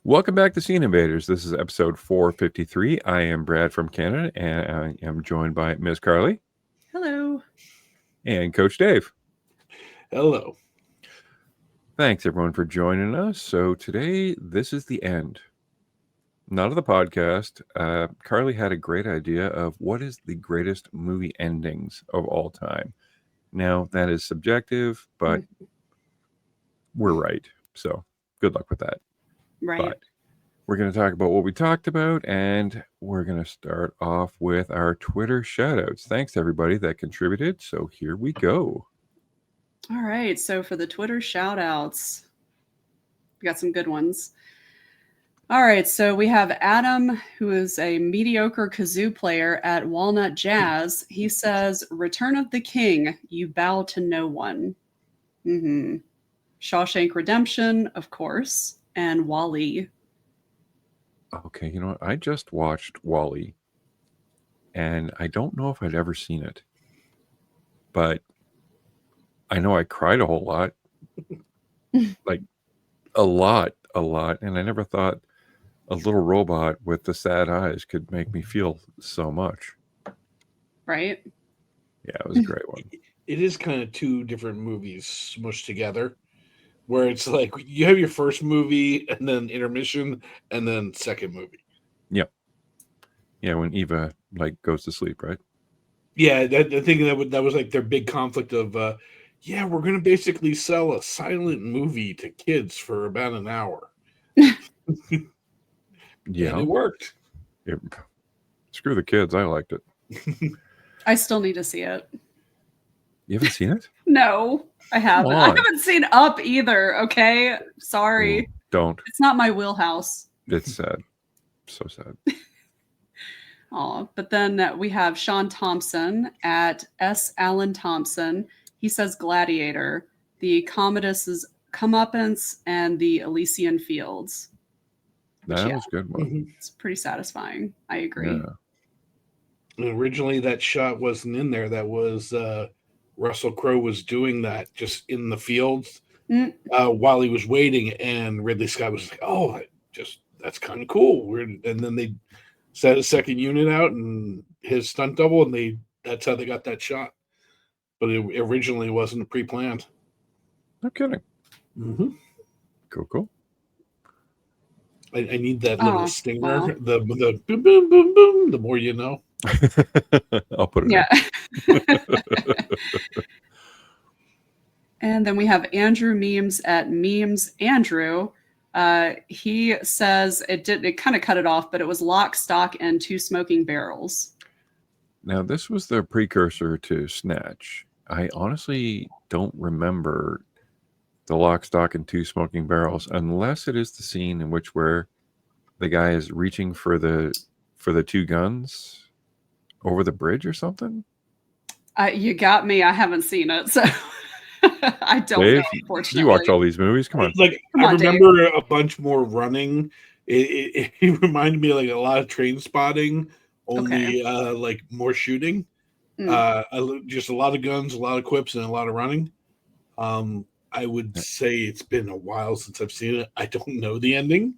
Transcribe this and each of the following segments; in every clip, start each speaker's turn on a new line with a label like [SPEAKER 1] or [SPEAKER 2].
[SPEAKER 1] Welcome back to Scene Invaders. This is episode 453. I am Brad from Canada, and I am joined by Ms. Carly.
[SPEAKER 2] Hello.
[SPEAKER 1] And Coach Dave.
[SPEAKER 3] Hello.
[SPEAKER 1] Thanks, everyone, for joining us. So today, this is the end. Not of the podcast. Carly had a great idea of what is the greatest movie endings of all time. Now, that is subjective, but we're right. So good luck with that.
[SPEAKER 2] Right.
[SPEAKER 1] But we're going to talk about what we talked about, and we're going to start off with our Twitter shoutouts. Thanks to everybody that contributed. So here we go.
[SPEAKER 2] All right. So for the Twitter shoutouts, we got some good ones. All right. So we have Adam, who is a mediocre kazoo player at Walnut Jazz. He says, "Return of the King, you bow to no one." Shawshank Redemption, of course, and Wall-E.
[SPEAKER 1] Okay, you know what? I just watched Wall-E, and I don't know if I'd ever seen it, but I know I cried a whole lot, like a lot, and I never thought a little robot with the sad eyes could make me feel so much.
[SPEAKER 2] Right?
[SPEAKER 1] Yeah, it was a great one.
[SPEAKER 3] It is kind of two different movies smushed together, where it's like you have your first movie and then intermission and then second movie.
[SPEAKER 1] Yep. Yeah, when Eva goes to sleep, right?
[SPEAKER 3] Yeah, I think that was like their big conflict of, we're going to basically sell a silent movie to kids for about an hour.
[SPEAKER 1] Yeah,
[SPEAKER 3] and it worked.
[SPEAKER 1] Screw the kids. I liked it.
[SPEAKER 2] I still need to see it.
[SPEAKER 1] You haven't seen it?
[SPEAKER 2] No, I haven't. I haven't seen Up either. Okay, sorry.
[SPEAKER 1] Ooh, don't.
[SPEAKER 2] It's not my wheelhouse.
[SPEAKER 1] It's sad. So sad.
[SPEAKER 2] Oh, but then we have Sean Thompson at S. Allen Thompson. He says Gladiator, the Commodus's Comeuppance, and the Elysian Fields.
[SPEAKER 1] That was a good one.
[SPEAKER 2] It's pretty satisfying. I agree.
[SPEAKER 3] Yeah. Originally, that shot wasn't in there. That was Russell Crowe was doing that just in the fields while he was waiting, and Ridley Scott was like, "Oh, that's kind of cool." And then they set a second unit out and his stunt double, and that's how they got that shot. But it originally wasn't pre-planned.
[SPEAKER 1] No kidding. Cool.
[SPEAKER 3] I need that little stinger.
[SPEAKER 2] Wow.
[SPEAKER 3] The boom, boom, boom, boom. The more you know.
[SPEAKER 1] I'll put it.
[SPEAKER 2] Yeah. And then we have Andrew Memes at Memes Andrew. He says it kind of cut it off, but it was Lock, Stock, and Two Smoking Barrels.
[SPEAKER 1] Now, this was the precursor to Snatch. I honestly don't remember the Lock, Stock, and Two Smoking Barrels, unless it is the scene in which where the guy is reaching for the two guns over the bridge or something.
[SPEAKER 2] You got me. I haven't seen it, so I don't know. Unfortunately,
[SPEAKER 1] you watch all these movies. Come on.
[SPEAKER 3] I remember a bunch more running. It reminded me of a lot of Train Spotting, only more shooting. Just a lot of guns, a lot of quips, and a lot of running. I would say it's been a while since I've seen it. I don't know the ending,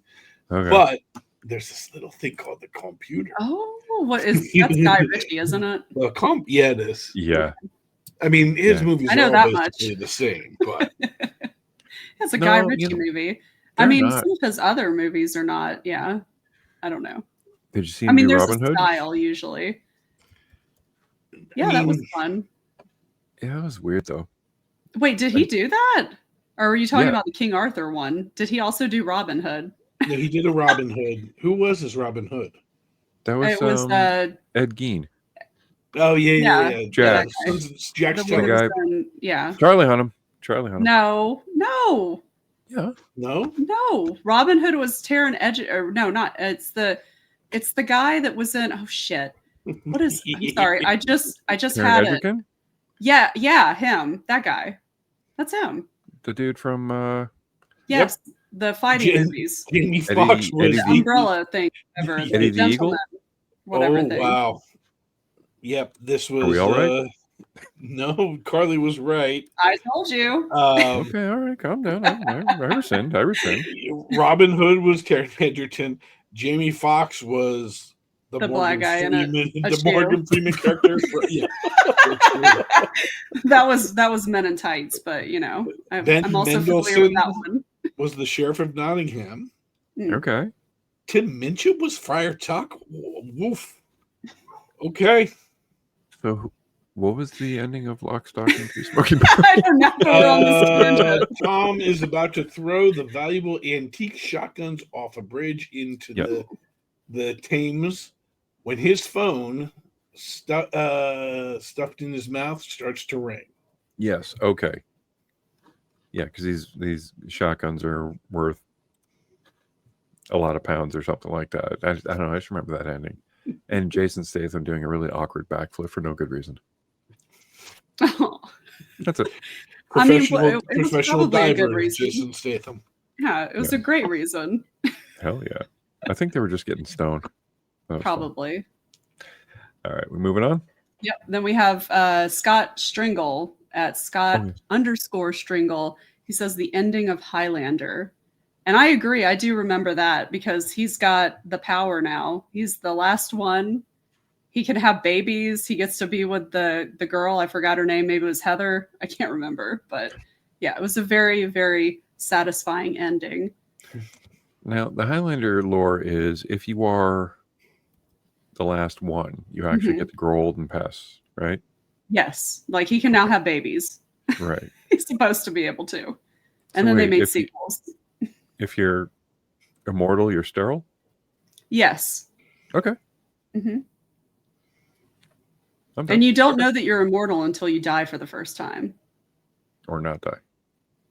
[SPEAKER 3] but there's this little thing called the computer.
[SPEAKER 2] Oh, that's Guy Ritchie, isn't it?
[SPEAKER 3] Yeah, it is.
[SPEAKER 1] Yeah.
[SPEAKER 3] I mean, his movies
[SPEAKER 2] I know
[SPEAKER 3] are
[SPEAKER 2] that
[SPEAKER 3] basically
[SPEAKER 2] much.
[SPEAKER 3] The same, but
[SPEAKER 2] it's a Guy Ritchie movie. I mean, some of his other movies are not. Yeah, I don't know.
[SPEAKER 1] Did you see him do
[SPEAKER 2] there's
[SPEAKER 1] Robin Hood?
[SPEAKER 2] Style usually. Yeah, that was fun.
[SPEAKER 1] Yeah, that was weird though.
[SPEAKER 2] Wait, did he do that? Or were you talking about the King Arthur one? Did he also do Robin Hood?
[SPEAKER 3] No, he did a Robin Hood. Who was his Robin Hood?
[SPEAKER 1] That was Ed Gein.
[SPEAKER 3] Oh yeah.
[SPEAKER 1] Jack.
[SPEAKER 3] Jack's
[SPEAKER 1] guy.
[SPEAKER 2] Yeah.
[SPEAKER 1] Charlie Hunnam.
[SPEAKER 2] No.
[SPEAKER 1] Yeah.
[SPEAKER 2] No. Robin Hood was Taron Egerton. Or no, not. It's the guy that was in. Oh shit. What is? I'm sorry. I just
[SPEAKER 1] Taron
[SPEAKER 2] had
[SPEAKER 1] Egerton?
[SPEAKER 2] it. Yeah, him. That guy. That's him.
[SPEAKER 1] The dude from.
[SPEAKER 2] Yes, the fighting movies.
[SPEAKER 3] Jamie Foxx was
[SPEAKER 2] the umbrella thing. Whatever.
[SPEAKER 1] Eddie the Eagle.
[SPEAKER 2] Whatever thing.
[SPEAKER 3] Wow. Yep. This was.
[SPEAKER 1] Are we all right?
[SPEAKER 3] No, Carly was right.
[SPEAKER 2] I told you.
[SPEAKER 1] Okay, all right, calm down. I rescind. I rescind.
[SPEAKER 3] Robin Hood was Terry Edgerton. Jamie Foxx was the
[SPEAKER 2] The black
[SPEAKER 3] Morgan
[SPEAKER 2] guy in
[SPEAKER 3] Freeman,
[SPEAKER 2] a
[SPEAKER 3] the
[SPEAKER 2] shoe.
[SPEAKER 3] Morgan Freeman character. Yeah.
[SPEAKER 2] That was Men in Tights, but you know,
[SPEAKER 3] Ben
[SPEAKER 2] I'm also familiar with that
[SPEAKER 3] Mendelsohn
[SPEAKER 2] one.
[SPEAKER 3] was the Sheriff of Nottingham.
[SPEAKER 1] Okay.
[SPEAKER 3] Tim Minchin was Friar Tuck. Woof. Okay.
[SPEAKER 1] So, what was the ending of Lock, Stock, and Two Smoking Barrels?
[SPEAKER 2] I don't know. We're on this tangent.
[SPEAKER 3] Tom is about to throw the valuable antique shotguns off a bridge into the Thames when his phone, stuffed in his mouth, starts to ring.
[SPEAKER 1] Yes. Okay. Yeah, because these shotguns are worth a lot of pounds or something like that. I don't know. I just remember that ending, and Jason Statham doing a really awkward backflip for no good reason. That's it.
[SPEAKER 2] I mean,
[SPEAKER 3] Professional,
[SPEAKER 2] it was
[SPEAKER 3] professional
[SPEAKER 2] probably a good
[SPEAKER 3] diver,
[SPEAKER 2] reason.
[SPEAKER 3] Jason Statham.
[SPEAKER 2] Yeah, it was a great reason.
[SPEAKER 1] Hell yeah. I think they were just getting stoned.
[SPEAKER 2] Probably.
[SPEAKER 1] All right, we're moving on.
[SPEAKER 2] Yep. Then we have Scott Stringle at Scott_Stringle. He says the ending of Highlander. And I agree. I do remember that because he's got the power now. He's the last one. He can have babies. He gets to be with the girl. I forgot her name. Maybe it was Heather. I can't remember. But yeah, it was a very, very satisfying ending.
[SPEAKER 1] Now, the Highlander lore is if you are the last one, you actually get to grow old and pass, right?
[SPEAKER 2] Yes. Like he can now have babies.
[SPEAKER 1] Right.
[SPEAKER 2] He's supposed to be able to. And
[SPEAKER 1] So
[SPEAKER 2] then
[SPEAKER 1] wait,
[SPEAKER 2] they made sequels.
[SPEAKER 1] If you're immortal, you're sterile?
[SPEAKER 2] Yes.
[SPEAKER 1] Okay.
[SPEAKER 2] Mm-hmm. And you don't know that you're immortal until you die for the first time.
[SPEAKER 1] Or not die.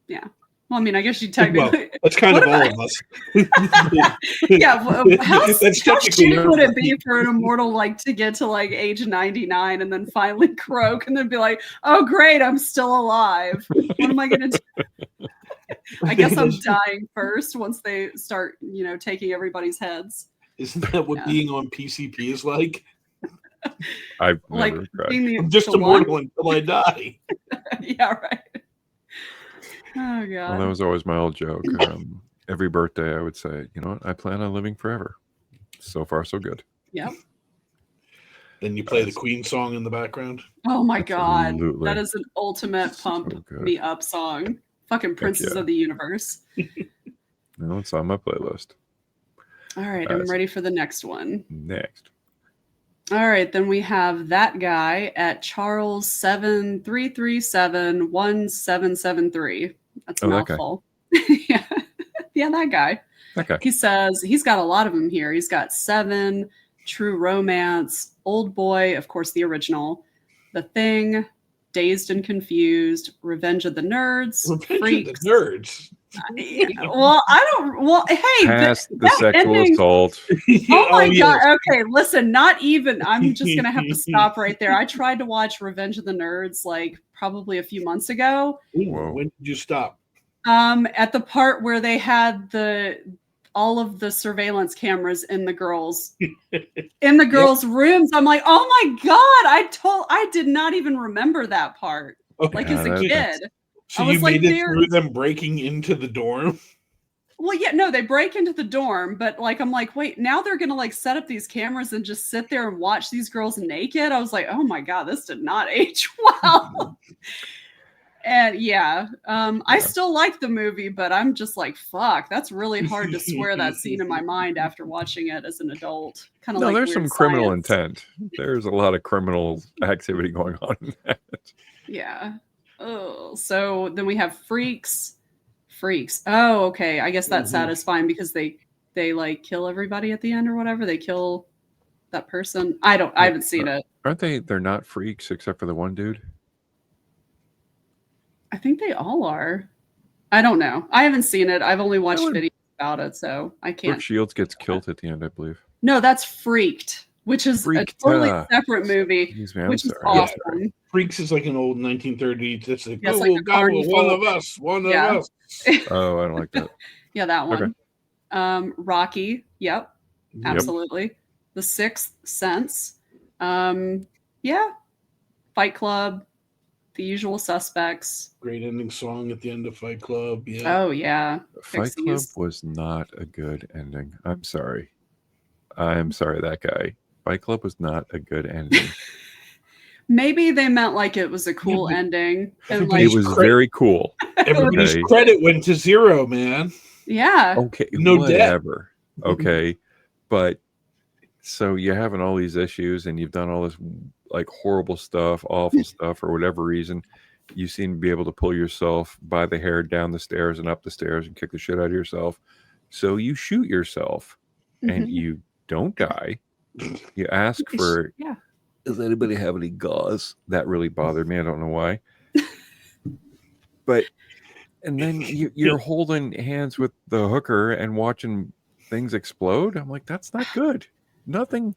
[SPEAKER 2] Yeah. Well, I mean, I guess you technically...
[SPEAKER 3] Well, that's kind of all of us.
[SPEAKER 2] Yeah. How shitty would it be for an immortal like to get to like age 99 and then finally croak and then be like, oh, great, I'm still alive. What am I going to do? I guess I'm dying first once they start, taking everybody's heads.
[SPEAKER 3] Isn't that what being on PCP is like?
[SPEAKER 1] I've never cried.
[SPEAKER 3] I'm just immortal until I die.
[SPEAKER 2] Yeah, right. Oh, God.
[SPEAKER 1] Well, that was always my old joke. Every birthday I would say, you know what? I plan on living forever. So far, so good.
[SPEAKER 2] Yep.
[SPEAKER 3] Then you play the Queen song in the background.
[SPEAKER 2] Oh, my God.
[SPEAKER 1] Absolutely.
[SPEAKER 2] That is an ultimate pump me up song. Fucking Princes of the Universe.
[SPEAKER 1] No, it's on my playlist.
[SPEAKER 2] All right, I'm ready for the next one.
[SPEAKER 1] Next.
[SPEAKER 2] All right, then we have that guy at Charles 73371773. That's a mouthful. Yeah, that guy.
[SPEAKER 1] Okay.
[SPEAKER 2] He says he's got a lot of them here. He's got 7, True Romance, Old Boy, of course, the original, The Thing, Dazed and Confused, Revenge of the Nerds,
[SPEAKER 3] Revenge of the Nerds.
[SPEAKER 2] Well, I don't. Well, hey,
[SPEAKER 1] past the sexual assault.
[SPEAKER 2] Oh my God! Okay, listen. Not even. I'm just gonna have to stop right there. I tried to watch Revenge of the Nerds like probably a few months ago.
[SPEAKER 3] When did you stop?
[SPEAKER 2] At the part where they had all of the surveillance cameras in the girls' rooms. I'm like, oh my God! I did not even remember that part.
[SPEAKER 3] Okay.
[SPEAKER 2] Like as a kid.
[SPEAKER 3] So you made it through them breaking into the dorm?
[SPEAKER 2] Well, yeah, no, they break into the dorm, but like, I'm like, wait, now they're going to like set up these cameras and just sit there and watch these girls naked. I was like, oh my God, this did not age well. And I still like the movie, but I'm just like, fuck, that's really hard to square that scene in my mind after watching it as an adult. Kind of
[SPEAKER 1] there's some criminal intent. There's a lot of criminal activity going on in that.
[SPEAKER 2] Yeah. Oh, so then we have Freaks. Oh, okay. I guess that's satisfying because they like kill everybody at the end or whatever. They kill that person. I haven't seen it.
[SPEAKER 1] Aren't they? They're not freaks except for the one dude.
[SPEAKER 2] I think they all are. I don't know. I haven't seen it. I've only watched videos about it, so I can't.
[SPEAKER 1] Brooke Shields gets killed at the end, I believe.
[SPEAKER 2] No, that's Freaked, which is a totally separate movie, which is awesome.
[SPEAKER 3] Yeah. Freaks is like an old 1930s. It's like,
[SPEAKER 2] like
[SPEAKER 3] one of us.
[SPEAKER 1] Oh, I don't like that.
[SPEAKER 2] Yeah, that one. Okay. Rocky. Yep. Absolutely. The Sixth Sense. Fight Club. The Usual Suspects.
[SPEAKER 3] Great ending song at the end of Fight Club. Yeah.
[SPEAKER 2] Oh yeah,
[SPEAKER 1] Fight Club
[SPEAKER 2] Pixies.
[SPEAKER 1] was not a good ending. I'm sorry. That guy. Fight Club was not a good ending.
[SPEAKER 2] Maybe they meant like it was a cool
[SPEAKER 3] but
[SPEAKER 2] ending, and
[SPEAKER 1] It
[SPEAKER 2] like
[SPEAKER 1] was very cool.
[SPEAKER 3] Everybody's
[SPEAKER 1] Okay.
[SPEAKER 3] credit went to zero, man.
[SPEAKER 2] yeah,
[SPEAKER 1] Okay,
[SPEAKER 3] No debt.
[SPEAKER 1] whatever. Okay, but so you're having all these issues, and you've done all this like horrible stuff, awful stuff, for whatever reason. You seem to be able to pull yourself by the hair down the stairs and up the stairs and kick the shit out of yourself. So you shoot yourself, and
[SPEAKER 2] Mhm.
[SPEAKER 1] you don't die. You ask for,
[SPEAKER 2] yeah.
[SPEAKER 1] does anybody have any gauze? That really bothered me. I don't know why. But and then you're holding hands with the hooker and watching things explode. I'm like, that's not good. Nothing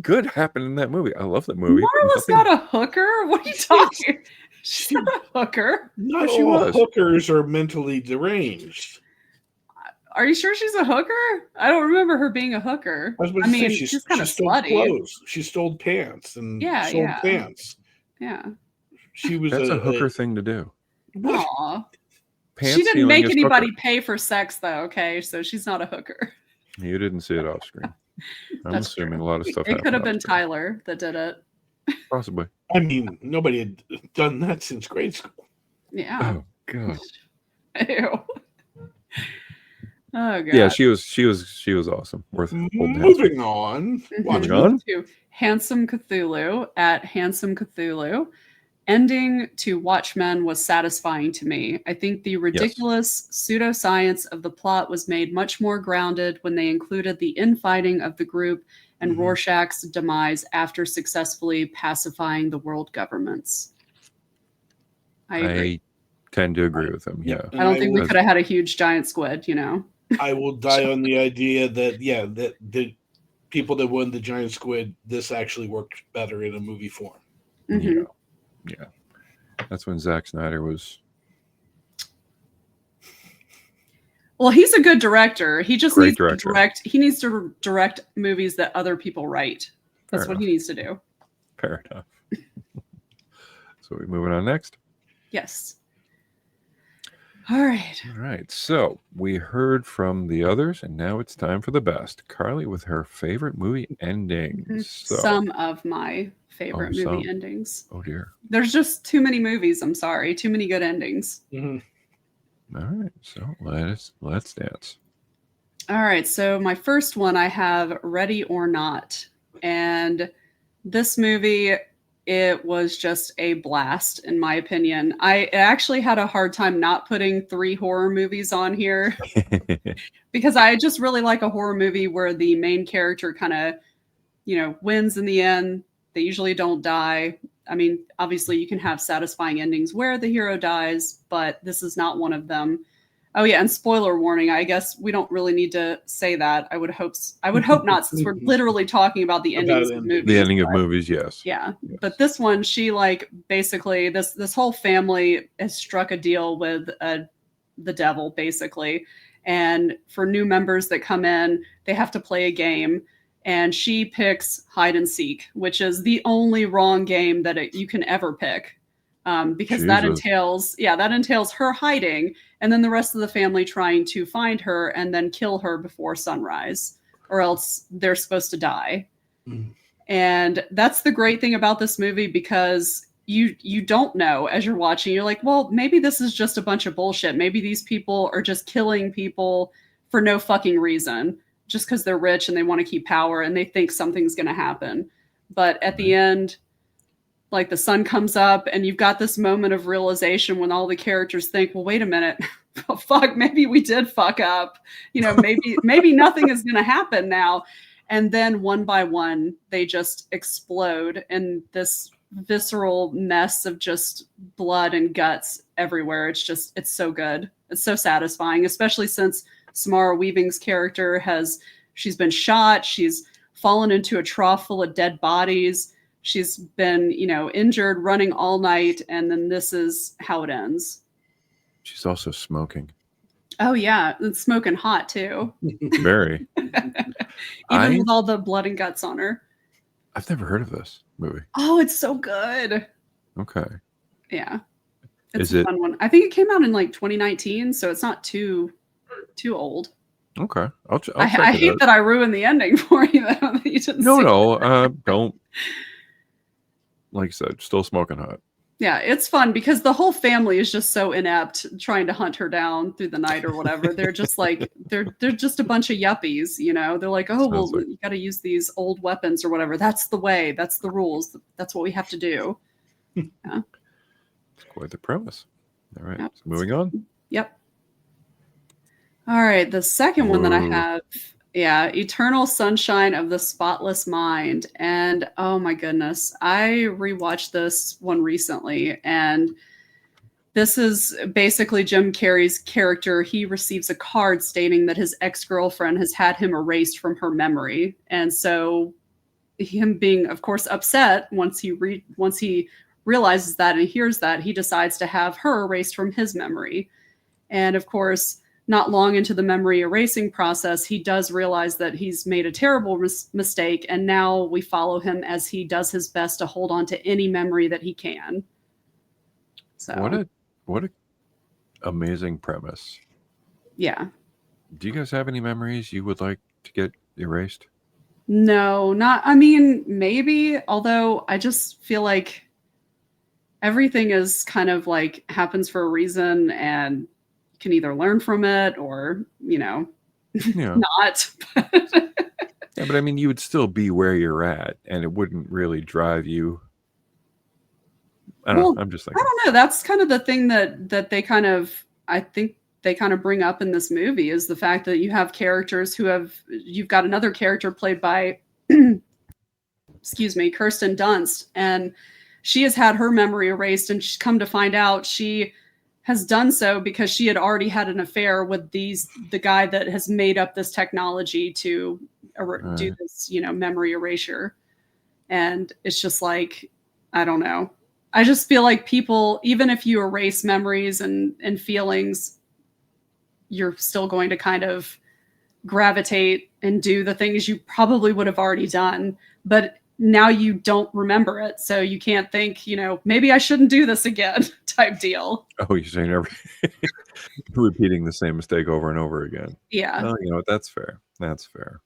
[SPEAKER 1] good happened in that movie. I love that movie.
[SPEAKER 2] Marla's not a hooker. What are you talking? She's not a hooker.
[SPEAKER 3] Not
[SPEAKER 1] Yeah, she
[SPEAKER 3] all
[SPEAKER 1] was.
[SPEAKER 3] hookers are mentally deranged.
[SPEAKER 2] Are you sure she's a hooker? I don't remember her being a hooker.
[SPEAKER 3] I was about
[SPEAKER 2] I
[SPEAKER 3] to say
[SPEAKER 2] mean, she's kind
[SPEAKER 3] she
[SPEAKER 2] of
[SPEAKER 3] stole
[SPEAKER 2] slutty.
[SPEAKER 3] clothes. She stole pants and
[SPEAKER 2] Yeah,
[SPEAKER 3] sold
[SPEAKER 2] yeah.
[SPEAKER 3] pants.
[SPEAKER 2] Yeah.
[SPEAKER 3] She was
[SPEAKER 1] That's a hooker thing to do.
[SPEAKER 3] What?
[SPEAKER 2] Aw.
[SPEAKER 1] Pants
[SPEAKER 2] She didn't
[SPEAKER 1] stealing
[SPEAKER 2] make
[SPEAKER 1] is
[SPEAKER 2] anybody
[SPEAKER 1] hooker.
[SPEAKER 2] pay for sex, though. Okay, so she's not a hooker.
[SPEAKER 1] You didn't see it off screen. I'm
[SPEAKER 2] That's
[SPEAKER 1] assuming
[SPEAKER 2] true.
[SPEAKER 1] a lot of stuff
[SPEAKER 2] It could
[SPEAKER 1] happened
[SPEAKER 2] have been
[SPEAKER 1] off screen.
[SPEAKER 2] Tyler that did it.
[SPEAKER 1] Possibly.
[SPEAKER 3] I mean, nobody had done that since grade school.
[SPEAKER 2] Yeah.
[SPEAKER 1] Oh god.
[SPEAKER 2] Ew. Oh god.
[SPEAKER 1] Yeah, she was awesome. Worth holding hands with.
[SPEAKER 3] Moving on.
[SPEAKER 2] Mhm.
[SPEAKER 3] Watch
[SPEAKER 1] on.
[SPEAKER 2] To Handsome Cthulhu at Handsome Cthulhu. Ending to Watchmen was satisfying to me. I think the ridiculous pseudoscience of the plot was made much more grounded when they included the infighting of the group and Rorschach's demise after successfully pacifying the world governments. I agree.
[SPEAKER 1] I tend to agree with him. Yeah.
[SPEAKER 2] I don't think we
[SPEAKER 1] will-
[SPEAKER 2] could have had a huge giant squid, you know.
[SPEAKER 3] I will die on the idea that that the people that won the giant squid, this actually worked better in a movie form.
[SPEAKER 2] Mhm.
[SPEAKER 1] Yeah. That's when Zack Snyder was
[SPEAKER 2] Well, he's a good director. He just
[SPEAKER 1] Great
[SPEAKER 2] needs
[SPEAKER 1] director.
[SPEAKER 2] to direct. He needs to direct movies that other people write. That's
[SPEAKER 1] Fair
[SPEAKER 2] what he needs to do.
[SPEAKER 1] fair enough. So we moving on next.
[SPEAKER 2] Yes. All right.
[SPEAKER 1] All right. So we heard from the others, and now it's time for the best. Carly with her favorite movie endings. So,
[SPEAKER 2] Some of my favorite
[SPEAKER 1] Oh,
[SPEAKER 2] movie
[SPEAKER 1] some.
[SPEAKER 2] endings.
[SPEAKER 1] oh dear.
[SPEAKER 2] There's just too many movies. I'm sorry. Too many good endings.
[SPEAKER 3] Mhm.
[SPEAKER 1] All right. So let's dance.
[SPEAKER 2] All right. So my first one I have Ready or Not. And this movie, it was just a blast, in my opinion. I actually had a hard time not putting 3 horror movies on here because I just really like a horror movie where the main character kind of, wins in the end. They usually don't die. I mean, obviously, you can have satisfying endings where the hero dies, but this is not one of them. Oh yeah, and spoiler warning. I guess we don't really need to say that. I would hope not, since we're literally talking about the endings of movies.
[SPEAKER 1] The ending of
[SPEAKER 2] but-
[SPEAKER 1] movies, yes.
[SPEAKER 2] Yeah,
[SPEAKER 1] Yes.
[SPEAKER 2] but this one, she basically this whole family has struck a deal with the devil, basically, and for new members that come in, they have to play a game, and she picks hide and seek, which is the only wrong game that you can ever pick, because that entails her hiding, and then the rest of the family trying to find her and then kill her before sunrise, or else they're supposed to die.
[SPEAKER 3] Mhm.
[SPEAKER 2] And that's the great thing about this movie, because you don't know as you're watching. You're like, well, maybe this is just a bunch of bullshit. Maybe these people are just killing people for no fucking reason, just because they're rich and they want to keep power and they think something's going to happen. But at the end, the sun comes up and you've got this moment of realization when all the characters think, well, wait a minute, fuck, maybe we did fuck up. Maybe nothing is going to happen now. And then one by one, they just explode in this visceral mess of just blood and guts everywhere. It's so good. It's so satisfying, especially since Samara Weaving's character she's been shot. She's fallen into a trough full of dead bodies. She's been, injured, running all night. And then this is how it ends.
[SPEAKER 1] She's also smoking.
[SPEAKER 2] Oh yeah. And smoking hot too.
[SPEAKER 1] Very.
[SPEAKER 2] Even with all the blood and guts on her.
[SPEAKER 1] I've never heard of this movie.
[SPEAKER 2] Oh, it's so good.
[SPEAKER 1] Okay.
[SPEAKER 2] Yeah. It's
[SPEAKER 1] Is
[SPEAKER 2] a
[SPEAKER 1] it
[SPEAKER 2] fun one. I think it came out in like 2019, so it's not too old.
[SPEAKER 1] okay? I'll check
[SPEAKER 2] I
[SPEAKER 1] it
[SPEAKER 2] hate
[SPEAKER 1] out.
[SPEAKER 2] that I ruined the ending for you, though, that you didn't see.
[SPEAKER 1] No, don't. Like I said, still smoking hot.
[SPEAKER 2] Yeah, it's fun because the whole family is just so inept trying to hunt her down through the night or whatever. They're just like they're just a bunch of yuppies, you know. They're like, "Oh, well,
[SPEAKER 1] Sounds like
[SPEAKER 2] you got to use these old weapons or whatever. That's the way. That's the rules. That's what we have to do." Yeah.
[SPEAKER 1] it's quite the premise. All right,
[SPEAKER 2] Yep.
[SPEAKER 1] so moving on.
[SPEAKER 2] Yep. All right, the second one that I
[SPEAKER 1] Whoa.
[SPEAKER 2] have, yeah, Eternal Sunshine of the Spotless Mind. And oh my goodness, I rewatched this one recently, and this is basically Jim Carrey's character. He receives a card stating that his ex-girlfriend has had him erased from her memory. And so him being, of course, upset once he realizes that and hears that, he decides to have her erased from his memory. And of course, not long into the memory erasing process, he does realize that he's made a terrible mistake. And now we follow him as he does his best to hold on to any memory that he can. So,
[SPEAKER 1] What a amazing premise.
[SPEAKER 2] yeah.
[SPEAKER 1] Do you guys have any memories you would like to get erased?
[SPEAKER 2] No, not, I mean, maybe, although I just feel like everything is kind of like happens for a reason and you can either learn from it or,
[SPEAKER 1] Yeah.
[SPEAKER 2] not.
[SPEAKER 1] Yeah, but I mean, you would still be where you're at, and it wouldn't really drive you. I don't
[SPEAKER 2] Well,
[SPEAKER 1] know. I'm just
[SPEAKER 2] I
[SPEAKER 1] thinking.
[SPEAKER 2] don't know. That's kind of the thing that they kind of, I think they kind of bring up in this movie is the fact that you have characters you've got another character played by, excuse me, Kirsten Dunst, and she has had her memory erased, and she's come to find out she has done so because she had already had an affair with the guy that has made up this technology to do this, memory erasure. And it's just like, I don't know. I just feel like people, even if you erase memories and feelings, you're still going to kind of gravitate and do the things you probably would have already done. But now you don't remember it. So you can't think, maybe I shouldn't do this again type deal.
[SPEAKER 1] Oh, you're saying repeating the same mistake over and over again.
[SPEAKER 2] Yeah.
[SPEAKER 1] Oh, you know what? That's fair. That's fair.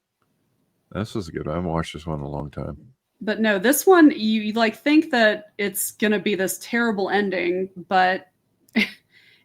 [SPEAKER 1] This was a good one. I haven't watched this one in a long time.
[SPEAKER 2] But no, this one, you like think that it's going to be this terrible ending, but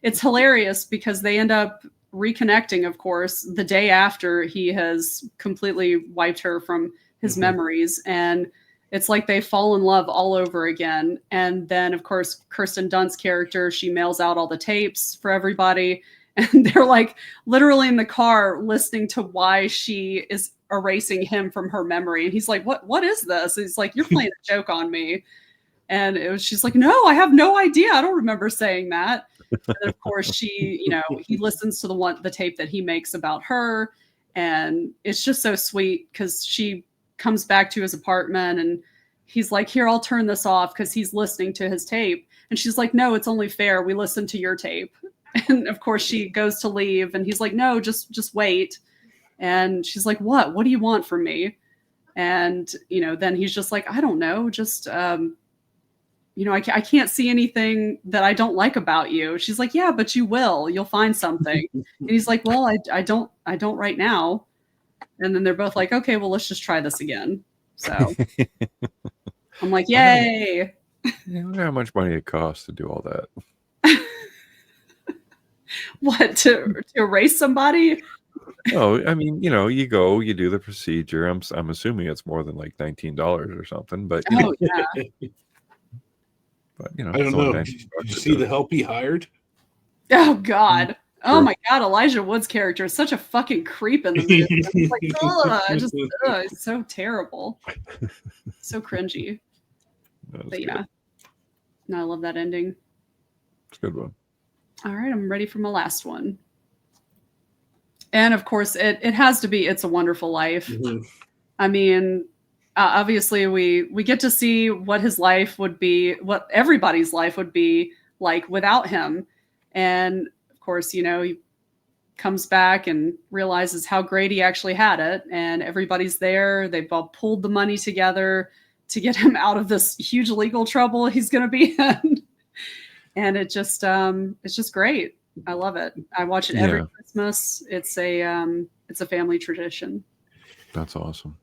[SPEAKER 2] it's hilarious because they end up reconnecting, of course, the day after he has completely wiped her from his memories. And it's like they fall in love all over again. And then, of course, Kirsten Dunst's character, she mails out all the tapes for everybody. And they're like literally in the car listening to why she is erasing him from her memory. And he's like, what is this? And he's like, you're playing a joke on me. And she's like, no, I have no idea. I don't remember saying that. And then, of course, he listens to the tape that he makes about her. And it's just so sweet because she comes back to his apartment and he's like, here, I'll turn this off because he's listening to his tape. And she's like, no, it's only fair. We listen to your tape. And of course she goes to leave and he's like, no, just wait. And she's like, what do you want from me? And, then he's just like, I don't know. Just, I can't see anything that I don't like about you. She's like, yeah, but you will, you'll find something. And he's like, well, I don't right now. And then they're both like, okay, well, let's just try this again. So I'm like, yay.
[SPEAKER 1] I wonder how much money it costs to do all that.
[SPEAKER 2] What, to erase somebody?
[SPEAKER 1] Oh, I mean, you go, you do the procedure. I'm assuming it's more than like $19 or something, but
[SPEAKER 2] Oh yeah.
[SPEAKER 1] But
[SPEAKER 3] I don't know. Did you see the help he hired?
[SPEAKER 2] Oh God. Oh my God, Elijah Wood's character is such a fucking creep in the movie. It's like, it's so terrible. So cringy. But yeah. No, I love that ending.
[SPEAKER 1] It's a good one.
[SPEAKER 2] All right, I'm ready for my last one. And of course, it has to be It's a Wonderful Life. Mm-hmm. I mean, obviously we get to see what his life would be, what everybody's life would be like without him. And of course, he comes back and realizes how great he actually had it. And everybody's there. They've all pulled the money together to get him out of this huge legal trouble he's going to be in. and it's just great. I love it. I watch it every
[SPEAKER 1] Yeah.
[SPEAKER 2] Christmas. It's a family tradition.
[SPEAKER 1] That's awesome.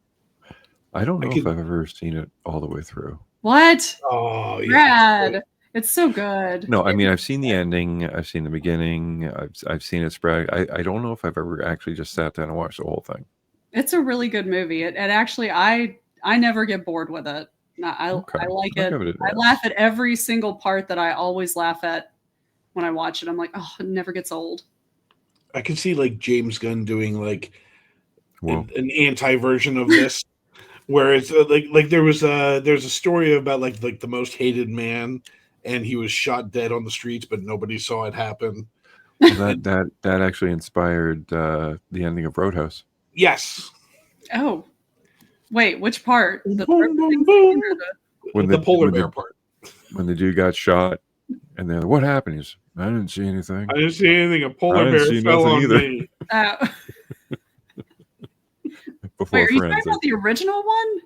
[SPEAKER 1] I don't know if I've ever seen it all the way through.
[SPEAKER 2] What?
[SPEAKER 3] Oh, yeah.
[SPEAKER 2] Brad, it's so good.
[SPEAKER 1] No, I mean I've seen the ending, I've seen the beginning, I've seen it spread. I don't know if I've ever actually just sat down and watched the whole thing.
[SPEAKER 2] It's a really good movie. It actually I never get bored with it. I like it. I laugh at every single part that I always laugh at when I watch it. I'm like, oh, it never gets old.
[SPEAKER 3] I can see like James Gunn doing like an anti-version of this, where it's like there's a story about like the most hated man, and he was shot dead on the streets, but nobody saw it happen.
[SPEAKER 1] Well, that actually inspired the ending of Roadhouse.
[SPEAKER 3] Yes.
[SPEAKER 2] Oh, wait, which part?
[SPEAKER 3] The polar bear part.
[SPEAKER 1] When the dude got shot, and then what happened? He's, I didn't see anything.
[SPEAKER 3] I didn't see anything. A polar bear fell on
[SPEAKER 1] either.
[SPEAKER 3] me.
[SPEAKER 1] Before
[SPEAKER 2] wait, are you talking about the original one?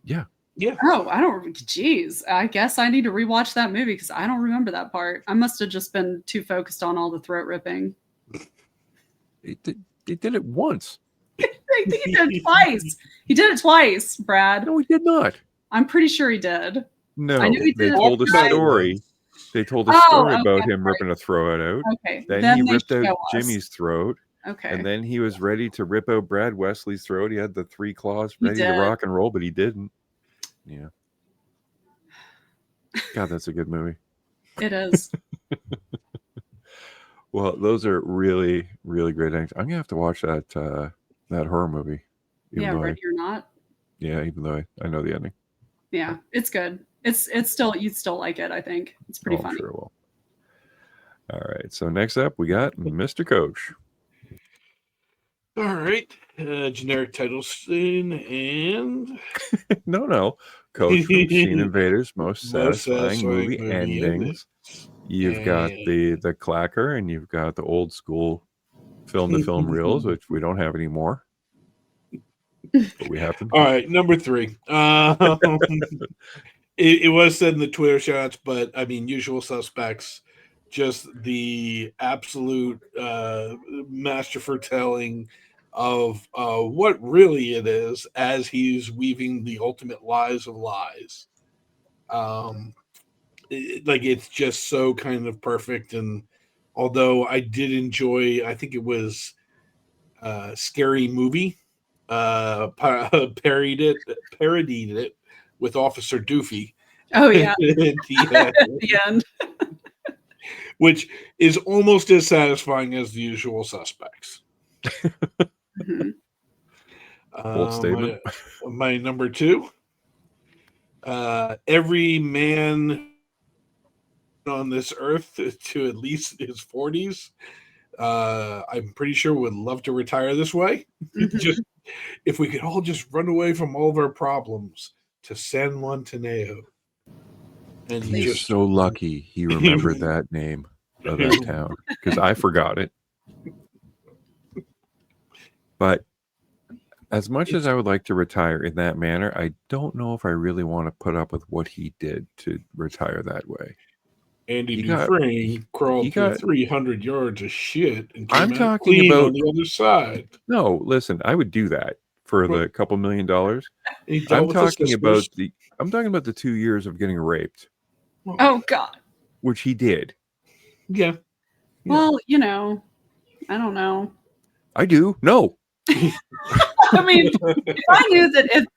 [SPEAKER 1] Yeah.
[SPEAKER 3] Yeah.
[SPEAKER 2] Oh, I don't. Geez, I guess I need to rewatch that movie because I don't remember that part. I must have just been too focused on all the throat ripping.
[SPEAKER 1] He did it once.
[SPEAKER 2] I think he did it twice. He did it twice, Brad.
[SPEAKER 1] No, he did not.
[SPEAKER 2] I'm pretty sure he did.
[SPEAKER 1] No,
[SPEAKER 2] I knew he
[SPEAKER 1] they
[SPEAKER 2] did
[SPEAKER 1] told a story. They told a story about him ripping a throat out.
[SPEAKER 2] Okay.
[SPEAKER 1] Then he ripped out Jimmy's throat.
[SPEAKER 2] Okay.
[SPEAKER 1] And then he was ready to rip out Brad Wesley's throat. He had the 3 claws ready to rock and roll, but he didn't. Yeah. God, that's a good movie.
[SPEAKER 2] It is.
[SPEAKER 1] Well, those are really, really great endings. I'm gonna have to watch that horror movie.
[SPEAKER 2] Yeah, Ready or Not.
[SPEAKER 1] Yeah, even though I know the ending.
[SPEAKER 2] Yeah, it's good. It's still, you'd still like it. I think it's pretty funny.
[SPEAKER 1] Sure will. All right. So next up, we got Mr. Coach.
[SPEAKER 3] All right. Generic title scene and
[SPEAKER 1] no. Coach from Scene Invaders, most satisfying movie endings. You've got the clacker, and you've got the old school film to film reels, which we don't have anymore. But we have them.
[SPEAKER 3] All right, number 3. It was said in the Twitter shots, but I mean, Usual Suspects, just the absolute master foretelling of what really it is as he's weaving the ultimate lies of lies. It's just so kind of perfect. And although I did enjoy, I think it was Scary Movie, parodied it with Officer Doofy.
[SPEAKER 2] Oh yeah.
[SPEAKER 3] At
[SPEAKER 2] the end.
[SPEAKER 3] Which is almost as satisfying as The Usual Suspects.
[SPEAKER 2] Mm-hmm.
[SPEAKER 1] Bold statement.
[SPEAKER 3] My number 2. Every man on this earth to at least his 40s, I'm pretty sure would love to retire this way.
[SPEAKER 2] Mm-hmm.
[SPEAKER 3] Just if we could all just run away from all of our problems to San Juantaneo.
[SPEAKER 1] And he's so lucky he remembered that name of that town, because I forgot it. But as much as I would like to retire in that manner, I don't know if I really want to put up with what he did to retire that way.
[SPEAKER 3] Andy Dufresne crawled through 300 yards of shit and came out clean on the other side.
[SPEAKER 1] No, listen, I would do that for the couple $1 million. I'm talking about the 2 years of getting raped.
[SPEAKER 2] Oh God.
[SPEAKER 1] Which he did.
[SPEAKER 3] Yeah.
[SPEAKER 2] Well, I don't know.
[SPEAKER 1] I do. No.
[SPEAKER 2] I mean,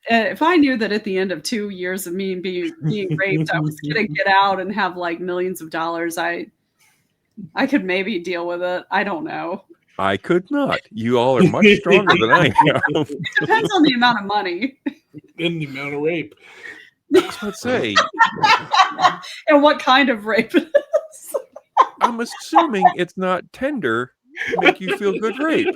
[SPEAKER 2] if I knew that at the end of 2 years of me being raped, I was gonna get out and have like millions of dollars, I could maybe deal with it. I don't know.
[SPEAKER 1] I could not. You all are much stronger than I am.
[SPEAKER 2] It depends on the amount of money
[SPEAKER 3] and the amount of rape.
[SPEAKER 1] Let's say.
[SPEAKER 2] And what kind of rape it is.
[SPEAKER 1] I'm assuming it's not tender to make you feel good rape.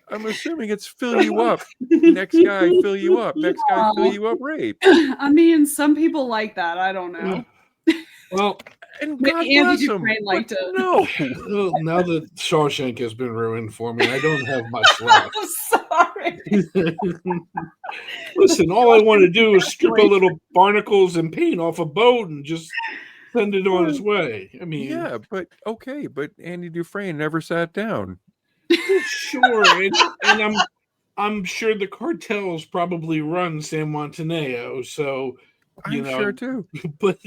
[SPEAKER 1] I'm assuming it's fill you up. Next guy, fill you up. Next guy, fill you up rape.
[SPEAKER 2] I mean, some people like that. I don't know.
[SPEAKER 3] Well,
[SPEAKER 1] and
[SPEAKER 2] maybe Andy Dufresne liked it.
[SPEAKER 3] No. Well, now that Shawshank has been ruined for me, I don't have much left.
[SPEAKER 2] I'm sorry.
[SPEAKER 3] Listen, all I want to do is strip a little barnacles and paint off a boat and just send it on its way. I mean,
[SPEAKER 1] Yeah, but okay, but Andy Dufresne never sat down.
[SPEAKER 3] sure, and I'm sure the cartels probably run San Montaneo, so
[SPEAKER 1] I'm sure too.
[SPEAKER 3] But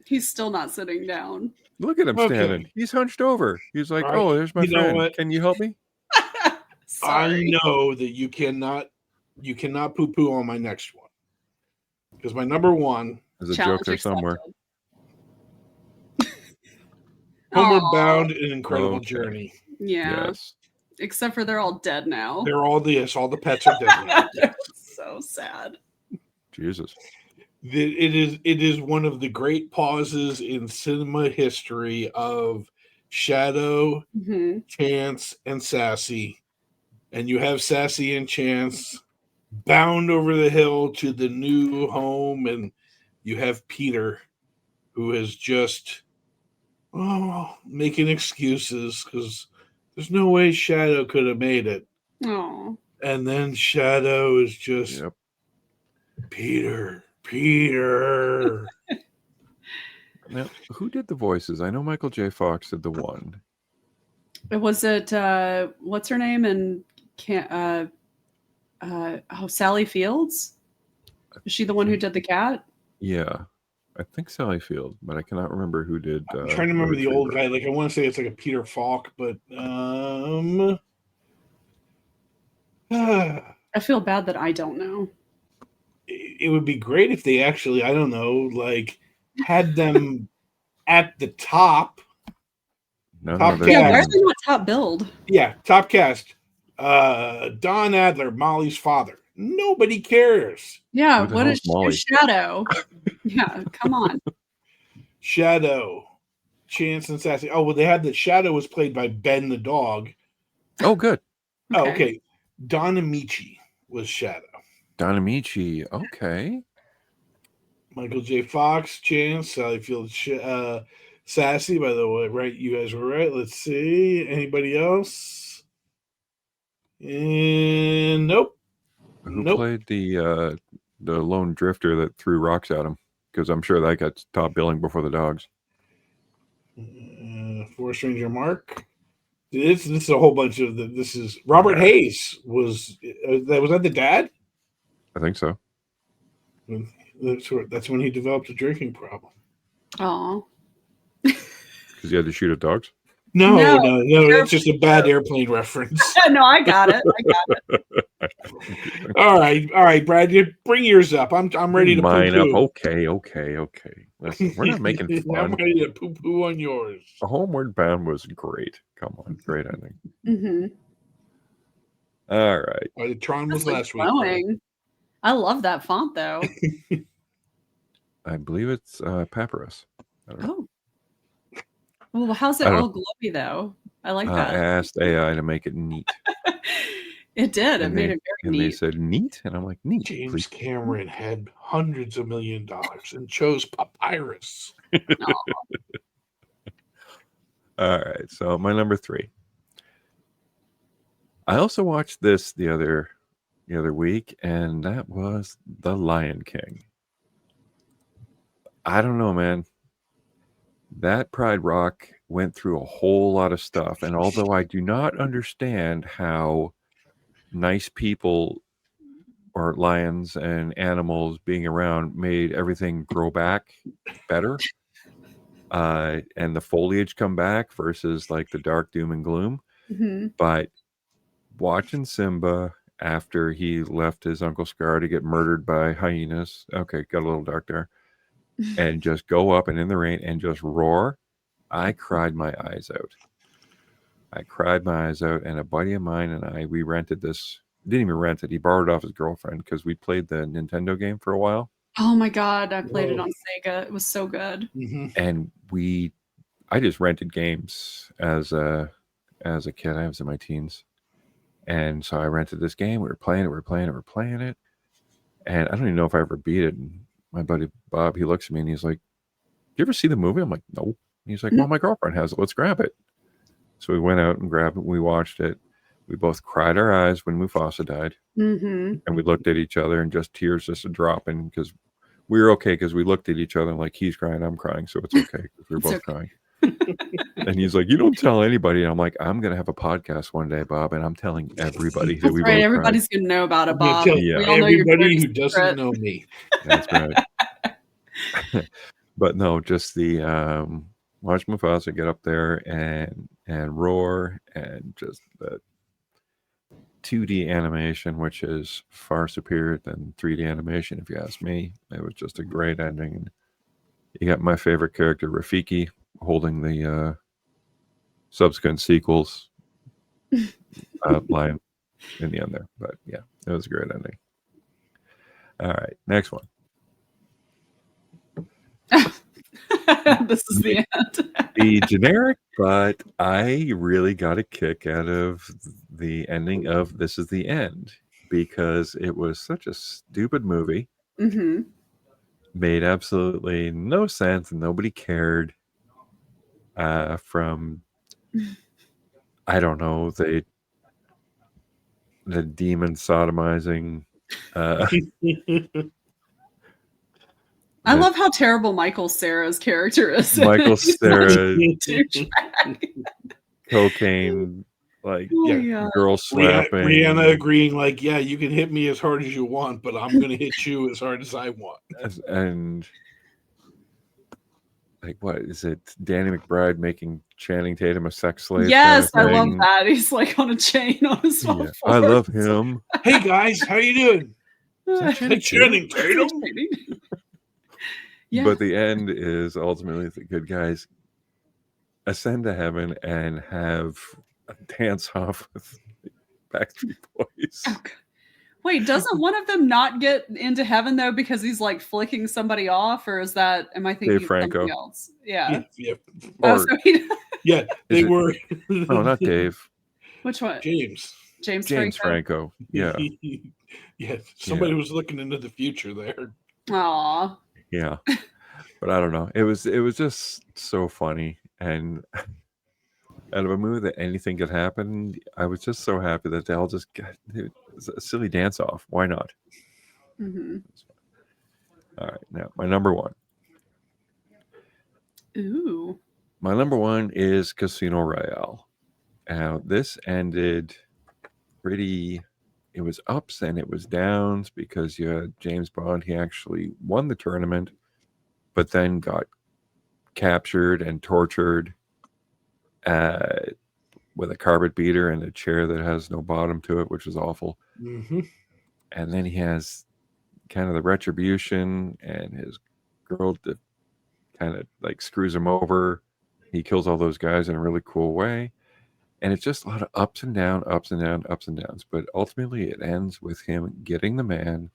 [SPEAKER 2] He's still not sitting down.
[SPEAKER 1] Look at him standing.
[SPEAKER 3] okay,
[SPEAKER 1] He's hunched over. He's like,
[SPEAKER 3] all right,
[SPEAKER 1] "Oh, there's my
[SPEAKER 3] you know
[SPEAKER 1] friend.
[SPEAKER 3] what?
[SPEAKER 1] Can you help me?"
[SPEAKER 3] I
[SPEAKER 2] Sorry.
[SPEAKER 3] know that you cannot poo-poo on my next one because my number one
[SPEAKER 1] There's a
[SPEAKER 2] Challenge
[SPEAKER 1] joke there somewhere.
[SPEAKER 2] accepted.
[SPEAKER 3] Homeward
[SPEAKER 2] Aw,
[SPEAKER 3] Bound, an incredible
[SPEAKER 1] Okay.
[SPEAKER 3] journey.
[SPEAKER 2] yeah.
[SPEAKER 1] Yes.
[SPEAKER 2] Except for they're all dead now.
[SPEAKER 3] They're all the pets are dead now. Yes.
[SPEAKER 2] So sad.
[SPEAKER 1] Jesus.
[SPEAKER 3] It is one of the great pauses in cinema history of Shadow,
[SPEAKER 2] Mhm.
[SPEAKER 3] Chance, and Sassy. And you have Sassy and Chance bound over the hill to the new home, and you have Peter, who is just making excuses because there's no way Shadow could have made it.
[SPEAKER 2] Oh.
[SPEAKER 3] And then Shadow is just
[SPEAKER 1] Yep.
[SPEAKER 3] Peter.
[SPEAKER 1] Now, who did the voices? I know Michael J. Fox did the one.
[SPEAKER 2] Was it what's her name and Sally Fields? Is she the one who did the cat?
[SPEAKER 1] Yeah. I think Sally Field, but I cannot remember who did.
[SPEAKER 3] I'm trying to remember the old guy. Like I want to say it's like a Peter Falk, but
[SPEAKER 2] I feel bad that I don't know.
[SPEAKER 3] it would be great if they actually, I don't know, like had them at the top.
[SPEAKER 1] No,
[SPEAKER 3] Top
[SPEAKER 2] Yeah, why are
[SPEAKER 3] cast.
[SPEAKER 2] they not top billed?
[SPEAKER 3] Yeah, top cast. Don Adler, Molly's father. Nobody cares.
[SPEAKER 2] Yeah,
[SPEAKER 1] Who the
[SPEAKER 2] what
[SPEAKER 1] hell
[SPEAKER 2] is
[SPEAKER 1] is Molly?
[SPEAKER 2] Shadow? Yeah, come on.
[SPEAKER 3] Shadow, Chance, and Sassy. Oh, well, they had the Shadow was played by Ben the dog.
[SPEAKER 1] Oh, good.
[SPEAKER 3] Oh, okay. Don Amici was Shadow.
[SPEAKER 1] Don Amici. Okay.
[SPEAKER 3] Michael J. Fox, Chance, Sally Field, Sassy. By the way, right? You guys were right. Let's see. Anybody else? And nope.
[SPEAKER 1] Who played the lone drifter that threw rocks at him? Because I'm sure that got top billing before the dogs.
[SPEAKER 3] Forest Ranger Mark. This is a whole bunch of this is Robert Hayes was that the dad?
[SPEAKER 1] I think so.
[SPEAKER 3] That's when he developed a drinking problem.
[SPEAKER 2] Oh.
[SPEAKER 1] Because he had to shoot at dogs.
[SPEAKER 3] No, it's just a bad airplane reference.
[SPEAKER 2] No, I got it.
[SPEAKER 3] All right, Brad, you bring yours up. I'm ready to
[SPEAKER 1] mine up.
[SPEAKER 3] poo-poo.
[SPEAKER 1] Okay. Listen, we're not making fun.
[SPEAKER 3] I'm ready to poo-poo on yours.
[SPEAKER 1] Homeward Bound was great. Come on, great ending.
[SPEAKER 2] Mm-hmm.
[SPEAKER 1] All right.
[SPEAKER 3] The Tron was last week.
[SPEAKER 2] Glowing. I love that font though.
[SPEAKER 1] I believe it's Papyrus.
[SPEAKER 2] Oh. Well, how's it all glowy though? I like that.
[SPEAKER 1] I asked AI to make it neat.
[SPEAKER 2] It did. It made it very neat.
[SPEAKER 1] And they said neat, and I'm like, neat.
[SPEAKER 3] James Cameron had hundreds of $1 million and chose papyrus.
[SPEAKER 1] All right, so my number 3. I also watched this the other week, and that was The Lion King. I don't know, man. That Pride Rock went through a whole lot of stuff, and although I do not understand how nice people or lions and animals being around made everything grow back better, and the foliage come back versus like the dark doom and gloom.
[SPEAKER 2] Mm-hmm.
[SPEAKER 1] But watching Simba after he left his Uncle Scar to get murdered by hyenas, okay, got a little dark there, and just go up and in the rain and just roar, I cried my eyes out. And a buddy of mine and we rented this. Didn't even rent it. He borrowed it off his girlfriend because we played the Nintendo game for a while.
[SPEAKER 2] Oh my God, I played it on Sega. It was so good.
[SPEAKER 3] Mm-hmm.
[SPEAKER 1] And I just rented games as a kid. I was in my teens. And so I rented this game. We were playing it. And I don't even know if I ever beat it. And my buddy Bob, he looks at me and he's like, "You ever see the movie?" I'm like, "No." And he's like, "Well, my girlfriend has it. Let's grab it." So we went out and grabbed it. We watched it. We both cried our eyes when Mufasa died,
[SPEAKER 2] Mm-hmm.
[SPEAKER 1] and we looked at each other, and just tears just dropping because we were okay because we looked at each other and like he's crying, I'm crying, so it's okay because we're
[SPEAKER 2] It's
[SPEAKER 1] both
[SPEAKER 2] okay.
[SPEAKER 1] crying. And he's like, "You don't tell anybody." And I'm like, "I'm gonna have a podcast one day, Bob, and I'm telling everybody that
[SPEAKER 2] That's
[SPEAKER 1] we
[SPEAKER 2] right.
[SPEAKER 1] both
[SPEAKER 2] Everybody's gonna know about it,
[SPEAKER 3] I'm gonna
[SPEAKER 2] Bob.
[SPEAKER 3] tell
[SPEAKER 2] We
[SPEAKER 1] Yeah.
[SPEAKER 2] all know your
[SPEAKER 3] everybody
[SPEAKER 2] dirty
[SPEAKER 3] who doesn't
[SPEAKER 2] secret.
[SPEAKER 3] know me.
[SPEAKER 1] cried." That's right. But no, just the watch Mufasa get up there and roar, and just the 2D animation, which is far superior than 3D animation, if you ask me. It was just a great ending. And you got my favorite character, Rafiki, holding the subsequent sequels line in the end there. But yeah, it was a great ending. All right, next one.
[SPEAKER 2] This is the end.
[SPEAKER 1] The generic, but I really got a kick out of the ending of This Is the End because it was such a stupid movie.
[SPEAKER 2] Mm-hmm.
[SPEAKER 1] Made absolutely no sense and nobody cared. From I don't know, the demon sodomizing.
[SPEAKER 2] I love how terrible Michael Cera's character is.
[SPEAKER 1] Michael
[SPEAKER 2] He's
[SPEAKER 1] Cera,
[SPEAKER 2] douchebag.
[SPEAKER 1] cocaine, like
[SPEAKER 2] Oh,
[SPEAKER 3] Yeah.
[SPEAKER 2] yeah.
[SPEAKER 1] girl slapping.
[SPEAKER 3] Rihanna agreeing, like, yeah, you can hit me as hard as you want, but I'm gonna hit you as hard as I want.
[SPEAKER 1] And like, what is it? Danny McBride making Channing Tatum a sex slave?
[SPEAKER 2] Yes, I
[SPEAKER 1] kind of
[SPEAKER 2] love
[SPEAKER 1] thing.
[SPEAKER 2] that. He's like on a chain on his
[SPEAKER 1] Yeah,
[SPEAKER 2] phone.
[SPEAKER 1] I love him.
[SPEAKER 3] Hey guys, how you doing?
[SPEAKER 1] Is that
[SPEAKER 3] Hey,
[SPEAKER 1] Channing Tatum?
[SPEAKER 3] Channing Tatum.
[SPEAKER 2] Yeah.
[SPEAKER 1] But the end is ultimately the good guys ascend to heaven and have a dance off with Backstreet Boys.
[SPEAKER 2] Oh, God. Wait, doesn't one of them not get into heaven though because he's like flicking somebody off, or is that? Am I thinking
[SPEAKER 1] Dave
[SPEAKER 2] of
[SPEAKER 1] Franco.
[SPEAKER 2] something else? Yeah.
[SPEAKER 3] Yeah.
[SPEAKER 2] Oh,
[SPEAKER 1] Or
[SPEAKER 2] so he,
[SPEAKER 3] Yeah, they
[SPEAKER 1] Is it-
[SPEAKER 3] were.
[SPEAKER 1] no, not Dave.
[SPEAKER 2] which one?
[SPEAKER 3] James.
[SPEAKER 2] James
[SPEAKER 1] James
[SPEAKER 2] Franco.
[SPEAKER 1] Franco. Yeah,
[SPEAKER 3] Yeah, somebody was looking into the future there.
[SPEAKER 2] Aw.
[SPEAKER 1] yeah. But I don't know. It was just so funny, and out of a movie that anything could happen, I was just so happy that they all just got a silly dance off. Why not?
[SPEAKER 2] Mm-hmm.
[SPEAKER 1] All right, now my number one.
[SPEAKER 2] Ooh.
[SPEAKER 1] My number one is Casino Royale. Now this ended pretty. It was ups and it was downs because you had James Bond. He actually won the tournament, but then got captured and tortured with a carpet beater and a chair that has no bottom to it, which was awful.
[SPEAKER 3] Mm-hmm.
[SPEAKER 1] And then he has kind of the retribution, and his girl kind of like screws him over. He kills all those guys in a really cool way. And it's just a lot of ups and downs, ups and downs, ups and downs. But ultimately, it ends with him getting the man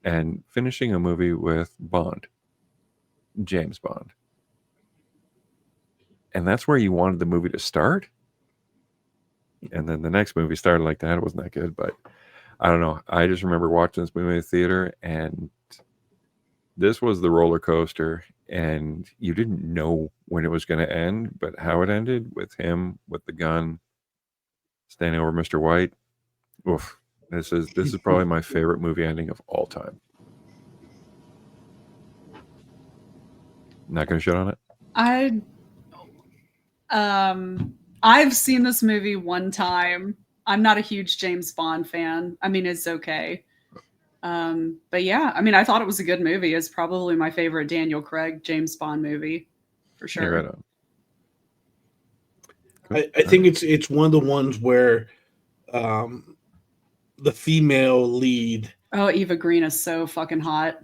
[SPEAKER 1] and finishing a movie with Bond, James Bond. And that's where you wanted the movie to start. And then the next movie started like that. It wasn't that good, but I don't know. I just remember watching this movie in the theater, and this was the roller coaster. And you didn't know when it was going to end, but how it ended with him with the gun standing over Mr. White. Oof. This is probably my favorite movie ending of all time. Not going to shit on it.
[SPEAKER 2] I've seen this movie one time. I'm not a huge James Bond fan. I mean, it's okay. But yeah, I mean, I thought it was a good movie. It's probably my favorite Daniel Craig James Bond movie, for sure.
[SPEAKER 1] Yeah, right on.
[SPEAKER 3] I think it's one of the ones where the female lead,
[SPEAKER 2] Oh, Eva Green is so fucking hot.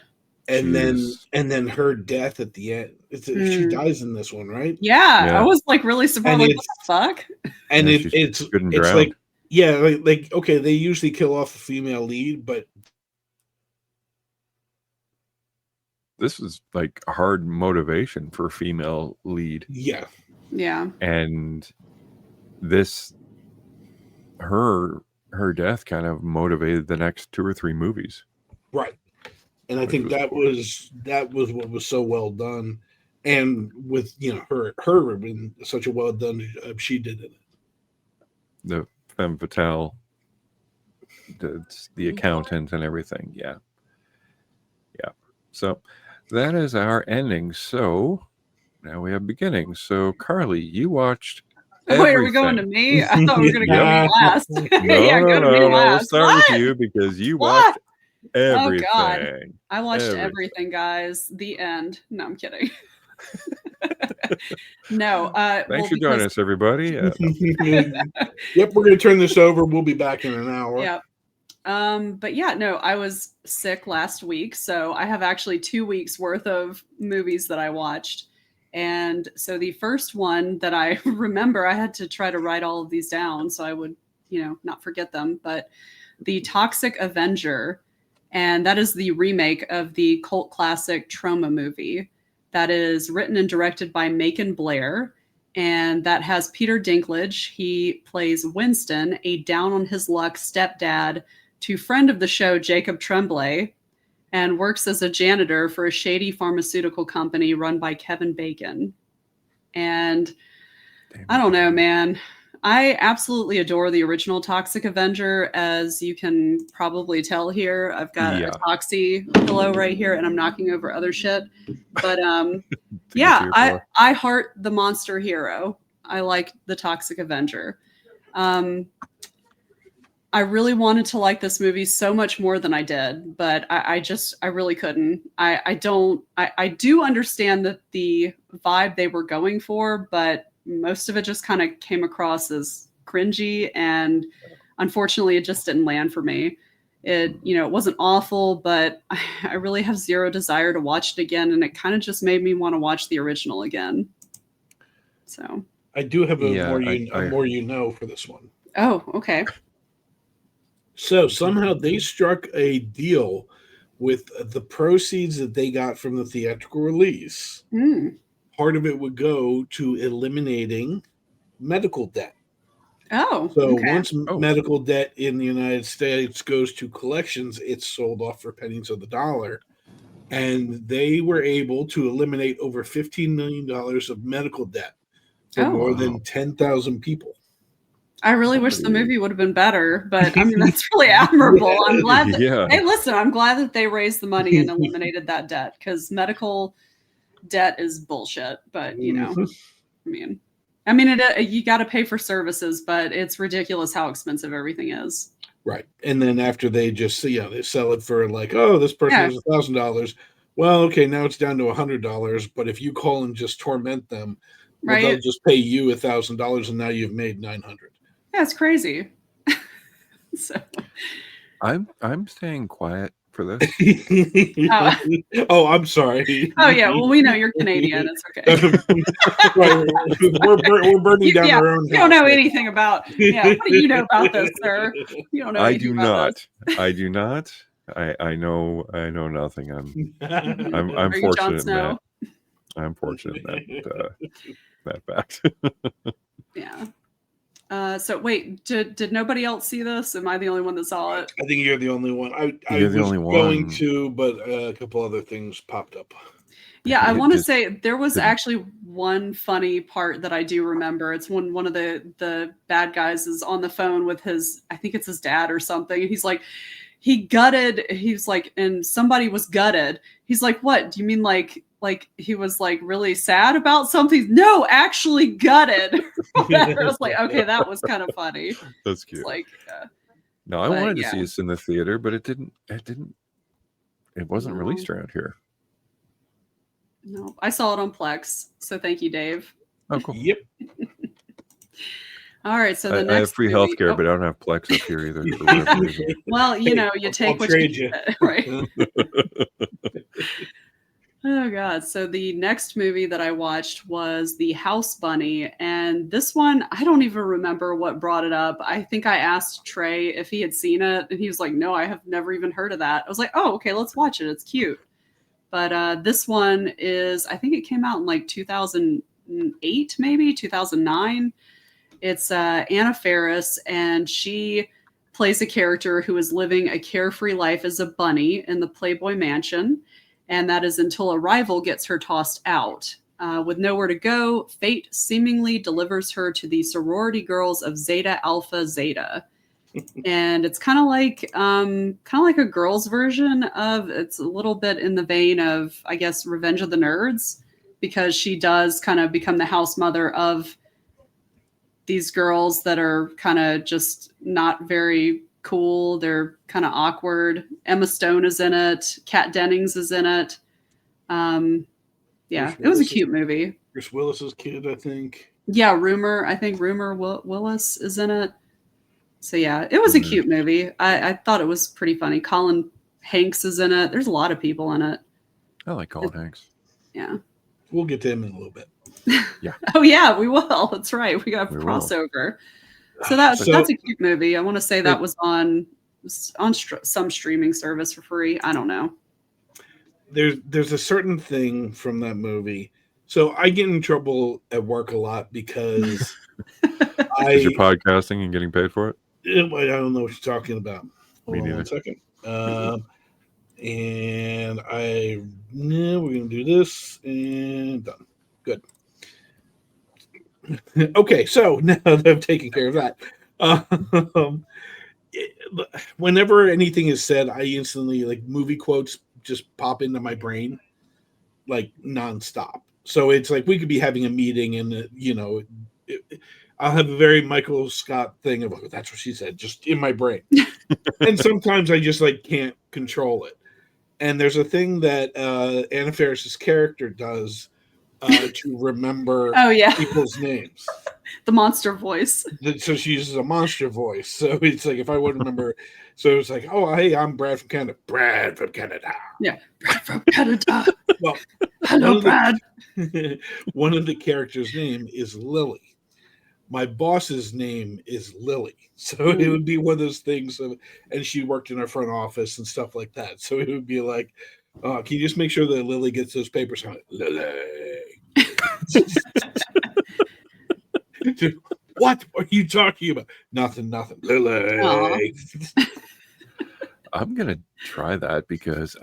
[SPEAKER 3] and
[SPEAKER 1] Jeez.
[SPEAKER 3] then her death at the end. She dies in this one, right?
[SPEAKER 2] Yeah, I was like really surprised.
[SPEAKER 3] And
[SPEAKER 2] like, what the fuck?
[SPEAKER 3] And
[SPEAKER 1] Yeah,
[SPEAKER 3] it's
[SPEAKER 1] good and
[SPEAKER 3] it's
[SPEAKER 1] drowned.
[SPEAKER 3] like, yeah, like okay, they usually kill off the female lead, but
[SPEAKER 1] this is like a hard motivation for a female lead.
[SPEAKER 3] yeah.
[SPEAKER 1] And this, her death kind of motivated the next 2 or 3 movies.
[SPEAKER 3] Right. And I think that was what was so well done. And with, her being such a well done, she did it.
[SPEAKER 1] The femme fatale, the accountant and everything. Yeah. So that is our ending. So now we have beginnings. So Carly, you watched everything.
[SPEAKER 2] Wait, are we going to me? I thought we were going to go to me last.
[SPEAKER 1] No,
[SPEAKER 2] Yeah, go to me
[SPEAKER 1] no.
[SPEAKER 2] last.
[SPEAKER 1] We'll start with you because you watched everything.
[SPEAKER 2] Oh God, I watched everything, guys. The end. No, I'm kidding. No.
[SPEAKER 1] Thanks for joining us, everybody.
[SPEAKER 3] Yep, we're going to turn this over. We'll be back in an hour.
[SPEAKER 2] Yep. But yeah, no, I was sick last week, so I have actually 2 weeks worth of movies that I watched. And so the first one that I remember, I had to try to write all of these down so I would, not forget them. But The Toxic Avenger, and that is the remake of the cult classic Trauma movie that is written and directed by Macon Blair. And that has Peter Dinklage. He plays Winston, a down on his luck stepdad to friend of the show, Jacob Tremblay, and works as a janitor for a shady pharmaceutical company run by Kevin Bacon. And I don't know, man. I absolutely adore the original Toxic Avenger, as you can probably tell here. I've got a Toxie pillow right here, and I'm knocking over other shit. But yeah, I heart the monster hero. I like the Toxic Avenger. I really wanted to like this movie so much more than I did, but I really couldn't. I do understand that the vibe they were going for, but most of it just kind of came across as cringy, and unfortunately it just didn't land for me. It wasn't awful, but I really have zero desire to watch it again, and it kind of just made me want to watch the original again. So
[SPEAKER 3] I do have a more you know for this one.
[SPEAKER 2] Oh, okay.
[SPEAKER 3] So somehow they struck a deal with the proceeds that they got from the theatrical release. Part of it would go to eliminating medical debt.
[SPEAKER 2] Oh,
[SPEAKER 3] so okay. Once medical debt in the United States goes to collections, it's sold off for pennies of the dollar. And they were able to eliminate over $15 million of medical debt for more than 10,000 people.
[SPEAKER 2] I really wish the movie would have been better, but I mean, that's really admirable. I'm glad that, hey, listen, I'm glad that they raised the money and eliminated that debt, because medical debt is bullshit. But, I mean, you got to pay for services, but it's ridiculous how expensive everything is.
[SPEAKER 3] Right. And then after they just, they sell it for like, oh, this person was $1,000. Well, okay, now it's down to $100. But if you call and just torment them, well, they'll just pay you $1,000, and now you've made $900.
[SPEAKER 2] Yeah, it's crazy. So
[SPEAKER 3] I'm staying quiet for this. Oh, I'm sorry.
[SPEAKER 2] Oh yeah, well, we know you're Canadian. It's okay.
[SPEAKER 3] we're burning down our own house.
[SPEAKER 2] You don't know anything about. Yeah, what do you know about this, sir? You don't know.
[SPEAKER 1] I do not. I do not. I know nothing. I'm fortunate in that. I'm fortunate in that fact.
[SPEAKER 2] Yeah. So wait, did nobody else see this? Am I the only one that saw it?
[SPEAKER 3] I think you're the only one. I was going to, but a couple other things popped up.
[SPEAKER 2] Yeah, I want to say there was actually one funny part that I do remember. It's when one of the bad guys is on the phone with I think it's his dad or something. And he's like, and somebody was gutted. He's like, what? Do you mean like he was like really sad about something? No, actually gutted. I was like, okay, that was kind of funny.
[SPEAKER 1] That's cute.
[SPEAKER 2] It's like,
[SPEAKER 1] no, I wanted to see this in the theater, but it wasn't released around here.
[SPEAKER 2] No, I saw it on Plex. So thank you, Dave.
[SPEAKER 1] Oh, cool.
[SPEAKER 3] Yep.
[SPEAKER 2] All right, so
[SPEAKER 1] I have free healthcare, but I don't have Plex up here either. For whatever reason.
[SPEAKER 2] Well, you take what you get, right? Oh God! So the next movie that I watched was The House Bunny, and this one I don't even remember what brought it up. I think I asked Trey if he had seen it, and he was like, "No, I have never even heard of that." I was like, "Oh, okay, let's watch it. It's cute." But this one I think it came out in like 2008, maybe 2009. It's Anna Faris, and she plays a character who is living a carefree life as a bunny in the Playboy Mansion, and that is until a rival gets her tossed out. With nowhere to go, fate seemingly delivers her to the sorority girls of Zeta Alpha Zeta. And it's kind of like a girls' version of, it's a little bit in the vein of, I guess, Revenge of the Nerds, because she does kind of become the house mother of these girls that are kind of just not very cool. They're kind of awkward. Emma Stone is in it. Kat Dennings is in it. Yeah, it was a cute movie.
[SPEAKER 3] Bruce Willis's kid, I think.
[SPEAKER 2] Yeah, I think Rumor Willis is in it. So yeah, it was a cute movie. I thought it was pretty funny. Colin Hanks is in it. There's a lot of people in it.
[SPEAKER 1] I like Colin Hanks.
[SPEAKER 2] Yeah.
[SPEAKER 3] We'll get to him in a little bit.
[SPEAKER 1] Yeah.
[SPEAKER 2] Oh yeah, we will. That's right. We got a crossover. So that's a cute movie. I want to say that was on some streaming service for free. I don't know.
[SPEAKER 3] There's a certain thing from that movie. So I get in trouble at work a lot because
[SPEAKER 1] you're podcasting and getting paid for it.
[SPEAKER 3] I don't know what you're talking about.
[SPEAKER 1] Me neither.
[SPEAKER 3] 1 second. And we're gonna do this and done. Good. Okay, so now that I've taken care of that, whenever anything is said, I instantly, like, movie quotes just pop into my brain like nonstop. So it's like we could be having a meeting and I'll have a very Michael Scott thing of, oh, that's what she said, just in my brain. And sometimes I just like can't control it. And there's a thing that Anna Faris's character does to remember people's names.
[SPEAKER 2] The monster voice.
[SPEAKER 3] So she uses a monster voice. So it's like, if I would remember, so it's like, oh, hey, I'm Brad from Canada. Brad from Canada.
[SPEAKER 2] Yeah, Brad from Canada.
[SPEAKER 3] Well,
[SPEAKER 2] hello, Brad.
[SPEAKER 3] One of the characters' name is Lily. My boss's name is Lily. So it would be one of those things of, and she worked in our front office and stuff like that. So it would be like, can you just make sure that Lily gets those papers on it? Lily. What are you talking about? Nothing. Lily.
[SPEAKER 2] I'm
[SPEAKER 3] gonna
[SPEAKER 2] try
[SPEAKER 1] that because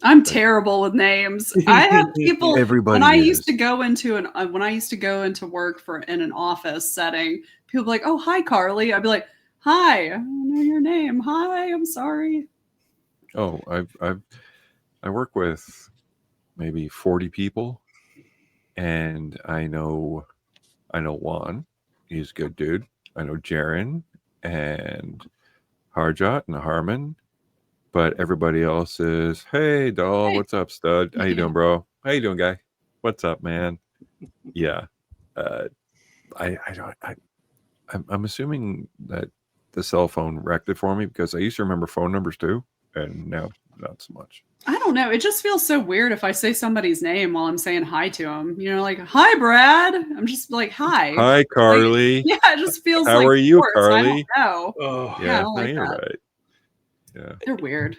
[SPEAKER 2] I'm terrible with names. I have people.
[SPEAKER 1] Everybody
[SPEAKER 2] when I used to go into work in an office setting, people be like, "Oh, hi, Carly." I'd be like, "Hi, I don't know your name. Hi, I'm sorry."
[SPEAKER 1] Oh, I work with maybe 40 people, and I know Juan. He's a good dude. I know Jaron and Harjot and Harmon. But everybody else is, hey, doll, what's up, stud? How you doing, bro? How you doing, guy? What's up, man? Yeah. I'm assuming that the cell phone wrecked it for me because I used to remember phone numbers too, and now not so much.
[SPEAKER 2] I don't know. It just feels so weird if I say somebody's name while I'm saying hi to them. Like, hi, Brad. I'm just like, hi.
[SPEAKER 1] Hi, Carly.
[SPEAKER 2] Like, it just feels
[SPEAKER 1] How
[SPEAKER 2] like,
[SPEAKER 1] are you, Carly?
[SPEAKER 2] I don't know.
[SPEAKER 3] Oh,
[SPEAKER 2] yeah, I don't like that.
[SPEAKER 1] Right. Yeah,
[SPEAKER 2] they're weird.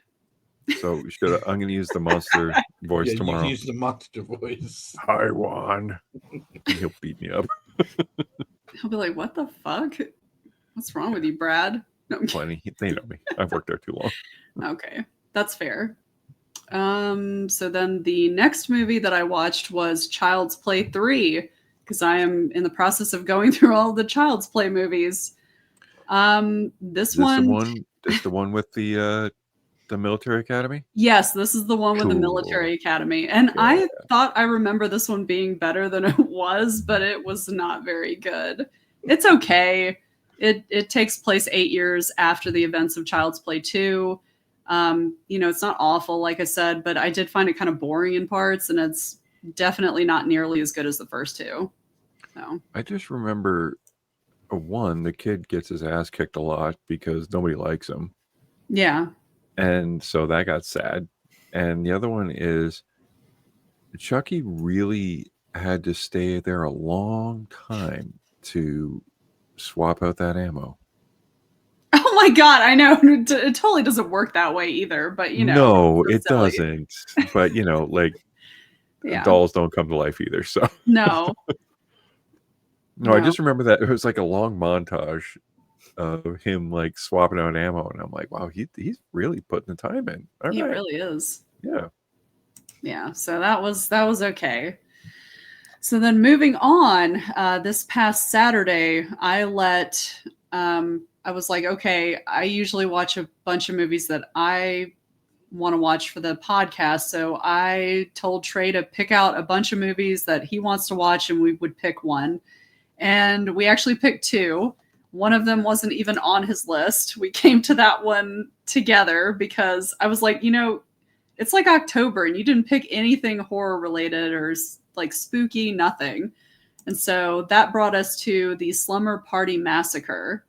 [SPEAKER 1] So I'm going to use the monster voice tomorrow.
[SPEAKER 3] You use the monster voice.
[SPEAKER 1] Hi, Juan. He'll beat me up.
[SPEAKER 2] He'll be like, "What the fuck? What's wrong with you, Brad?" No.
[SPEAKER 1] Plenty. They know me. I've worked there too long.
[SPEAKER 2] Okay, that's fair. So then the next movie that I watched was Child's Play 3, because I am in the process of going through all the Child's Play movies. This one.
[SPEAKER 1] Is the one with the military academy?
[SPEAKER 2] Yes, this is the one with the military academy. And yeah. I thought I remember this one being better than it was, but it was not very good. It's okay. It takes place 8 years after the events of Child's Play 2. It's not awful, like I said, but I did find it kind of boring in parts, and it's definitely not nearly as good as the first two. So
[SPEAKER 1] I just remember one, the kid gets his ass kicked a lot because nobody likes him.
[SPEAKER 2] Yeah.
[SPEAKER 1] And so that got sad. And the other one is Chucky really had to stay there a long time to swap out that ammo.
[SPEAKER 2] Oh my God, I know. It totally doesn't work that way either, but
[SPEAKER 1] No, it doesn't. But dolls don't come to life either. So
[SPEAKER 2] no.
[SPEAKER 1] No, I just remember that it was like a long montage of him like swapping out ammo, and I'm like, wow, he's really putting the time in.
[SPEAKER 2] He really is.
[SPEAKER 1] Yeah.
[SPEAKER 2] Yeah. So that was okay. So then moving on, this past Saturday, I was like, okay, I usually watch a bunch of movies that I want to watch for the podcast. So I told Trey to pick out a bunch of movies that he wants to watch and we would pick one. And we actually picked two. One of them wasn't even on his list. We came to that one together because I was like, it's like October and you didn't pick anything horror related or like spooky, nothing. And so that brought us to the Slumber Party Massacre.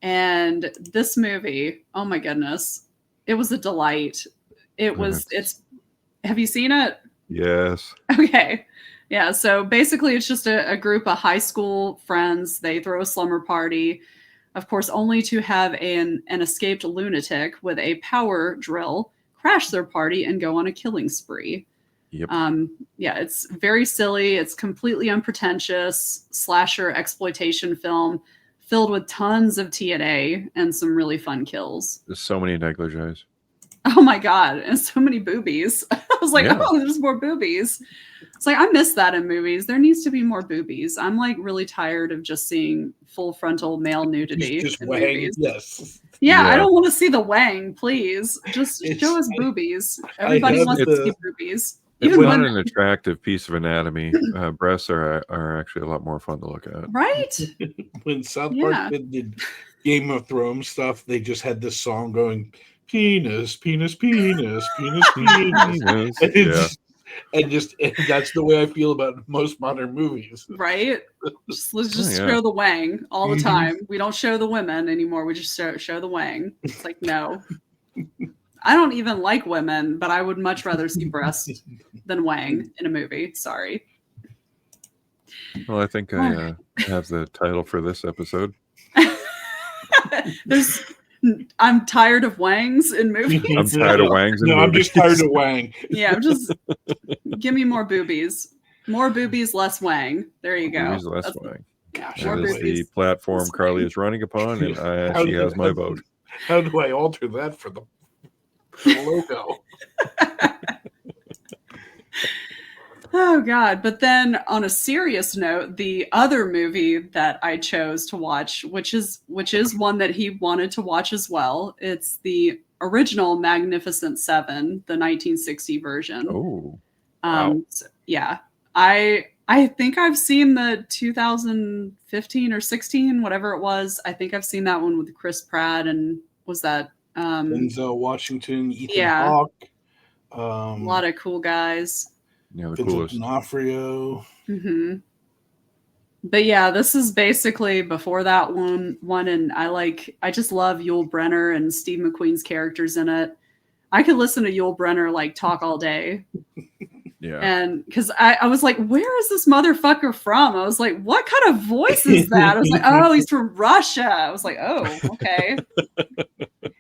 [SPEAKER 2] And this movie, oh my goodness, it was a delight. Have you seen it?
[SPEAKER 1] Yes.
[SPEAKER 2] Okay. Yeah. So basically, it's just a group of high school friends. They throw a slumber party, of course, only to have an escaped lunatic with a power drill crash their party and go on a killing spree.
[SPEAKER 1] Yep.
[SPEAKER 2] Yeah, it's very silly. It's completely unpretentious slasher exploitation film filled with tons of TNA and some really fun kills.
[SPEAKER 1] There's so many negligees.
[SPEAKER 2] Oh my God. And so many boobies. I was like,
[SPEAKER 1] Yeah.
[SPEAKER 2] oh, there's more boobies. It's like, I miss that in movies. There needs to be more boobies. I'm like really tired of just seeing full frontal male nudity
[SPEAKER 3] Just
[SPEAKER 2] in
[SPEAKER 3] wang,
[SPEAKER 2] movies.
[SPEAKER 3] yes.
[SPEAKER 2] Yeah,
[SPEAKER 1] Yeah.
[SPEAKER 2] I don't want to see the wang, please. Just show us boobies. Everybody wants to see boobies.
[SPEAKER 1] It's
[SPEAKER 2] Even
[SPEAKER 1] not
[SPEAKER 2] women.
[SPEAKER 1] an attractive piece of anatomy. Breasts are actually a lot more fun to look at.
[SPEAKER 2] Right?
[SPEAKER 3] When South Park did Game of Thrones stuff, they just had this song going, penis, penis, penis, penis, penis. And that's the way I feel about most modern movies.
[SPEAKER 2] Right? Let's just show the wang all the time. We don't show the women anymore. We just show the wang. It's like, no. I don't even like women, but I would much rather see breast than wang in a movie. Sorry.
[SPEAKER 1] Well, I think I have the title for this episode.
[SPEAKER 2] I'm tired of wangs in movies.
[SPEAKER 1] I'm tired of wangs in movies.
[SPEAKER 3] I'm just tired of wang.
[SPEAKER 2] Yeah, give me more boobies. More boobies, less wang. There you go.
[SPEAKER 1] Boobies, less wang.
[SPEAKER 3] Gosh,
[SPEAKER 1] that is the platform Carly is running upon, and she has my vote.
[SPEAKER 3] How do I alter that for the logo?
[SPEAKER 2] Oh God. But then on a serious note, the other movie that I chose to watch, which is one that he wanted to watch as well. It's the original Magnificent Seven, the 1960 version.
[SPEAKER 1] Oh. Wow.
[SPEAKER 2] So, yeah. I think I've seen the 2015 or 16, whatever it was. I think I've seen that one with Chris Pratt and was that
[SPEAKER 3] Denzel Washington, Ethan Hawke.
[SPEAKER 2] A lot of cool guys.
[SPEAKER 1] Yeah, the
[SPEAKER 3] Vincent
[SPEAKER 1] coolest.
[SPEAKER 3] D'Onofrio.
[SPEAKER 2] Mm-hmm. But yeah, this is basically before that one, and I just love Yul Brynner and Steve McQueen's characters in it. I could listen to Yul Brynner like talk all day.
[SPEAKER 1] Yeah.
[SPEAKER 2] And because I was like, where is this motherfucker from? I was like, what kind of voice is that? I was like, oh, he's from Russia. I was like, oh, okay.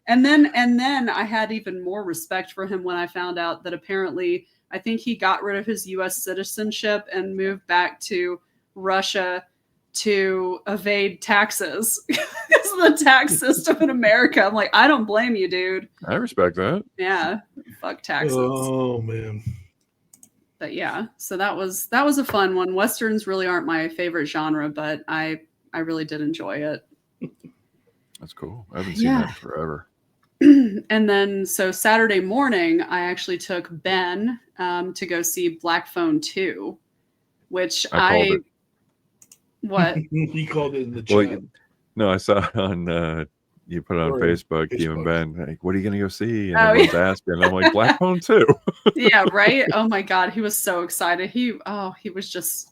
[SPEAKER 2] And then I had even more respect for him when I found out that apparently I think he got rid of his US citizenship and moved back to Russia to evade taxes because of the tax system in America. I'm like, I don't blame you, dude.
[SPEAKER 1] I respect that.
[SPEAKER 2] Yeah. Fuck taxes.
[SPEAKER 3] Oh man.
[SPEAKER 2] But yeah, so that was a fun one. Westerns really aren't my favorite genre, but I really did enjoy it.
[SPEAKER 1] That's cool. I haven't seen that in forever.
[SPEAKER 2] And then so Saturday morning, I actually took Ben to go see Black Phone 2, which
[SPEAKER 1] I
[SPEAKER 2] what?
[SPEAKER 3] He called it in the chat.
[SPEAKER 1] No, I saw it on you put it on Facebook, you and Ben, like, what are you gonna go see? And everyone's asking. I'm like, Black Phone 2.
[SPEAKER 2] Yeah, right. Oh my God, he was so excited. He was just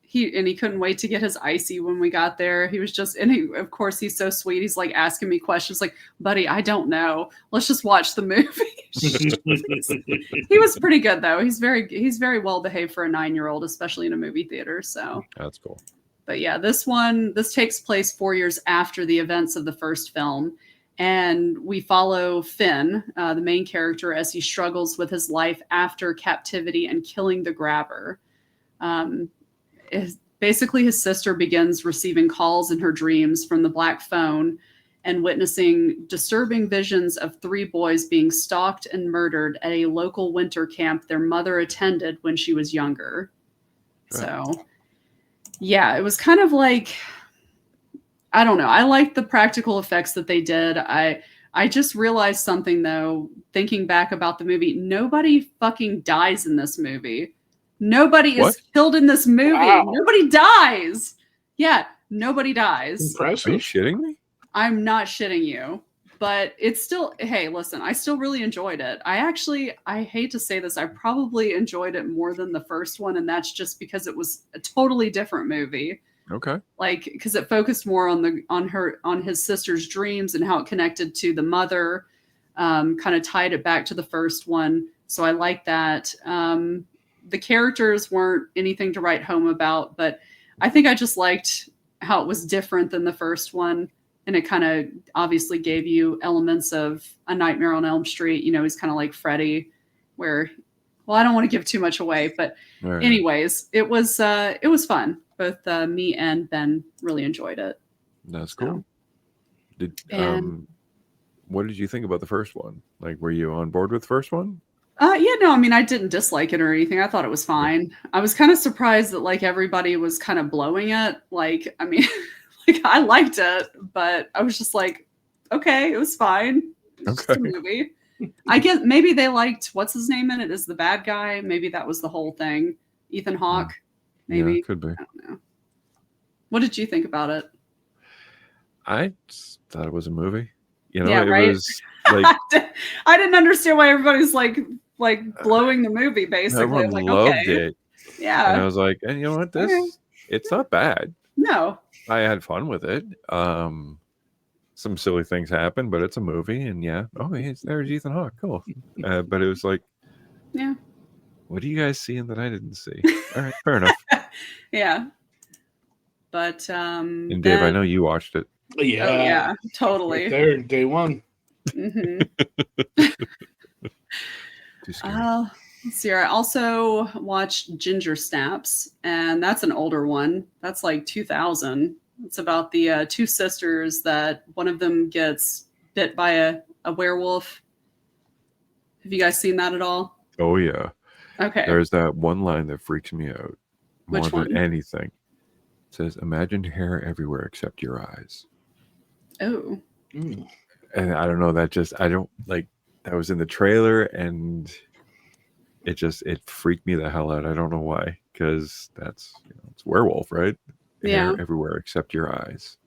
[SPEAKER 2] he couldn't wait to get his icy when we got there. He was just, and of course he's so sweet. He's like asking me questions like, buddy, I don't know. Let's just watch the movie. He was pretty good though. He's very well behaved for a 9-year-old, especially in a movie theater. So
[SPEAKER 1] that's cool.
[SPEAKER 2] But yeah, this takes place 4 years after the events of the first film. And we follow Finn, the main character, as he struggles with his life after captivity and killing the grabber. Basically, his sister begins receiving calls in her dreams from the Black Phone and witnessing disturbing visions of 3 boys being stalked and murdered at a local winter camp their mother attended when she was younger. So, yeah, it was kind of like, I don't know. I liked the practical effects that they did. I just realized something though, thinking back about the movie. Nobody fucking dies in this movie. Nobody
[SPEAKER 1] What?
[SPEAKER 2] is killed in this movie.
[SPEAKER 3] Wow.
[SPEAKER 2] Nobody dies. Yeah, nobody dies.
[SPEAKER 1] Are you
[SPEAKER 3] Impressive.
[SPEAKER 1] shitting me?
[SPEAKER 2] I'm not shitting you, but it's still, hey, listen, I still really enjoyed it. I hate to say this, I probably enjoyed it more than the first one, and that's just because it was a totally different movie.
[SPEAKER 1] Okay.
[SPEAKER 2] Like, because it focused more on his sister's dreams and how it connected to the mother, kind of tied it back to the first one. So I like that. The characters weren't anything to write home about, but I think I just liked how it was different than the first one. And it kind of obviously gave you elements of A Nightmare on Elm Street. You know, he's kind of like Freddy, where, well, I don't want to give too much away, but
[SPEAKER 1] Right.
[SPEAKER 2] anyways, it was fun. Both me and Ben really enjoyed it.
[SPEAKER 1] That's
[SPEAKER 2] So.
[SPEAKER 1] cool.
[SPEAKER 2] And-
[SPEAKER 1] what did you think about the first one? Like, were you on board with the first one?
[SPEAKER 2] Yeah, no, I mean, I didn't dislike it or anything. I thought it was fine. I was kind of surprised that like everybody was kind of blowing it. Like, I mean, like I liked it, but I was just like, okay, it was fine. It's just a
[SPEAKER 1] Okay.
[SPEAKER 2] movie. I guess maybe they liked what's his name in it as the bad guy. Maybe that was the whole thing. Ethan Hawke. Maybe.
[SPEAKER 1] Yeah, could be.
[SPEAKER 2] I don't know. What did you think about it?
[SPEAKER 1] I just thought it was a movie. You know,
[SPEAKER 2] Yeah,
[SPEAKER 1] it
[SPEAKER 2] right?
[SPEAKER 1] was like
[SPEAKER 2] I didn't understand why everybody's like blowing the movie. Basically,
[SPEAKER 1] everyone
[SPEAKER 2] I'm like,
[SPEAKER 1] loved
[SPEAKER 2] okay,
[SPEAKER 1] it, and
[SPEAKER 2] yeah,
[SPEAKER 1] I was like, and you know what,
[SPEAKER 2] Okay.
[SPEAKER 1] it's not bad.
[SPEAKER 2] no,
[SPEAKER 1] I had fun with it. Some silly things happen, but it's a movie, and yeah, there's Ethan Hawke, cool. But it was like,
[SPEAKER 2] yeah,
[SPEAKER 1] what are you guys seeing that I didn't see? All right, fair enough.
[SPEAKER 2] yeah. But
[SPEAKER 1] And Dave, I
[SPEAKER 2] then-
[SPEAKER 1] know you watched it.
[SPEAKER 3] Yeah.
[SPEAKER 2] oh yeah,
[SPEAKER 3] Right
[SPEAKER 2] totally.
[SPEAKER 3] there, day one.
[SPEAKER 2] hmm
[SPEAKER 1] Too scary.
[SPEAKER 2] Let's see. I also watched Ginger Snaps, and that's an older one. That's like 2000. It's about the two sisters that one of them gets bit by a werewolf. Have you guys seen that at all?
[SPEAKER 1] Oh yeah,
[SPEAKER 2] Okay.
[SPEAKER 1] there's that one line that freaks me out more
[SPEAKER 2] Which
[SPEAKER 1] than
[SPEAKER 2] one?
[SPEAKER 1] anything. It says, "Imagine hair everywhere except your eyes."
[SPEAKER 2] Oh.
[SPEAKER 3] Mm.
[SPEAKER 1] And I don't know, I don't like that was in the trailer, and it freaked me the hell out. I don't know why, because that's it's werewolf, right?
[SPEAKER 2] Yeah.
[SPEAKER 1] Hair everywhere except your eyes,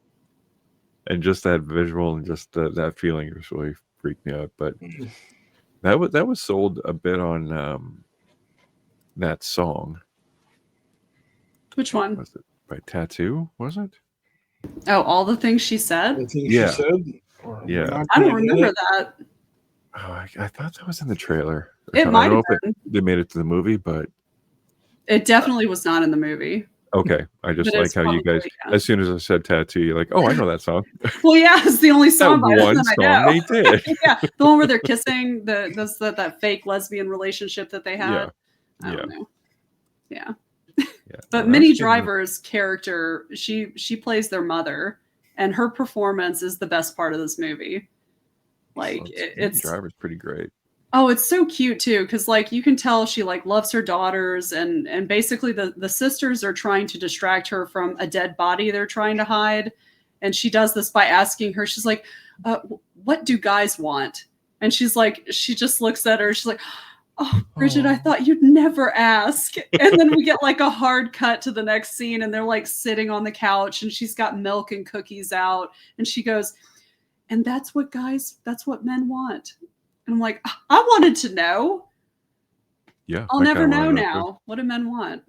[SPEAKER 1] and just that visual and just that feeling just really freaked me out. But that was sold a bit on that song.
[SPEAKER 2] Which one?
[SPEAKER 1] Was it by Tattoo? Was it?
[SPEAKER 2] Oh, All the Things She
[SPEAKER 3] I
[SPEAKER 2] Said?
[SPEAKER 3] think
[SPEAKER 1] Yeah.
[SPEAKER 3] she said. Or
[SPEAKER 1] Yeah.
[SPEAKER 3] not
[SPEAKER 2] I don't
[SPEAKER 3] gonna get
[SPEAKER 2] remember
[SPEAKER 3] it.
[SPEAKER 2] that.
[SPEAKER 1] Oh, I thought that was in the trailer.
[SPEAKER 2] It
[SPEAKER 1] I
[SPEAKER 2] might
[SPEAKER 1] don't know
[SPEAKER 2] have
[SPEAKER 1] if they made it to the movie, but
[SPEAKER 2] It definitely was not in the movie.
[SPEAKER 1] okay. I just
[SPEAKER 2] But
[SPEAKER 1] like
[SPEAKER 2] it's
[SPEAKER 1] how you guys,
[SPEAKER 2] probably, yeah.
[SPEAKER 1] as soon as I said Tattoo, you're like, oh, I know that song.
[SPEAKER 2] Well, yeah, it's the only
[SPEAKER 1] That
[SPEAKER 2] song by them
[SPEAKER 1] one
[SPEAKER 2] that I
[SPEAKER 1] song
[SPEAKER 2] know.
[SPEAKER 1] they did.
[SPEAKER 2] Yeah, the one where they're kissing, that fake lesbian relationship that they had.
[SPEAKER 1] Yeah.
[SPEAKER 2] I don't know. Yeah.
[SPEAKER 1] Yeah.
[SPEAKER 2] But
[SPEAKER 1] no,
[SPEAKER 2] Minnie
[SPEAKER 1] that's getting-
[SPEAKER 2] Driver's character, she plays their mother, and her performance is the best part of this movie. Like
[SPEAKER 1] well,
[SPEAKER 2] it's
[SPEAKER 1] Driver's pretty great.
[SPEAKER 2] oh, it's so cute too, because like you can tell she like loves her daughters, and basically the sisters are trying to distract her from a dead body they're trying to hide, and she does this by asking her. She's like, "What do guys want?" And she's like, she just looks at her. She's like, "Oh, Bridget, I
[SPEAKER 1] Aw.
[SPEAKER 2] thought you'd never ask." And then we get like a hard cut to the next scene, and they're like sitting on the couch, and she's got milk and cookies out, and she goes, "And that's what men want." And I'm like, I wanted to know.
[SPEAKER 1] Yeah.
[SPEAKER 2] I'll
[SPEAKER 1] I
[SPEAKER 2] never
[SPEAKER 1] kinda
[SPEAKER 2] know
[SPEAKER 1] wanna too.
[SPEAKER 2] now. What do men want?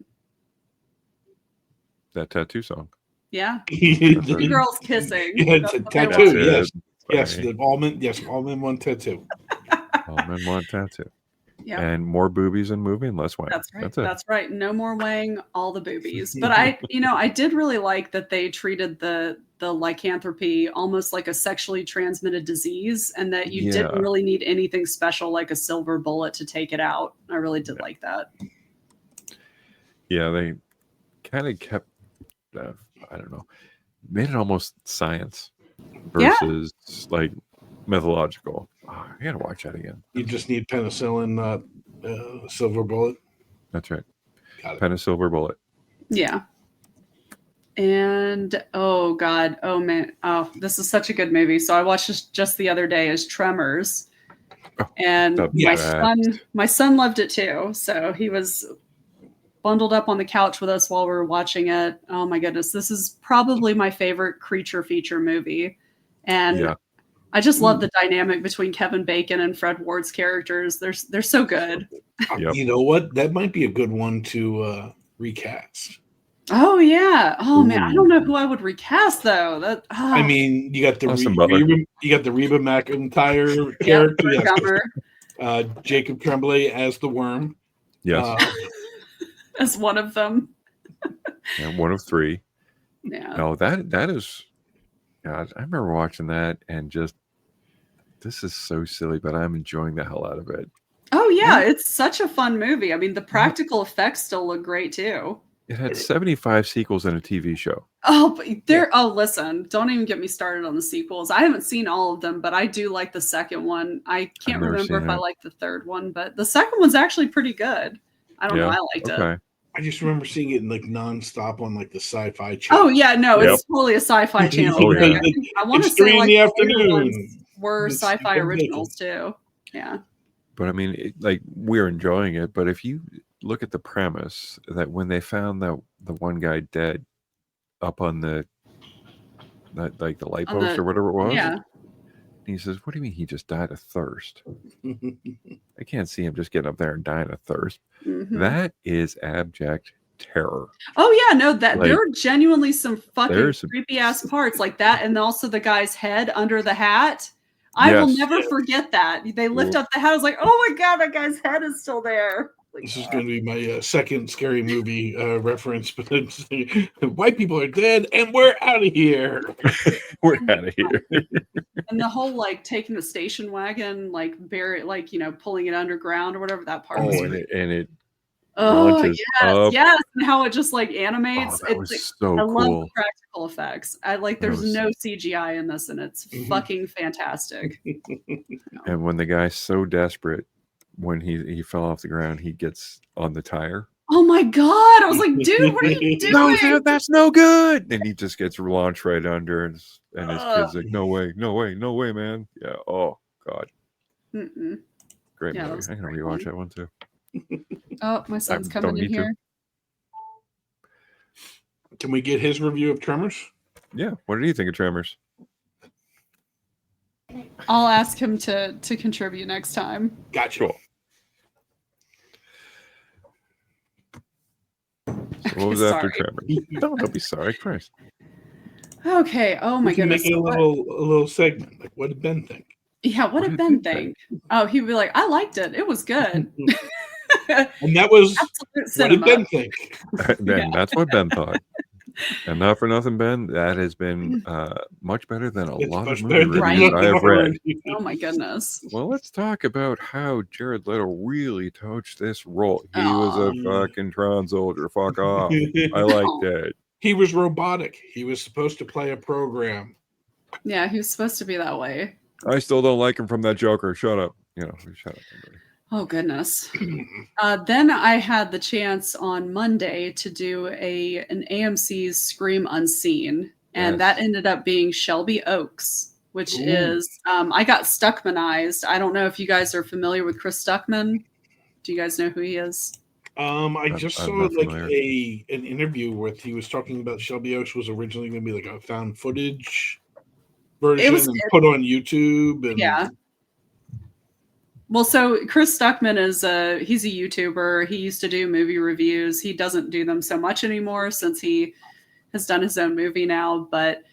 [SPEAKER 1] That Tattoo song.
[SPEAKER 2] Yeah.
[SPEAKER 1] That's
[SPEAKER 2] Two
[SPEAKER 1] right.
[SPEAKER 2] girls kissing.
[SPEAKER 3] Yeah,
[SPEAKER 2] That's
[SPEAKER 3] it's a
[SPEAKER 2] what they
[SPEAKER 3] tattoo.
[SPEAKER 2] want.
[SPEAKER 3] Yes.
[SPEAKER 1] it.
[SPEAKER 3] Yes,
[SPEAKER 1] Right.
[SPEAKER 3] all men want tattoo.
[SPEAKER 1] All men want tattoo.
[SPEAKER 2] Yeah.
[SPEAKER 1] And more boobies in movie and less wang.
[SPEAKER 2] That's right.
[SPEAKER 1] That's it.
[SPEAKER 2] That's right. No more weighing all the boobies. But I did really like that they treated the lycanthropy almost like a sexually transmitted disease, and that you didn't
[SPEAKER 1] Yeah.
[SPEAKER 2] really need anything special like a silver bullet to take it out. I really did like that.
[SPEAKER 1] Yeah, they kind of kept, I don't know, made it almost science
[SPEAKER 2] Yeah.
[SPEAKER 1] versus like mythological. Oh, I gotta watch that again.
[SPEAKER 3] You just need penicillin, not silver bullet.
[SPEAKER 1] That's right.
[SPEAKER 3] Got it.
[SPEAKER 1] Pen and silver bullet.
[SPEAKER 2] Yeah. And oh god, oh man, oh, this is such a good movie. So I watched this just the other day as Tremors, and my son loved it too. So he was bundled up on the couch with us while we were watching it. Oh my goodness, this is probably my favorite creature feature movie, and I just love the dynamic between Kevin Bacon and Fred Ward's characters. They're so good.
[SPEAKER 3] You know what? That might be a good one to recast.
[SPEAKER 2] Oh yeah. Oh man, I don't know who I would recast though.
[SPEAKER 3] I mean, you got the Reba McEntire character, Jacob Tremblay as the worm.
[SPEAKER 1] Yes,
[SPEAKER 2] as one of them.
[SPEAKER 1] And one of three.
[SPEAKER 2] Yeah.
[SPEAKER 1] No, that is. God, I remember watching that and just, this is so silly, but I'm enjoying the hell out of it.
[SPEAKER 2] Oh yeah, it's such a fun movie. I mean, the practical effects still look great too.
[SPEAKER 1] It had 75 sequels and a TV show.
[SPEAKER 2] Oh, but listen, don't even get me started on the sequels. I haven't seen all of them, but I do like the second one. I can't remember if I like the third one, but the second one's actually pretty good. I don't know. I liked it.
[SPEAKER 3] I just remember seeing it in like nonstop on like the Sci-Fi channel.
[SPEAKER 2] Oh yeah, no, it's totally a Sci-Fi channel. I want to say like the afternoon were Sci-Fi originals too. Yeah.
[SPEAKER 1] But I mean, we're enjoying it. But if you look at the premise, that when they found that the one guy dead up on the light post or whatever it was, and he says, "What do you mean he just died of thirst?" I can't see him just getting up there and dying of thirst. Mm-hmm. That is abject terror.
[SPEAKER 2] Oh yeah, no, that there are genuinely some fucking creepy ass parts like that, and also the guy's head under the hat. I will never forget that. They lift up the hat. I was like, oh my god, that guy's head is still there. Like,
[SPEAKER 3] this is going to be my second scary movie reference, but white people are dead and we're out of here.
[SPEAKER 1] We're out of here.
[SPEAKER 2] And the whole like taking the station wagon, like pulling it underground or whatever that part was. Yes, and how it just like animates.
[SPEAKER 1] That was so cool.
[SPEAKER 2] I love the practical effects. There's no CGI in this, and it's fucking fantastic.
[SPEAKER 1] And when the guy's so desperate, when he fell off the ground, he gets on the tire.
[SPEAKER 2] Oh my god! I was like, dude, what are you doing?
[SPEAKER 1] No, that's no good. And he just gets launched right under, and his kid's like, no way, man. Yeah. Oh god. Great movie. I'm gonna rewatch that one too.
[SPEAKER 2] Oh, my son's coming in here.
[SPEAKER 3] Can we get his review of Tremors?
[SPEAKER 1] Yeah. What did you think of Tremors?
[SPEAKER 2] I'll ask him to contribute next time.
[SPEAKER 3] Gotcha.
[SPEAKER 1] Cool. So what was after Tremors? No, don't be sorry, Christ.
[SPEAKER 2] Okay. Oh my goodness.
[SPEAKER 3] Make a little segment. Like, what did Ben think?
[SPEAKER 2] Yeah. What did Ben think? Oh, he'd be like, I liked it. It was good.
[SPEAKER 3] And that was what did Ben think?
[SPEAKER 1] Ben, that's what Ben thought. And not for nothing, Ben, that has been much better than a lot of movie reviews I have read.
[SPEAKER 2] Oh my goodness.
[SPEAKER 1] Well, let's talk about how Jared Leto really touched this role. He was a fucking Tron soldier. Fuck off. I liked it.
[SPEAKER 3] He was robotic. He was supposed to play a program.
[SPEAKER 2] Yeah, he was supposed to be that way.
[SPEAKER 1] I still don't like him from that Joker. Shut up. Shut up. Somebody.
[SPEAKER 2] Oh, goodness. Then I had the chance on Monday to do an AMC's Scream Unseen, and that ended up being Shelby Oaks, which is, I got Stuckmanized. I don't know if you guys are familiar with Chris Stuckman. Do you guys know who he is?
[SPEAKER 3] I just saw like an interview where he was talking about Shelby Oaks was originally going to be like a found footage version and put on YouTube. And
[SPEAKER 2] yeah. Well, so Chris Stuckman he's a YouTuber. He used to do movie reviews. He doesn't do them so much anymore since he has done his own movie now. But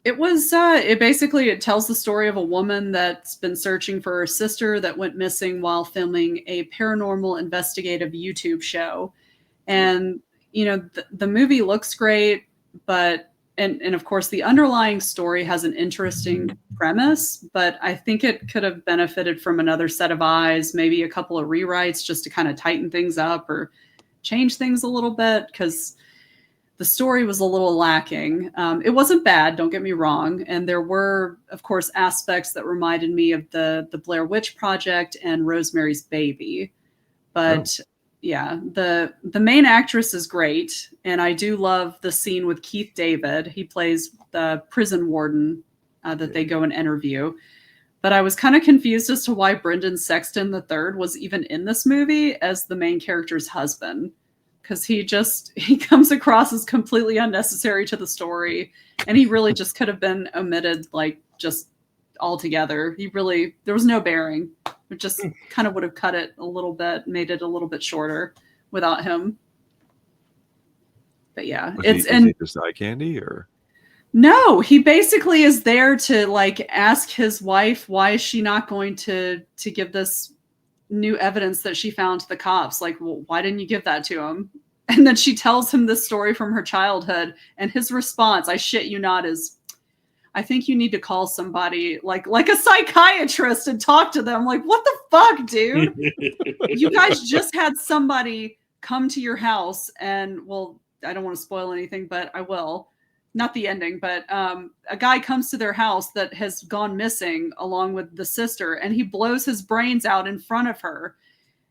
[SPEAKER 2] it tells the story of a woman that's been searching for her sister that went missing while filming a paranormal investigative YouTube show. And, the movie looks great, but and of course, the underlying story has an interesting premise, but I think it could have benefited from another set of eyes, maybe a couple of rewrites just to kind of tighten things up or change things a little bit, because the story was a little lacking. It wasn't bad, don't get me wrong. And there were, of course, aspects that reminded me of the Blair Witch Project and Rosemary's Baby. But yeah, the main actress is great, and I do love the scene with Keith David. He plays the prison warden that they go and interview. But I was kind of confused as to why Brendan Sexton III was even in this movie as the main character's husband, because he comes across as completely unnecessary to the story, and he really just could have been omitted, like, just altogether. There was no bearing. It just kind of would have cut it a little bit, made it a little bit shorter without him. But yeah,
[SPEAKER 1] is he just eye candy, or?
[SPEAKER 2] No, he basically is there to like ask his wife why is she not going to give this new evidence that she found to the cops. Like, well, why didn't you give that to him? And then she tells him this story from her childhood, and his response, I shit you not, is, I think you need to call somebody like a psychiatrist and talk to them. Like, what the fuck, dude? You guys just had somebody come to your house and, well, I don't want to spoil anything, but I will. Not the ending, but a guy comes to their house that has gone missing along with the sister, and he blows his brains out in front of her.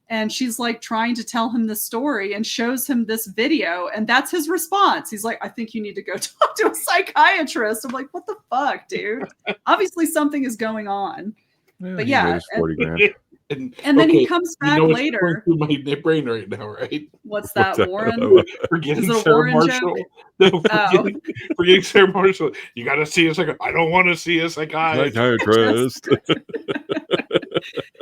[SPEAKER 2] And she's like trying to tell him the story and shows him this video, and that's his response. He's like, I think you need to go talk to a psychiatrist. I'm like, what the fuck, dude? Obviously something is going on.
[SPEAKER 1] Yeah,
[SPEAKER 2] but yeah.
[SPEAKER 1] 40 grand.
[SPEAKER 2] And then he comes back later.
[SPEAKER 3] Through my brain right now, right?
[SPEAKER 2] What's that, Warren?
[SPEAKER 3] Forgetting Sarah Marshall. No, forgetting Sarah Marshall. You got to see a psychiatrist. I don't want to see a psychiatrist.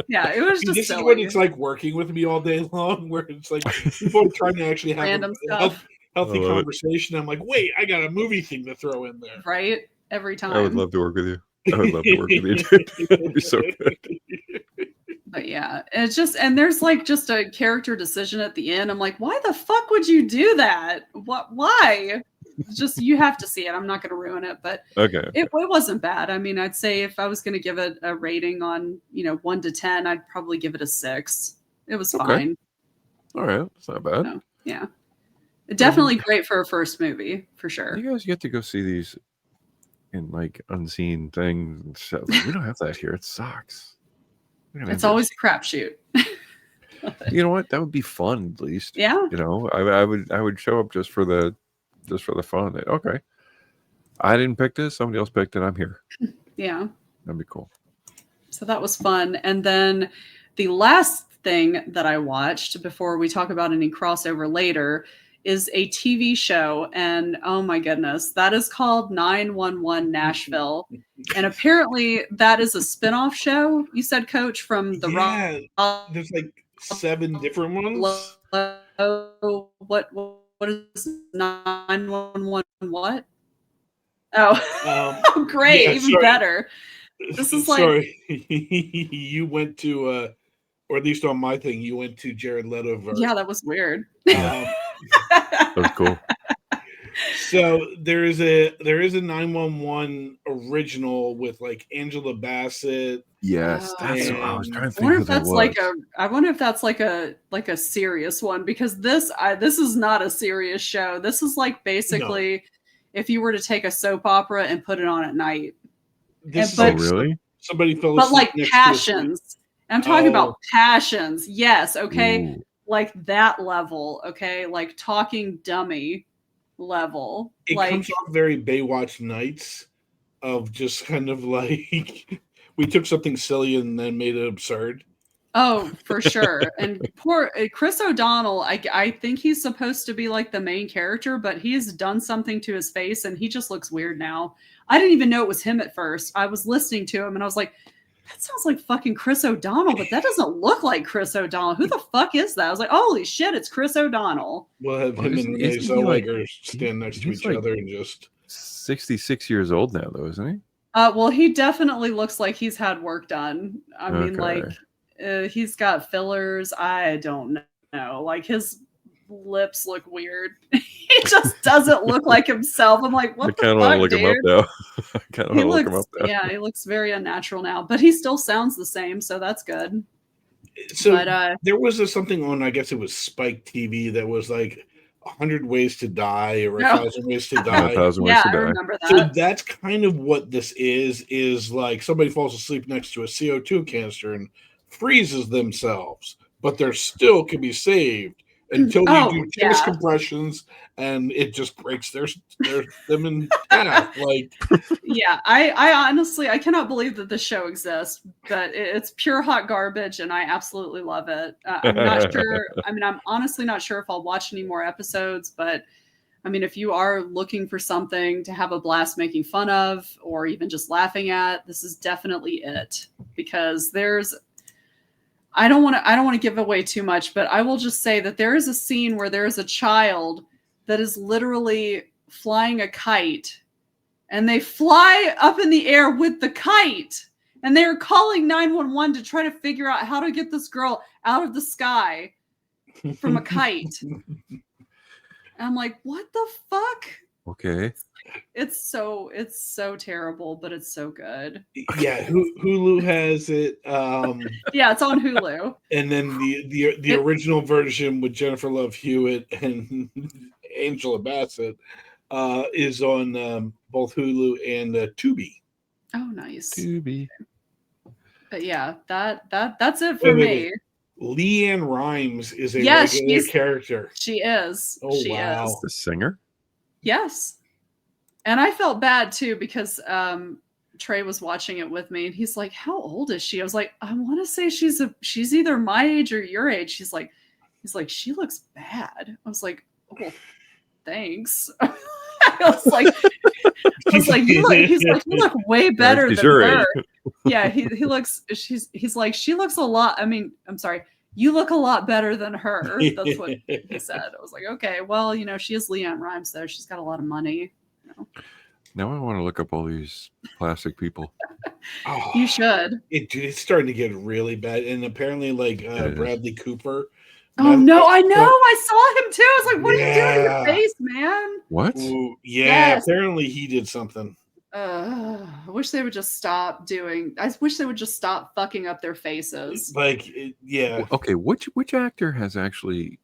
[SPEAKER 2] Yeah, it was just
[SPEAKER 3] this
[SPEAKER 2] silly.
[SPEAKER 3] is what it's like working with me all day long, where it's like people are trying to actually have
[SPEAKER 2] random
[SPEAKER 3] a healthy conversation. I'm like, wait, I got a movie thing to throw in there.
[SPEAKER 2] Right? Every time.
[SPEAKER 1] I would love to work with you. I would love to work with you, dude. That'd be so good.
[SPEAKER 2] But yeah, it's just, and there's like just a character decision at the end. I'm like, why the fuck would you do that? Why? It's just, you have to see it. I'm not going to ruin it, but
[SPEAKER 1] okay.
[SPEAKER 2] It wasn't bad. I mean, I'd say if I was going to give it a rating on, 1 to 10, I'd probably give it a 6. It was fine.
[SPEAKER 1] All right. It's not bad.
[SPEAKER 2] So, yeah. Definitely great for a first movie, for sure.
[SPEAKER 1] You guys get to go see these in like unseen things and stuff. We don't have that here. It sucks.
[SPEAKER 2] It's always a crapshoot.
[SPEAKER 1] You know what? That would be fun, at least.
[SPEAKER 2] Yeah.
[SPEAKER 1] I would show up just for the fun. Okay, I didn't pick this. Somebody else picked it. I'm here.
[SPEAKER 2] Yeah.
[SPEAKER 1] That'd be cool.
[SPEAKER 2] So that was fun. And then the last thing that I watched before we talk about any crossover later is a TV show. And oh my goodness, that is called 911 Nashville. And apparently that is a spinoff show, you said, Coach, from the
[SPEAKER 3] there's like 7 different ones.
[SPEAKER 2] What is 911 what? Oh, great, yeah, even better. This is like,
[SPEAKER 3] sorry. You went to or at least on my thing, you went to Jared Leto.
[SPEAKER 2] Yeah, that was weird.
[SPEAKER 1] That was cool.
[SPEAKER 3] So there is a 911 original with like Angela Bassett.
[SPEAKER 1] Yes, that's what I was trying to think.
[SPEAKER 2] I wonder if that's I wonder if that's like a serious one, because this is not a serious show. This is like basically if you were to take a soap opera and put it on at night.
[SPEAKER 1] Really?
[SPEAKER 3] Somebody fell
[SPEAKER 2] asleep. But like Passions. I'm talking about Passions. Yes. Okay. Ooh. Like that level. Okay. Like Talking Dummy level.
[SPEAKER 3] It comes off very Baywatch Nights of just kind of like we took something silly and then made it absurd.
[SPEAKER 2] Oh, for sure. And poor Chris O'Donnell, I think he's supposed to be like the main character, but he's done something to his face and he just looks weird now. I didn't even know it was him at first. I was listening to him and I was like, that sounds like fucking Chris O'Donnell, but that doesn't look like Chris O'Donnell. Who the fuck is that? I was like, holy shit, it's Chris O'Donnell.
[SPEAKER 3] We'll have him and Renee Zellweger stand next to each other and just
[SPEAKER 1] 66 years old now, though, isn't he?
[SPEAKER 2] Well, he definitely looks like he's had work done. I mean, like he's got fillers. I don't know. Like his lips look weird. He just doesn't look like himself. I'm like, what the fuck, dude? I kind of want to look him up now. I kind of want to look him up now. Yeah, he looks very unnatural now, but he still sounds the same, so that's good.
[SPEAKER 3] So there was something on, I guess it was Spike TV, that was like 100 Ways to Die or 1,000 Ways to Die.
[SPEAKER 1] 1,000 Ways to Die.
[SPEAKER 2] I remember that.
[SPEAKER 3] So that's kind of what this is like somebody falls asleep next to a CO2 canister and freezes themselves. but there still can be saved until you
[SPEAKER 2] Oh,
[SPEAKER 3] do chest
[SPEAKER 2] yeah.
[SPEAKER 3] compressions and it just breaks them in half. Like,
[SPEAKER 2] Yeah, I honestly, I cannot believe that this show exists, but it's pure hot garbage, and I absolutely love it. I'm not sure. I mean, I'm honestly not sure if I'll watch any more episodes, but I mean, if you are looking for something to have a blast making fun of, or even just laughing at, this is definitely it. Because I don't want to give away too much, but I will just say that there is a scene where there is a child that is literally flying a kite, and they fly up in the air with the kite, and they are calling 911 to try to figure out how to get this girl out of the sky from a kite. And I'm like, what the fuck?
[SPEAKER 1] Okay.
[SPEAKER 2] It's so terrible, but it's so good.
[SPEAKER 3] yeah, Hulu has it.
[SPEAKER 2] Yeah, it's on Hulu.
[SPEAKER 3] And then the original version with Jennifer Love Hewitt and Angela Bassett is on both Hulu and Tubi.
[SPEAKER 2] Oh, nice.
[SPEAKER 1] Tubi.
[SPEAKER 2] But yeah, that's it for me.
[SPEAKER 3] Leanne Rimes is a
[SPEAKER 2] Yes,
[SPEAKER 3] regular character.
[SPEAKER 2] She is.
[SPEAKER 3] Oh,
[SPEAKER 2] she
[SPEAKER 3] wow.
[SPEAKER 2] is.
[SPEAKER 1] The singer?
[SPEAKER 2] Yes. And I felt bad too because Trey was watching it with me and he's like, "How old is she?" I was like, "I want to say she's either my age or your age." He's like, "She looks bad." I was like, "Oh, thanks." I was like, you look way better than her. Yeah, he looks. He's like, she looks a lot. I mean, I'm sorry. You look a lot better than her. That's what he said. I was like, okay, well, she is Leanne Rimes, though. She's got a lot of money.
[SPEAKER 1] Now I want to look up all these plastic people.
[SPEAKER 3] Oh,
[SPEAKER 2] you should.
[SPEAKER 3] It's starting to get really bad. And apparently, like Bradley Cooper.
[SPEAKER 2] Oh, no, I know. I saw him, too. I was like, what are you doing to your face, man?
[SPEAKER 1] What?
[SPEAKER 3] Ooh, yeah, yes. Apparently he did something.
[SPEAKER 2] I wish they would just stop fucking up their faces.
[SPEAKER 3] Like, yeah.
[SPEAKER 1] Okay, which actor has actually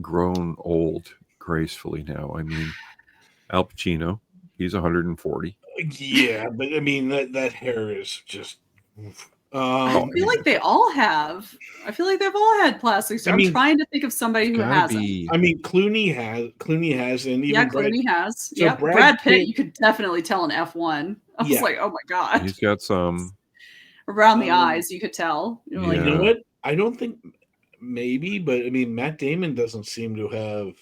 [SPEAKER 1] grown old gracefully now? I mean, Al Pacino, he's 140.
[SPEAKER 3] Yeah, but I mean that hair is just.
[SPEAKER 2] I feel like they all have. I feel like they've all had plastic surgery. I'm trying to think of somebody who hasn't.
[SPEAKER 3] I mean, Clooney has, and even
[SPEAKER 2] Clooney has. So yeah, Brad Pitt, you could definitely tell an F1. I was like, oh my god.
[SPEAKER 1] He's got some
[SPEAKER 2] around the eyes. You could tell.
[SPEAKER 3] You know what? I don't think maybe, but I mean, Matt Damon doesn't seem to have.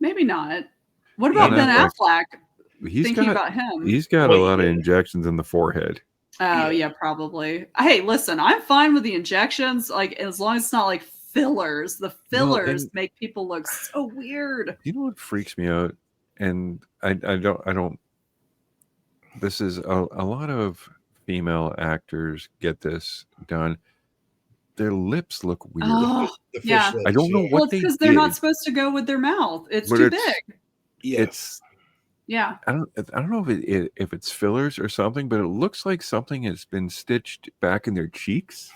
[SPEAKER 2] Maybe not. What about Ben Affleck?
[SPEAKER 1] Thinking
[SPEAKER 2] about him,
[SPEAKER 1] he's got a lot of injections in the forehead.
[SPEAKER 2] Oh yeah, probably. Hey, listen, I'm fine with the injections, like as long as it's not like fillers. The fillers make people look so weird.
[SPEAKER 1] You know what freaks me out? And I don't. This is a lot of female actors get this done. Their lips look weird.
[SPEAKER 2] Oh, yeah.
[SPEAKER 1] I don't know what they did.
[SPEAKER 2] Because they're not supposed to go with their mouth. It's too big.
[SPEAKER 3] Yes.
[SPEAKER 2] Yeah.
[SPEAKER 1] I don't know if it's fillers or something, but it looks like something has been stitched back in their cheeks.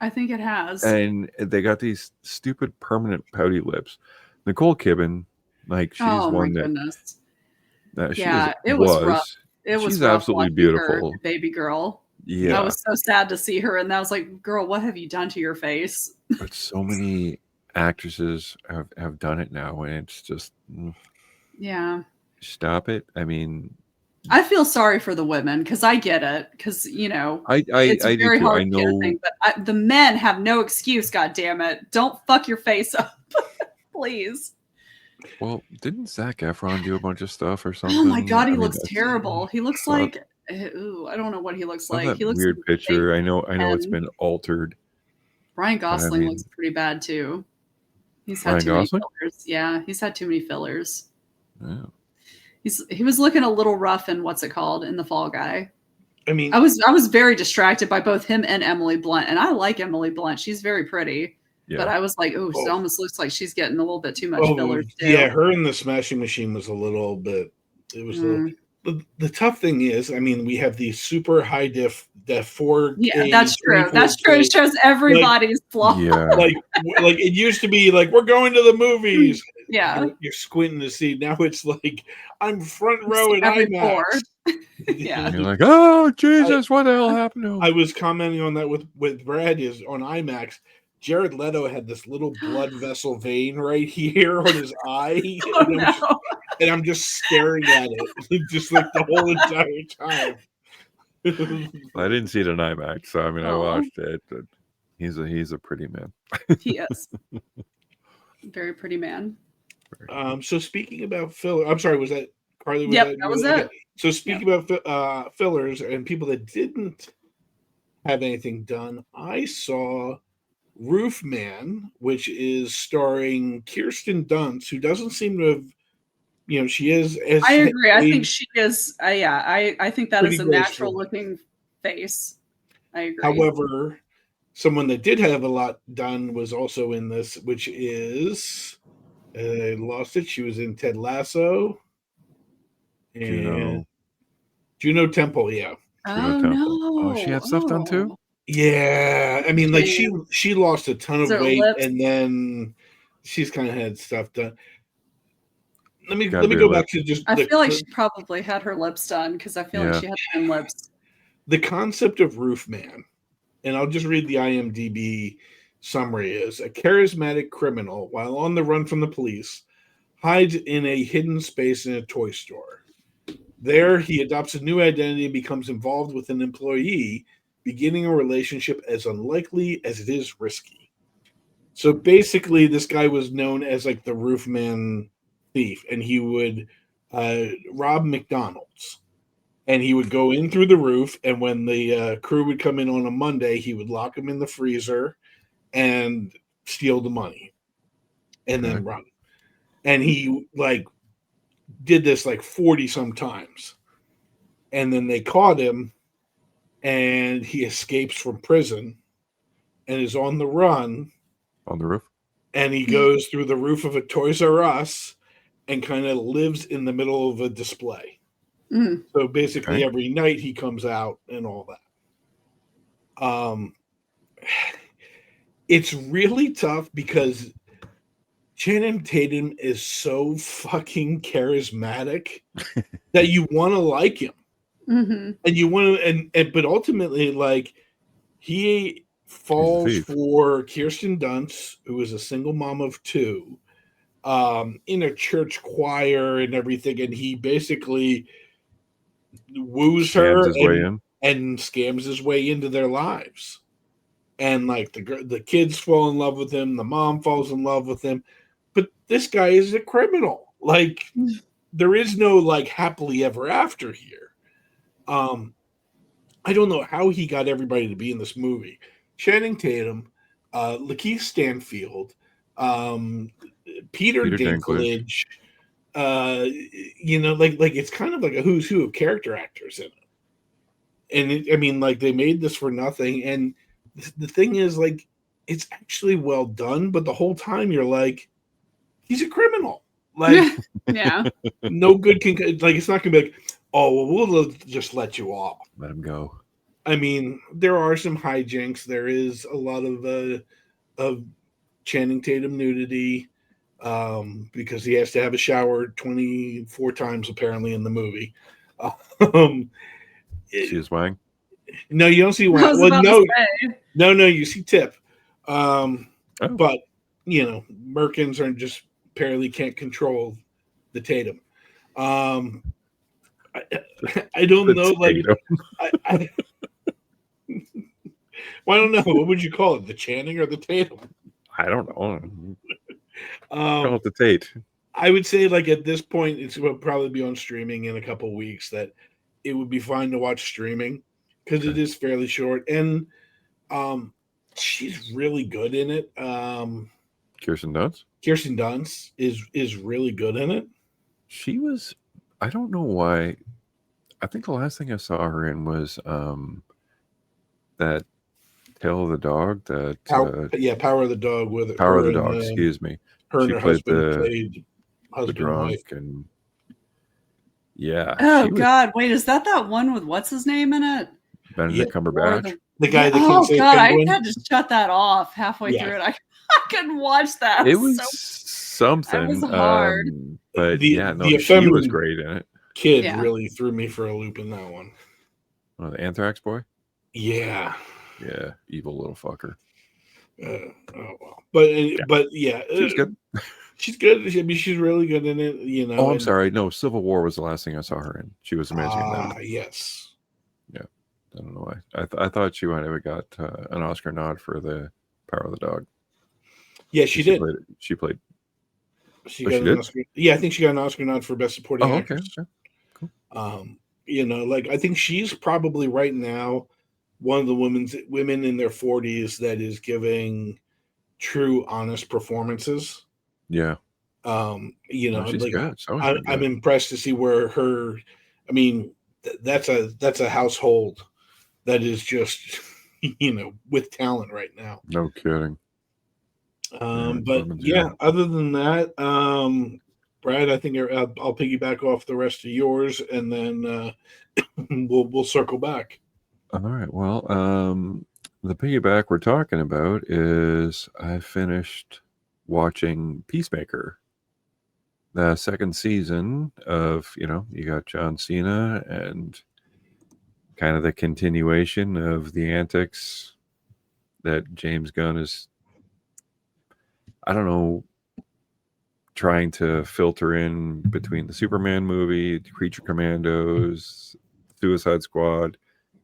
[SPEAKER 2] I think it has.
[SPEAKER 1] And they got these stupid permanent pouty lips. Nicole Kidman, like she's one
[SPEAKER 2] goodness.
[SPEAKER 1] It was rough. She's absolutely beautiful,
[SPEAKER 2] baby girl.
[SPEAKER 1] Yeah,
[SPEAKER 2] I was so sad to see her, and I was like, "Girl, what have you done to your face?"
[SPEAKER 1] But so many actresses have done it now, and it's just
[SPEAKER 2] yeah.
[SPEAKER 1] Stop it. I mean,
[SPEAKER 2] I feel sorry for the women because I get it because
[SPEAKER 1] it's very hard. I know,
[SPEAKER 2] but the men have no excuse. God damn it! Don't fuck your face up, please.
[SPEAKER 1] Well, didn't Zac Efron do a bunch of stuff or something?
[SPEAKER 2] Oh my god, he looks terrible. He looks like I don't know what he looks like. He looks
[SPEAKER 1] weird picture. I know it's been altered.
[SPEAKER 2] Ryan Gosling looks pretty bad too. He's had too many fillers. Yeah, he's had too many fillers.
[SPEAKER 1] Yeah.
[SPEAKER 2] He was looking a little rough in in The Fall Guy.
[SPEAKER 3] I mean,
[SPEAKER 2] I was very distracted by both him and Emily Blunt, and I like Emily Blunt. She's very pretty, but I was like, oh, she almost looks like she's getting a little bit too much fillers too.
[SPEAKER 3] Yeah, her in the Smashing Machine was a little bit. It was the tough thing is, I mean, we have these super high def 4K.
[SPEAKER 2] Yeah, that's true. That's true. It shows everybody's flaw.
[SPEAKER 1] Yeah,
[SPEAKER 3] like it used to be like we're going to the movies.
[SPEAKER 2] Yeah,
[SPEAKER 3] you're squinting to see. Now it's like I'm front row at IMAX.
[SPEAKER 2] Yeah,
[SPEAKER 1] you're like, oh Jesus, what the hell happened to him?
[SPEAKER 3] I was commenting on that with Brad is on IMAX. Jared Leto had this little blood vessel vein right here on his eye,
[SPEAKER 2] Oh, no.
[SPEAKER 3] and I'm just staring at it, just like the whole entire time.
[SPEAKER 1] I didn't see it in IMAX, so I mean, I
[SPEAKER 2] Aw.
[SPEAKER 1] watched it. But he's a pretty man.
[SPEAKER 2] He is. Very pretty man.
[SPEAKER 3] So speaking about filler, I'm sorry, was that Carly? Was
[SPEAKER 2] Yep,
[SPEAKER 3] that
[SPEAKER 2] that was
[SPEAKER 3] okay.
[SPEAKER 2] it.
[SPEAKER 3] So speaking about fillers and people that didn't have anything done, I saw Roof Man, which is starring Kirsten Dunst, who doesn't seem to have, she is.
[SPEAKER 2] I agree. I think she is. I think that is a
[SPEAKER 3] pretty
[SPEAKER 2] natural
[SPEAKER 3] graceful.
[SPEAKER 2] looking face. I agree.
[SPEAKER 3] However, someone that did have a lot done was also in this, which is I lost it. She was in Ted Lasso and Juno Temple. Yeah.
[SPEAKER 2] Oh
[SPEAKER 1] Temple.
[SPEAKER 2] no!
[SPEAKER 1] Oh, she had stuff done too.
[SPEAKER 3] Yeah, I mean, like
[SPEAKER 2] Damn.
[SPEAKER 3] she lost a ton of
[SPEAKER 2] Her
[SPEAKER 3] weight,
[SPEAKER 2] lips.
[SPEAKER 3] and then she's kind of had stuff done. Let me
[SPEAKER 1] Gotta be
[SPEAKER 3] go
[SPEAKER 1] her
[SPEAKER 3] back to just
[SPEAKER 2] I feel like she probably had her lips done because I feel like
[SPEAKER 1] Yeah.
[SPEAKER 2] she had thin lips.
[SPEAKER 3] the concept of Roof Man, and I'll just read the IMDb summary: is a charismatic criminal while on the run from the police hides in a hidden space in a toy store. There, he adopts a new identity and becomes involved with an employee, beginning a relationship as unlikely as it is risky. So basically, this guy was known as like the Roofman thief, and he would rob McDonald's. And he would go in through the roof, and when the crew would come in on a Monday, he would lock them in the freezer and steal the money, and then run. And he like did this like 40 some times, and then they caught him, and he escapes from prison and is on the run
[SPEAKER 1] on the roof,
[SPEAKER 3] and he goes through the roof of a Toys R Us and kind of lives in the middle of a display.
[SPEAKER 2] Mm.
[SPEAKER 3] So basically, every night he comes out and all that. It's really tough because Channing Tatum is so fucking charismatic that you want to like him, and you want to, and but ultimately, like he falls for Kirsten Dunst, who is a single mom of two, in a church choir and everything, and he basically woos her and scams his way into their lives. And like the kids fall in love with him, the mom falls in love with him, but this guy is a criminal. Like there is no like happily ever after here. I don't know how he got everybody to be in this movie. Channing Tatum, Lakeith Stanfield, Peter Dinklage. Like it's kind of like a who's who of character actors in it. And like they made this for nothing. And the thing is, like, it's actually well done, but the whole time you're like, he's a criminal. Like,
[SPEAKER 2] yeah,
[SPEAKER 3] no good can like. It's not gonna be like, oh, well, we'll just let you off.
[SPEAKER 1] Let him go.
[SPEAKER 3] I mean, there are some hijinks. There is a lot of Channing Tatum nudity. Because he has to have a shower 24 times apparently in the movie.
[SPEAKER 1] See his wang?
[SPEAKER 3] No, you don't see wang. Well, no, you see tip. But Merkins are just apparently can't control the Tatum. I don't know. Like, I don't know. What would you call it? The Channing or the Tatum?
[SPEAKER 1] I don't know. Call it the Tate.
[SPEAKER 3] I would say, like, at this point, it's going to probably be on streaming in a couple of weeks. That it would be fine to watch streaming because it is fairly short, and she's really good in it.
[SPEAKER 1] Kirsten Dunst.
[SPEAKER 3] Kirsten Dunst is really good in it.
[SPEAKER 1] She was. I don't know why. I think the last thing I saw her in was that Tail of the Dog. That
[SPEAKER 3] Power of the Dog with
[SPEAKER 1] Power of the Dog. Excuse me.
[SPEAKER 3] Her and her husband
[SPEAKER 1] played husband and wife. And yeah.
[SPEAKER 2] Oh God! Wait, is that one with what's his name in it?
[SPEAKER 1] Benedict Cumberbatch.
[SPEAKER 3] The guy that
[SPEAKER 2] can't say penguin. I had to shut that off halfway through it. I couldn't watch that.
[SPEAKER 1] It was something.
[SPEAKER 2] It was hard.
[SPEAKER 1] But she was great in it.
[SPEAKER 3] Kid really threw me for a loop in that one.
[SPEAKER 1] Oh, the Anthrax boy?
[SPEAKER 3] Yeah.
[SPEAKER 1] Yeah, evil little fucker.
[SPEAKER 3] Oh well, but yeah,
[SPEAKER 1] She was good.
[SPEAKER 3] she's good. I mean, she's really good in it. You know.
[SPEAKER 1] Oh, I'm
[SPEAKER 3] And
[SPEAKER 1] sorry. No, Civil War was the last thing I saw her in. She was amazing in that.
[SPEAKER 3] yes.
[SPEAKER 1] Yeah, I don't know why. I thought she might have got an Oscar nod for the Power of the Dog.
[SPEAKER 3] Yeah, she did.
[SPEAKER 1] Played it. She played.
[SPEAKER 3] She
[SPEAKER 1] Oh,
[SPEAKER 3] got
[SPEAKER 1] she
[SPEAKER 3] an
[SPEAKER 1] did.
[SPEAKER 3] Oscar. Yeah, I think she got an Oscar nod for Best Supporting
[SPEAKER 1] Oh, okay.
[SPEAKER 3] Actress.
[SPEAKER 1] Okay. Cool.
[SPEAKER 3] You know, like I think she's probably right now one of the women in their 40s that is giving true, honest performances.
[SPEAKER 1] Yeah.
[SPEAKER 3] You know,
[SPEAKER 1] No, she's
[SPEAKER 3] like
[SPEAKER 1] good. She's always been
[SPEAKER 3] I'm
[SPEAKER 1] good.
[SPEAKER 3] impressed to see where her. I mean, that's a household that is just you know with talent right now.
[SPEAKER 1] No kidding. Yeah,
[SPEAKER 3] But
[SPEAKER 1] women's
[SPEAKER 3] yeah,
[SPEAKER 1] good.
[SPEAKER 3] other than that, Brad, I think I'll piggyback off the rest of yours, and then we'll circle back.
[SPEAKER 1] All right. Well, the piggyback we're talking about is I finished watching Peacemaker, the second season of, you got John Cena and kind of the continuation of the antics that James Gunn is, I don't know, trying to filter in between the Superman movie, Creature Commandos, Suicide Squad,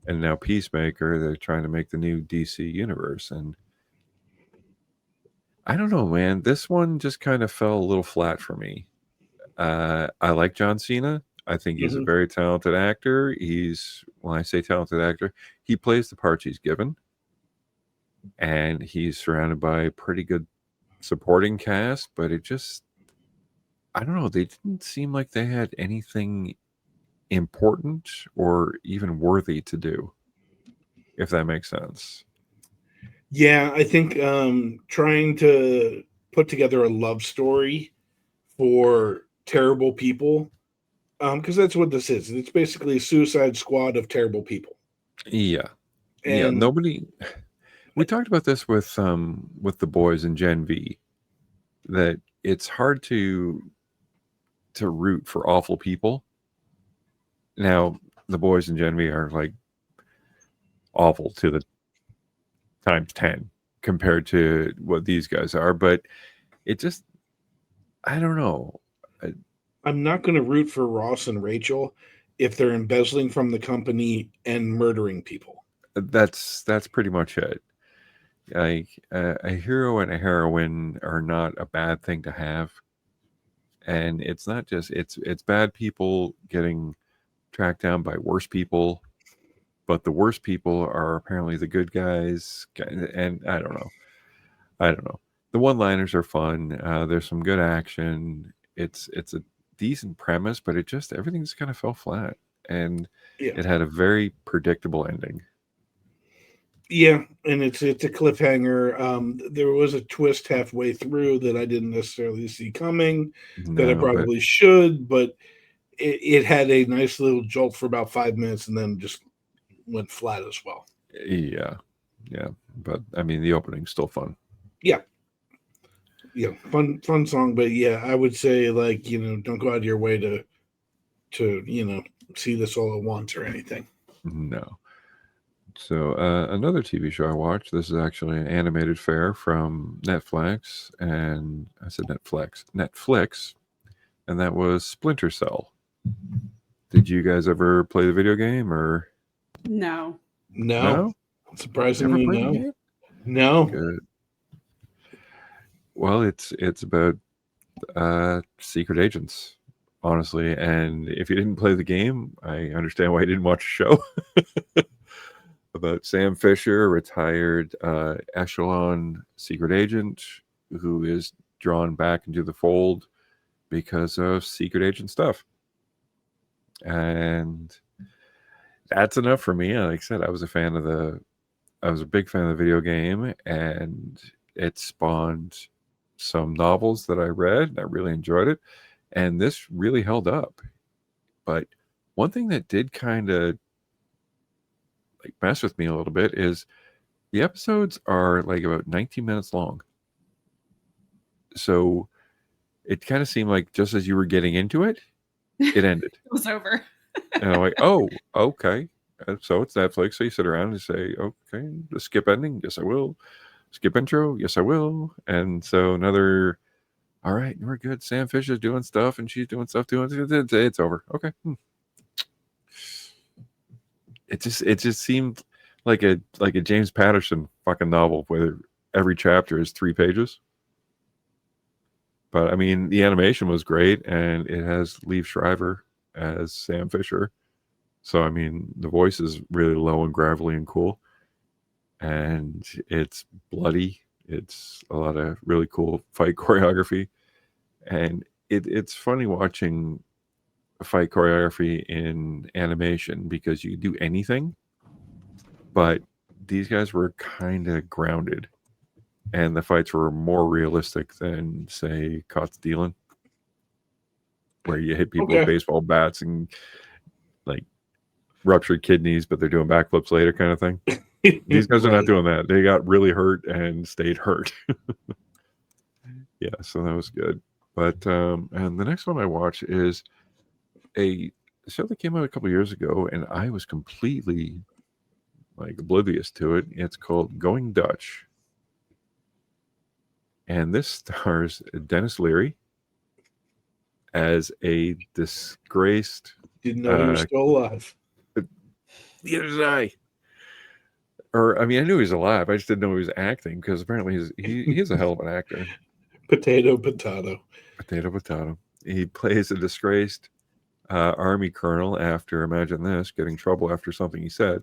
[SPEAKER 1] and now Peacemaker. They're trying to make the new DC universe. And I don't know, man. This one just kind of fell a little flat for me. I like John Cena. I think he's a
[SPEAKER 3] Mhm.
[SPEAKER 1] very talented actor. When I say talented actor, he plays the parts he's given. And he's surrounded by a pretty good supporting cast, but I don't know, they didn't seem like they had anything important or even worthy to do, if that makes sense.
[SPEAKER 3] Yeah, I think trying to put together a love story for terrible people, because that's what this is. It's basically a Suicide Squad of terrible people,
[SPEAKER 1] Yeah. Yeah.
[SPEAKER 3] and
[SPEAKER 1] Nobody we talked about this with the boys in Gen V, that it's hard to root for awful people. Now, the boys in Gen V are like awful to the times 10 compared to what these guys are, but it just, I don't know.
[SPEAKER 3] I'm not going to root for Ross and Rachel if they're embezzling from the company and murdering people.
[SPEAKER 1] That's pretty much it. Like a hero and a heroine are not a bad thing to have, and it's not just it's bad people getting tracked down by worse people, but the worst people are apparently the good guys, and I don't know. The one-liners are fun. There's some good action. It's a decent premise, but everything just kind of fell flat, and
[SPEAKER 3] Yeah,
[SPEAKER 1] it had a very predictable ending.
[SPEAKER 3] yeah, and it's a cliffhanger. There was a twist halfway through that I didn't necessarily see coming, that I
[SPEAKER 1] No, but
[SPEAKER 3] probably should, but it had a nice little jolt for about 5 minutes, and then just went flat as well.
[SPEAKER 1] yeah, yeah. But I mean, the opening's still fun.
[SPEAKER 3] Yeah, yeah, fun song, but yeah, I would say like don't go out of your way to see this all at once or anything.
[SPEAKER 1] No. So another TV show I watched. This is actually an animated fare from Netflix, and I said Netflix, and that was Splinter Cell. Did you guys ever play the video game or
[SPEAKER 2] No.
[SPEAKER 3] No,
[SPEAKER 1] no? Never
[SPEAKER 3] surprisingly,
[SPEAKER 1] played the
[SPEAKER 3] no,
[SPEAKER 1] game?
[SPEAKER 3] no.
[SPEAKER 1] Good. Well, it's about secret agents, honestly. And if you didn't play the game, I understand why you didn't watch the show. About Sam Fisher, a retired echelon secret agent who is drawn back into the fold because of secret agent stuff. And that's enough for me. Like I said, I was a big fan of the video game, and it spawned some novels that I read. I really enjoyed it, and this really held up. But one thing that did kind of like mess with me a little bit is the episodes are like about 19 minutes long. So it kind of seemed like just as you were getting into it, it ended.
[SPEAKER 2] It was over.
[SPEAKER 1] And I'm like, oh, okay. So it's Netflix. So you sit around and say, okay, the skip ending. Yes, I will. skip intro. Yes, I will. And so another. All right, we're good. Sam Fisher's doing stuff, and she's doing stuff too. It's over. Okay. It just seemed like a James Patterson fucking novel where every chapter is 3 pages. But I mean, the animation was great, and it has Liev Schreiber as Sam Fisher. So I mean, the voice is really low and gravelly and cool, and it's bloody. It's a lot of really cool fight choreography, and it's funny watching fight choreography in animation because you can do anything, but these guys were kind of grounded, and the fights were more realistic than, say, Caught Stealing, where you hit people with baseball bats and like ruptured kidneys, but they're doing backflips later, kind of thing. These guys are not doing that. They got really hurt and stayed hurt. Yeah, so that was good. But and the next one I watched is a show that came out a couple years ago, and I was completely like oblivious to it. It's called Going Dutch, and this stars Dennis Leary as a disgraced.
[SPEAKER 3] Didn't know he was still alive.
[SPEAKER 1] Neither did I. Or I mean, I knew he was alive. I just didn't know he was acting because apparently he's a hell of an actor.
[SPEAKER 3] Potato.
[SPEAKER 1] He plays a disgraced army colonel after, imagine this, getting trouble after something he said,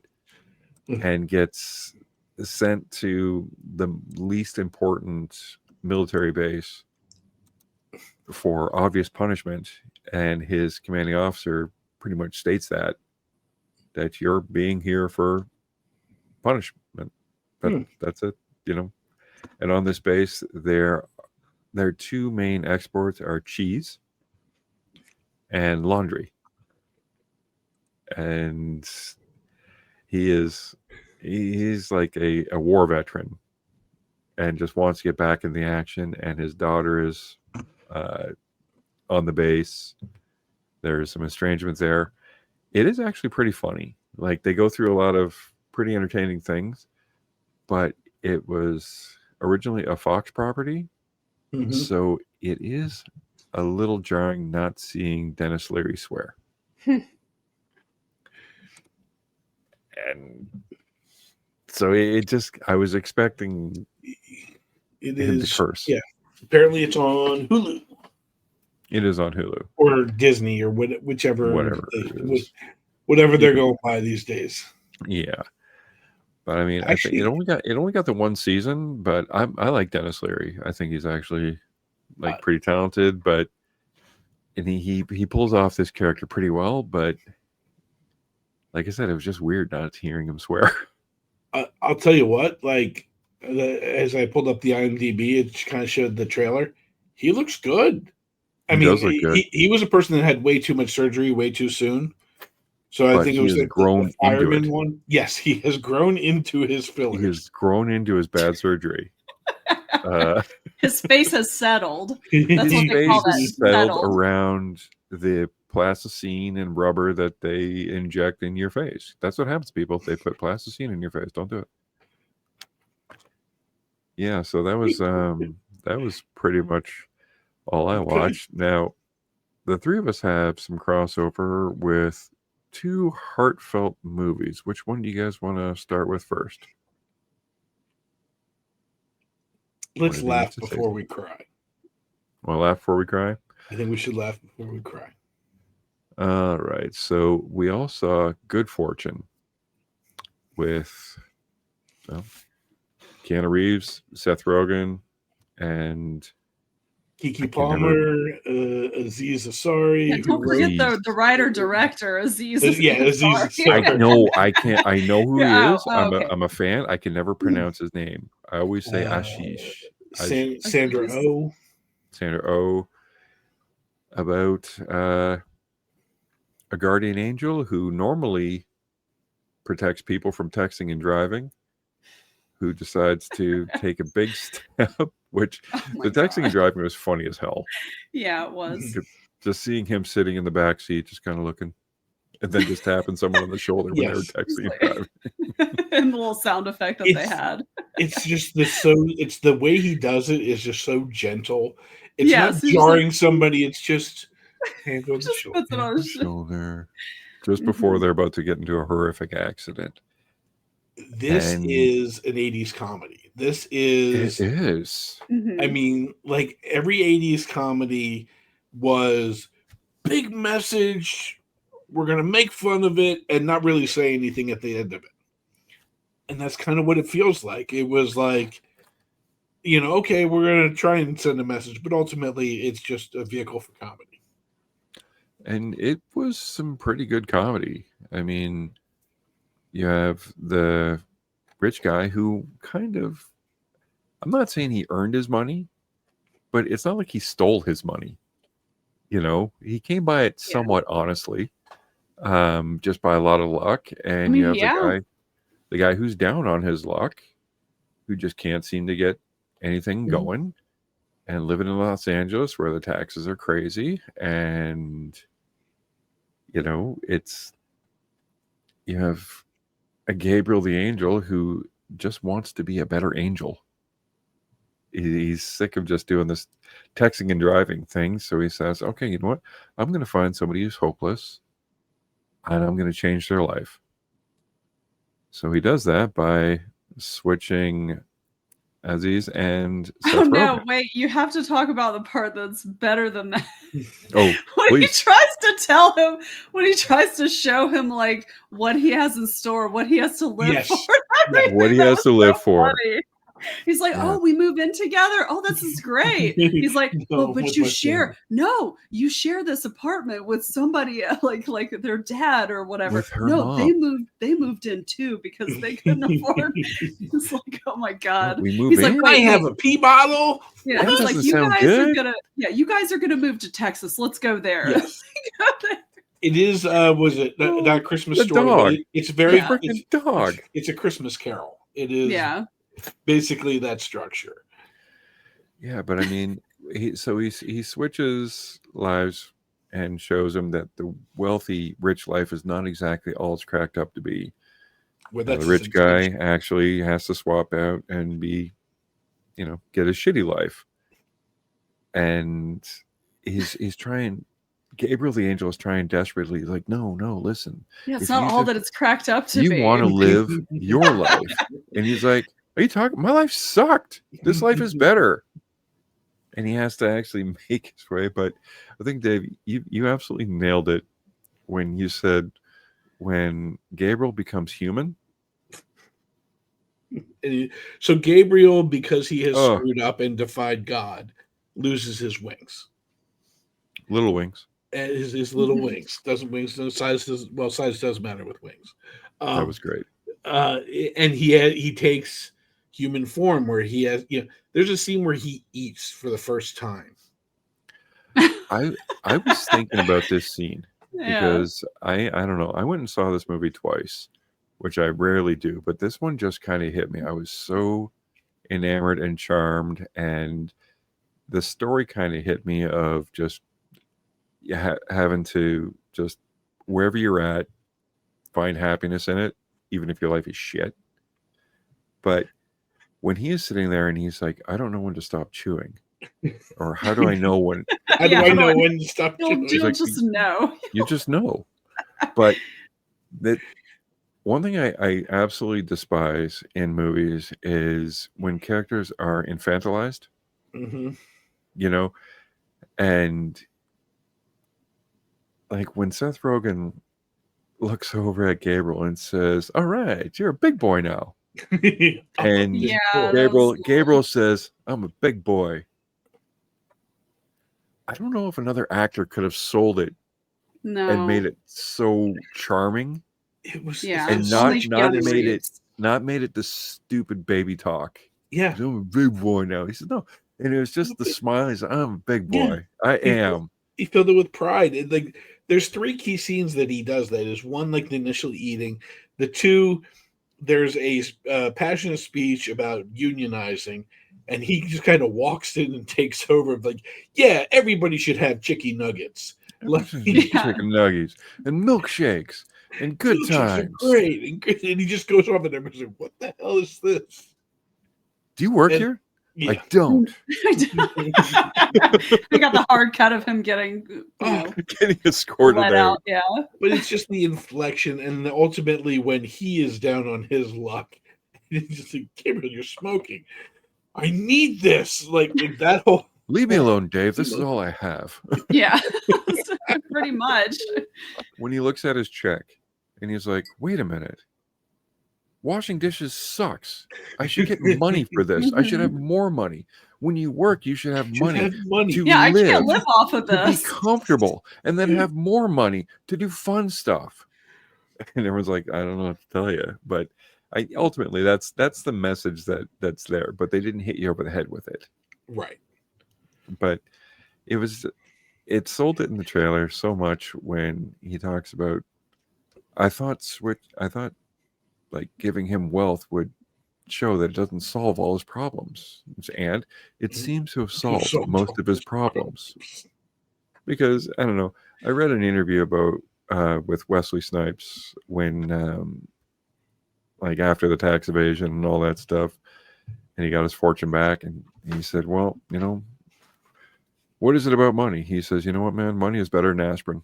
[SPEAKER 1] and gets sent to the least important military base for obvious punishment, and his commanding officer pretty much states that you're being here for punishment. That's it, you know. And on this base, their 2 main exports are cheese and laundry. And he's like a war veteran and just wants to get back in the action. And his daughter is on the base. There's some estrangements there. It is actually pretty funny. Like, they go through a lot of pretty entertaining things, but it was originally a Fox property. Mm-hmm. So it is a little jarring not seeing Dennis Leary swear. And so it just, I was expecting him to curse.
[SPEAKER 3] Yeah. Apparently it's on Hulu.
[SPEAKER 1] It is on Hulu.
[SPEAKER 3] Or Disney, or whichever. Whatever they're going by these days.
[SPEAKER 1] Yeah. But I mean, actually, I think it only got the 1 season, but I like Dennis Leary. I think he's actually like pretty talented, and he pulls off this character pretty well, but like I said, it was just weird not hearing him swear.
[SPEAKER 3] I'll tell you what, like, as I pulled up the IMDb, it kind of showed the trailer. He looks good. I mean, does look good. He was a person that had way too much surgery way too soon. So I think it was like the fireman one. Yes, he has grown into his fillers.
[SPEAKER 1] He has grown into his bad surgery.
[SPEAKER 2] His face has settled. That's what they call that.
[SPEAKER 1] Settled around the plasticine and rubber that they inject in your face. That's what happens to people. They put plasticine in your face. Don't do it. Yeah, so that was pretty much all I watched. Now, the 3 of us have some crossover with 2 heartfelt movies. Which one do you guys want to start with first?
[SPEAKER 3] Let's laugh before we cry.
[SPEAKER 1] Want to laugh before we cry?
[SPEAKER 3] I think we should laugh before we cry.
[SPEAKER 1] All right. So we all saw Good Fortune with Keanu Reeves, Seth Rogen, and
[SPEAKER 3] Kiki Palmer, Aziz Ansari.
[SPEAKER 2] Yeah, don't forget the writer-director, Aziz.
[SPEAKER 3] Aziz
[SPEAKER 1] Ansari. I know who he is. Okay. I'm a fan. I can never pronounce his name. I always say Ashish.
[SPEAKER 3] Sandra Oh.
[SPEAKER 1] Sandra Oh. About a guardian angel who normally protects people from texting and driving, who decides to take a big step, which the texting and driving was funny as hell.
[SPEAKER 2] Yeah, it was.
[SPEAKER 1] Just seeing him sitting in the back seat, just kind of looking, and then just tapping someone on the shoulder when they were texting and driving.
[SPEAKER 2] And the little sound effect that they had.
[SPEAKER 3] it's just it's the way he does it is just so gentle. It's not
[SPEAKER 2] Yes, he's just
[SPEAKER 3] jarring somebody. It's just hand on the
[SPEAKER 2] just
[SPEAKER 3] shoulder.
[SPEAKER 2] puts it on his shoulder.
[SPEAKER 1] Shoulder. Just before they're about to get into a horrific accident.
[SPEAKER 3] This
[SPEAKER 1] And
[SPEAKER 3] is an 80s comedy. This
[SPEAKER 1] it
[SPEAKER 3] is,
[SPEAKER 1] is.
[SPEAKER 2] Mhm.
[SPEAKER 3] I mean, like every 80s comedy was big message. We're going to make fun of it and not really say anything at the end of it. And that's kind of what it feels like. It was like, okay, we're going to try and send a message, but ultimately it's just a vehicle for comedy.
[SPEAKER 1] And it was some pretty good comedy. I mean, you have the rich guy who kind of, I'm not saying he earned his money, but it's not like he stole his money. He came by it somewhat honestly, just by a lot of luck. And you have the guy who's down on his luck, who just can't seem to get anything going, and living in Los Angeles where the taxes are crazy. And it's, you have a Gabriel the angel who just wants to be a better angel. He's sick of just doing this texting and driving thing. So he says, okay, you know what? I'm going to find somebody who's hopeless and I'm going to change their life. So he does that by switching Aziz and Seth
[SPEAKER 2] Oh no,
[SPEAKER 1] Rogen.
[SPEAKER 2] wait, you have to talk about the part that's better than that.
[SPEAKER 1] Oh,
[SPEAKER 2] when
[SPEAKER 1] please.
[SPEAKER 2] he tries to tell him, when he tries to show him like what he has in store, what he has to live
[SPEAKER 3] Yes.
[SPEAKER 2] for.
[SPEAKER 1] What he has to live for.
[SPEAKER 2] Funny. He's like, oh, we move in together. Oh, this is great. He's like,
[SPEAKER 3] No,
[SPEAKER 2] but you share. No, you share this apartment with somebody like their dad or whatever.
[SPEAKER 1] With her
[SPEAKER 2] no,
[SPEAKER 1] mom.
[SPEAKER 2] they moved in too because they couldn't afford. It's like, oh my god.
[SPEAKER 1] We move
[SPEAKER 2] He's
[SPEAKER 1] in.
[SPEAKER 2] like,
[SPEAKER 3] I have a pee bottle.
[SPEAKER 2] Yeah,
[SPEAKER 1] That
[SPEAKER 2] he's like,
[SPEAKER 1] doesn't
[SPEAKER 2] you
[SPEAKER 1] sound
[SPEAKER 2] guys
[SPEAKER 1] good.
[SPEAKER 2] are gonna. Yeah, you guys are gonna move to Texas. Let's go there.
[SPEAKER 3] Yes. It is. Was it not Christmas
[SPEAKER 1] The
[SPEAKER 3] Story?
[SPEAKER 1] dog.
[SPEAKER 3] But it's very.
[SPEAKER 1] The freaking dog.
[SPEAKER 3] It's a Christmas Carol. It is.
[SPEAKER 2] Yeah.
[SPEAKER 3] Basically that structure.
[SPEAKER 1] Yeah, but I mean, he switches lives and shows him that the wealthy, rich life is not exactly all it's cracked up to be.
[SPEAKER 3] Well,
[SPEAKER 1] The rich guy actually has to swap out and be, get a shitty life. And he's trying. Gabriel the angel is trying desperately. He's like, no, listen.
[SPEAKER 2] Yeah, it's not all that it's cracked up to
[SPEAKER 1] you
[SPEAKER 2] be.
[SPEAKER 1] You want to live your life. And he's like, are you talking? My life sucked. This life is better. And he has to actually make his way. But I think, Dave, you absolutely nailed it when you said when Gabriel becomes human.
[SPEAKER 3] So Gabriel, because he has screwed up and defied God, loses his wings.
[SPEAKER 1] Little wings.
[SPEAKER 3] And his little wings. Size doesn't matter with wings.
[SPEAKER 1] That was great.
[SPEAKER 3] And he takes human form where he has, there's a scene where he eats for the first time.
[SPEAKER 1] I was thinking about this scene because I don't know. I went and saw this movie twice, which I rarely do, but this one just kind of hit me. I was so enamored and charmed, and the story kind of hit me of just having to just wherever you're at, find happiness in it, even if your life is shit. But when he is sitting there and he's like, I don't know when to stop chewing. Or how do I know when?
[SPEAKER 3] How do I know when to stop chewing?
[SPEAKER 2] You'll just know.
[SPEAKER 1] You just know. But that one thing I absolutely despise in movies is when characters are infantilized.
[SPEAKER 3] Mm-hmm.
[SPEAKER 1] And like when Seth Rogen looks over at Gabriel and says, all right, you're a big boy now. And Gabriel says, I'm a big boy. I don't know if another actor could have sold it and made it so charming.
[SPEAKER 3] It was
[SPEAKER 1] and not made it the stupid baby talk.
[SPEAKER 3] Yeah.
[SPEAKER 1] I'm a big boy now. He said, no. And it was just the smile. He's like, I'm a big boy. Yeah. I am.
[SPEAKER 3] He filled it with pride. There's 3 key scenes that he does that. Is one, like the initial eating. The 2, there's a passionate speech about unionizing, and he just kind of walks in and takes over. Like, yeah, everybody should have chicken nuggets.
[SPEAKER 1] Chicken nuggets and milkshakes and good times.
[SPEAKER 3] Great. And he just goes off and everybody's like, what the hell is this?
[SPEAKER 1] Do you work
[SPEAKER 3] And-
[SPEAKER 1] here?
[SPEAKER 3] Yeah.
[SPEAKER 1] I don't.
[SPEAKER 2] We got the hard cut of him getting,
[SPEAKER 1] Getting escorted
[SPEAKER 2] let
[SPEAKER 1] out.
[SPEAKER 2] out. Yeah.
[SPEAKER 3] But it's just the inflection, and ultimately when he is down on his luck, it's just like, Gabriel, you're smoking. I need this. Like that whole.
[SPEAKER 1] Leave me alone, Dave. This is all I have.
[SPEAKER 2] Yeah. Pretty much.
[SPEAKER 1] When he looks at his check and he's like, wait a minute. Washing dishes sucks. I should get money for this. I should have more money. When you work, you should have money to
[SPEAKER 2] Yeah, I
[SPEAKER 1] live,
[SPEAKER 2] can't live off of
[SPEAKER 1] to be
[SPEAKER 2] this.
[SPEAKER 1] comfortable, and then have more money to do fun stuff. And everyone's like, I don't know what to tell you. But ultimately, that's the message that's there. But they didn't hit you over the head with it.
[SPEAKER 3] Right.
[SPEAKER 1] But it sold it in the trailer so much when he talks about, I thought like giving him wealth would show that it doesn't solve all his problems, and it seems to have solved most of his problems. Because I don't know, I read an interview about with Wesley Snipes when like after the tax evasion and all that stuff, and he got his fortune back, and he said, well, what is it about money? He says, you know what, man, money is better than aspirin.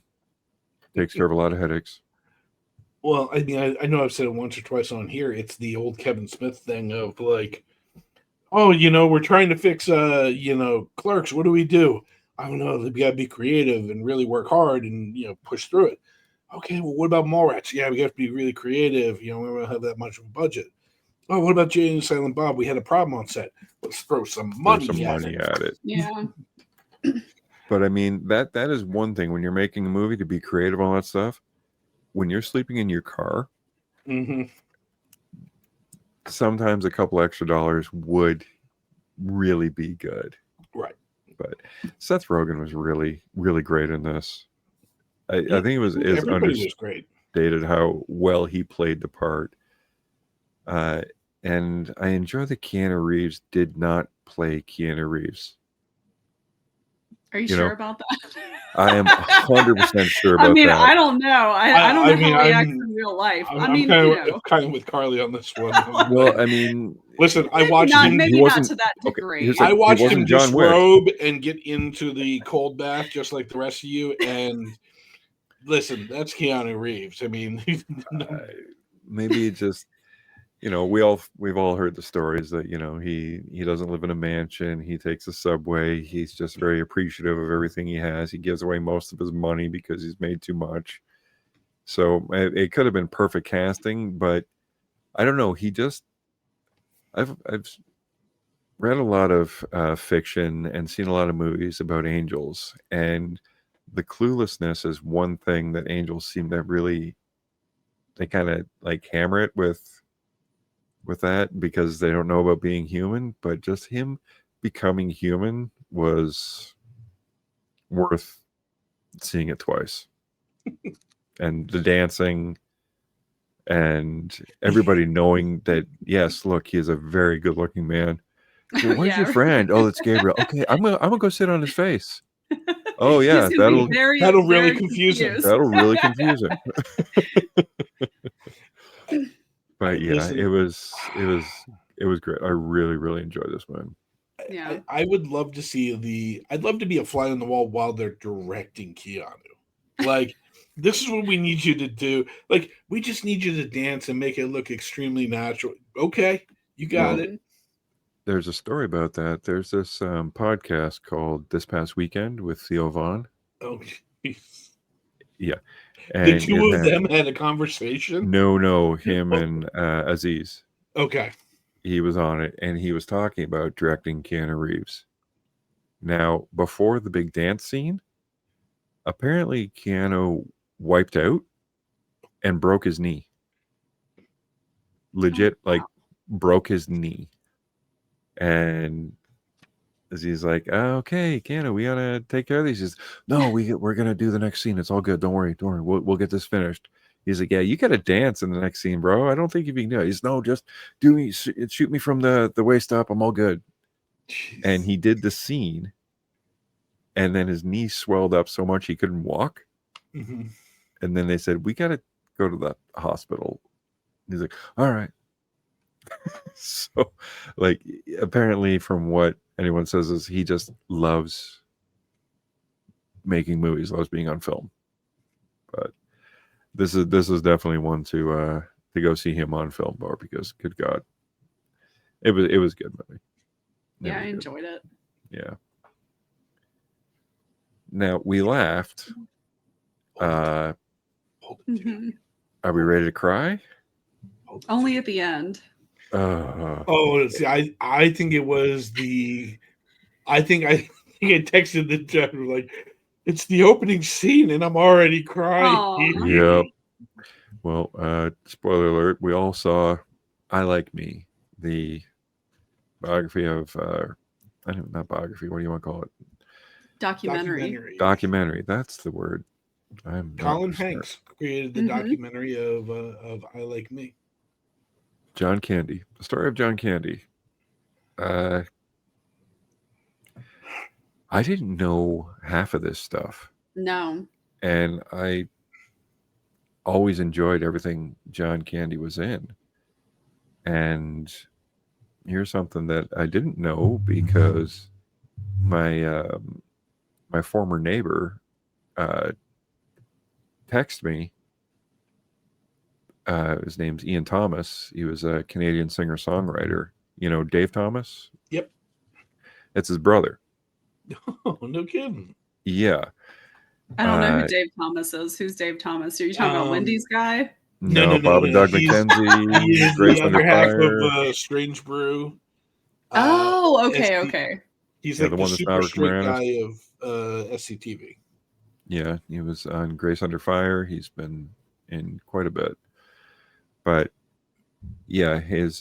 [SPEAKER 1] Takes care of a lot of headaches.
[SPEAKER 3] Well, I mean, I know I've said it once or twice on here. It's the old Kevin Smith thing of like, oh, we're trying to fix, Clerks. What do we do? I don't know. We got to be creative and really work hard and, push through it. Okay, well, what about Mallrats? Yeah, we have to be really creative. We don't have that much of a budget. Oh, what about Jay and Silent Bob? We had a problem on set. Let's throw some money
[SPEAKER 1] at it.
[SPEAKER 2] Yeah.
[SPEAKER 1] But I mean, that is one thing when you're making a movie, to be creative, all that stuff. When you're sleeping in your car, sometimes a couple extra dollars would really be good.
[SPEAKER 3] Right.
[SPEAKER 1] But Seth Rogen was really, really great in this. I think it was understated how well he played the part. And I enjoy that Keanu Reeves did not play Keanu Reeves.
[SPEAKER 2] Are you sure about that?
[SPEAKER 1] I am 100% sure about that.
[SPEAKER 2] I don't know. I don't know how he acts in real life.
[SPEAKER 3] I'm kind of with Carly on this one.
[SPEAKER 1] Well, I mean,
[SPEAKER 3] listen, I watched him.
[SPEAKER 2] Maybe not to that degree.
[SPEAKER 3] I watched him disrobe and get into the cold bath just like the rest of you. And listen, that's Keanu Reeves. I mean,
[SPEAKER 1] maybe just, we've all heard the stories that, he doesn't live in a mansion. He takes a subway. He's just very appreciative of everything he has. He gives away most of his money because he's made too much. So it could have been perfect casting, but I don't know. I've read a lot of fiction and seen a lot of movies about angels, and the cluelessness is one thing that angels seem to really, they kind of like hammer it with that because they don't know about being human, but just him becoming human was worth seeing it twice. And the dancing and everybody knowing that, yes, look, he is a very good looking man. Well, where's your friend? Oh, it's Gabriel. Okay, I'm gonna go sit on his face. Oh yeah, that'll
[SPEAKER 3] really confuse him.
[SPEAKER 1] That'll really confuse him. But yeah, it was great. I really, really enjoyed this one.
[SPEAKER 2] Yeah,
[SPEAKER 3] I would love to see I'd love to be a fly on the wall while they're directing Keanu. Like, this is what we need you to do. Like, we just need you to dance and make it look extremely natural. Okay, you got it.
[SPEAKER 1] There's a story about that. There's this podcast called This Past Weekend with Theo Vaughn.
[SPEAKER 3] Oh, geez.
[SPEAKER 1] Yeah.
[SPEAKER 3] And the two of them had a conversation?
[SPEAKER 1] No, him and Aziz.
[SPEAKER 3] Okay.
[SPEAKER 1] He was on it, and he was talking about directing Keanu Reeves. Now, before the big dance scene, apparently Keanu wiped out and broke his knee. Legit, broke his knee. And he's like, okay, Keanu, we gotta take care of these. He says, no, we're gonna do the next scene. It's all good. Don't worry. We'll get this finished. He's like, yeah, you gotta dance in the next scene, bro. I don't think you can do it. He's no, just shoot me from the waist up. I'm all good. Jeez. And he did the scene, and then his knee swelled up so much he couldn't walk.
[SPEAKER 3] Mm-hmm.
[SPEAKER 1] And then they said, we gotta go to the hospital. He's like, all right. So, like, apparently, from what anyone says, is he just loves making movies, loves being on film. But this is definitely one to go see him on film bar, because good God, it was a good movie.
[SPEAKER 2] Yeah, I enjoyed it.
[SPEAKER 1] Yeah. Now we laughed. Are we ready to cry?
[SPEAKER 2] Only at the end.
[SPEAKER 3] See, I think it was the. I think I texted the chat like, it's the opening scene, and I'm already crying.
[SPEAKER 1] Yep. Well, spoiler alert: we all saw "I Like Me," the biography of not biography. What do you want to call it? Documentary. That's the word.
[SPEAKER 3] Colin Hanks created the documentary of "I Like Me."
[SPEAKER 1] John Candy. The story of John Candy. I didn't know half of this stuff.
[SPEAKER 2] No.
[SPEAKER 1] And I always enjoyed everything John Candy was in. And here's something that I didn't know, because my my former neighbor texted me. His name's Ian Thomas. He was a Canadian singer-songwriter. You know Dave Thomas?
[SPEAKER 3] Yep.
[SPEAKER 1] It's his brother.
[SPEAKER 3] Oh, no kidding.
[SPEAKER 1] Yeah.
[SPEAKER 2] I don't know who Dave Thomas is. Who's Dave Thomas? Are you talking about Wendy's guy?
[SPEAKER 1] No, Bob and Doug McKenzie.
[SPEAKER 3] He is
[SPEAKER 1] Grace
[SPEAKER 3] the
[SPEAKER 1] Under
[SPEAKER 3] other half
[SPEAKER 1] Fire.
[SPEAKER 3] of Strange Brew.
[SPEAKER 2] Okay.
[SPEAKER 3] He's like the super straight guy of SCTV.
[SPEAKER 1] Yeah, he was on Grace Under Fire. He's been in quite a bit. But yeah, his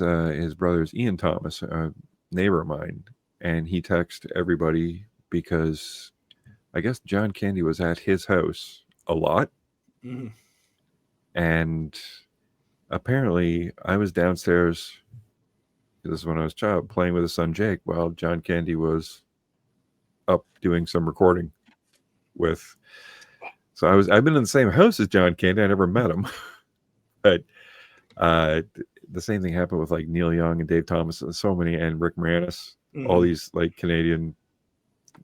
[SPEAKER 1] brother's Ian Thomas, a neighbor of mine, and he texted everybody because I guess John Candy was at his house a lot.
[SPEAKER 3] Mm-hmm.
[SPEAKER 1] And apparently I was downstairs, this is when I was a child, playing with his son Jake, while John Candy was up doing some recording with. So I've been in the same house as John Candy. I never met him. But the same thing happened with like Neil Young and Dave Thomas and so many, and Rick Moranis. All these like Canadian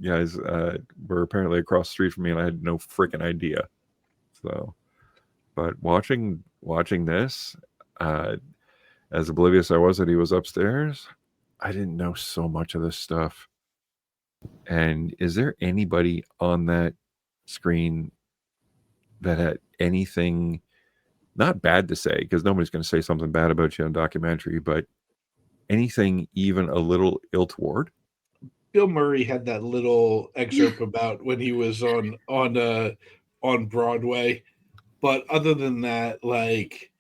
[SPEAKER 1] guys were apparently across the street from me, and I had no freaking idea. So, but watching this, as oblivious I was that he was upstairs, I didn't know so much of this stuff. And is there anybody on that screen that had anything not bad to say, because nobody's going to say something bad about you on documentary, but anything even a little ill toward?
[SPEAKER 3] Bill Murray had that little excerpt about when he was on Broadway, but other than that, like,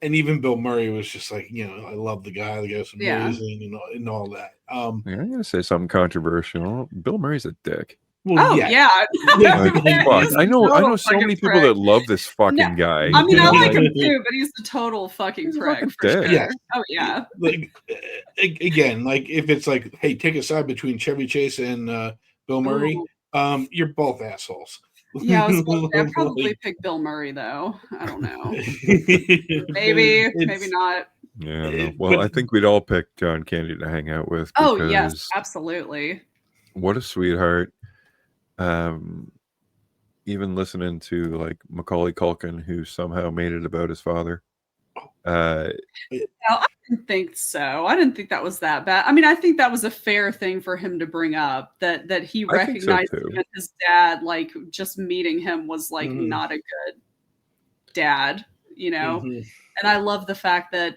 [SPEAKER 3] and even Bill Murray was just like, I love the guy. The guy's amazing, and all that.
[SPEAKER 1] I'm going to say something controversial. Bill Murray's a dick.
[SPEAKER 2] Well, yeah.
[SPEAKER 1] I know so many people that love this fucking guy.
[SPEAKER 2] I mean, I like him too, but he's a total fucking prick for sure.
[SPEAKER 3] Yeah.
[SPEAKER 2] Oh yeah.
[SPEAKER 3] Like again, like if it's like, hey, take a side between Chevy Chase and Bill Murray, you're both assholes.
[SPEAKER 2] Yeah, I'd probably pick Bill Murray though. I don't know. maybe not.
[SPEAKER 1] Yeah, no. Well, I think we'd all pick John Candy to hang out with.
[SPEAKER 2] Oh yes, absolutely.
[SPEAKER 1] What a sweetheart. Even listening to like Macaulay Culkin, who somehow made it about his father.
[SPEAKER 2] No, I didn't think so. I didn't think that was that bad. I mean, I think that was a fair thing for him to bring up, that he recognized that his dad, like just meeting him was like not a good dad, And I love the fact that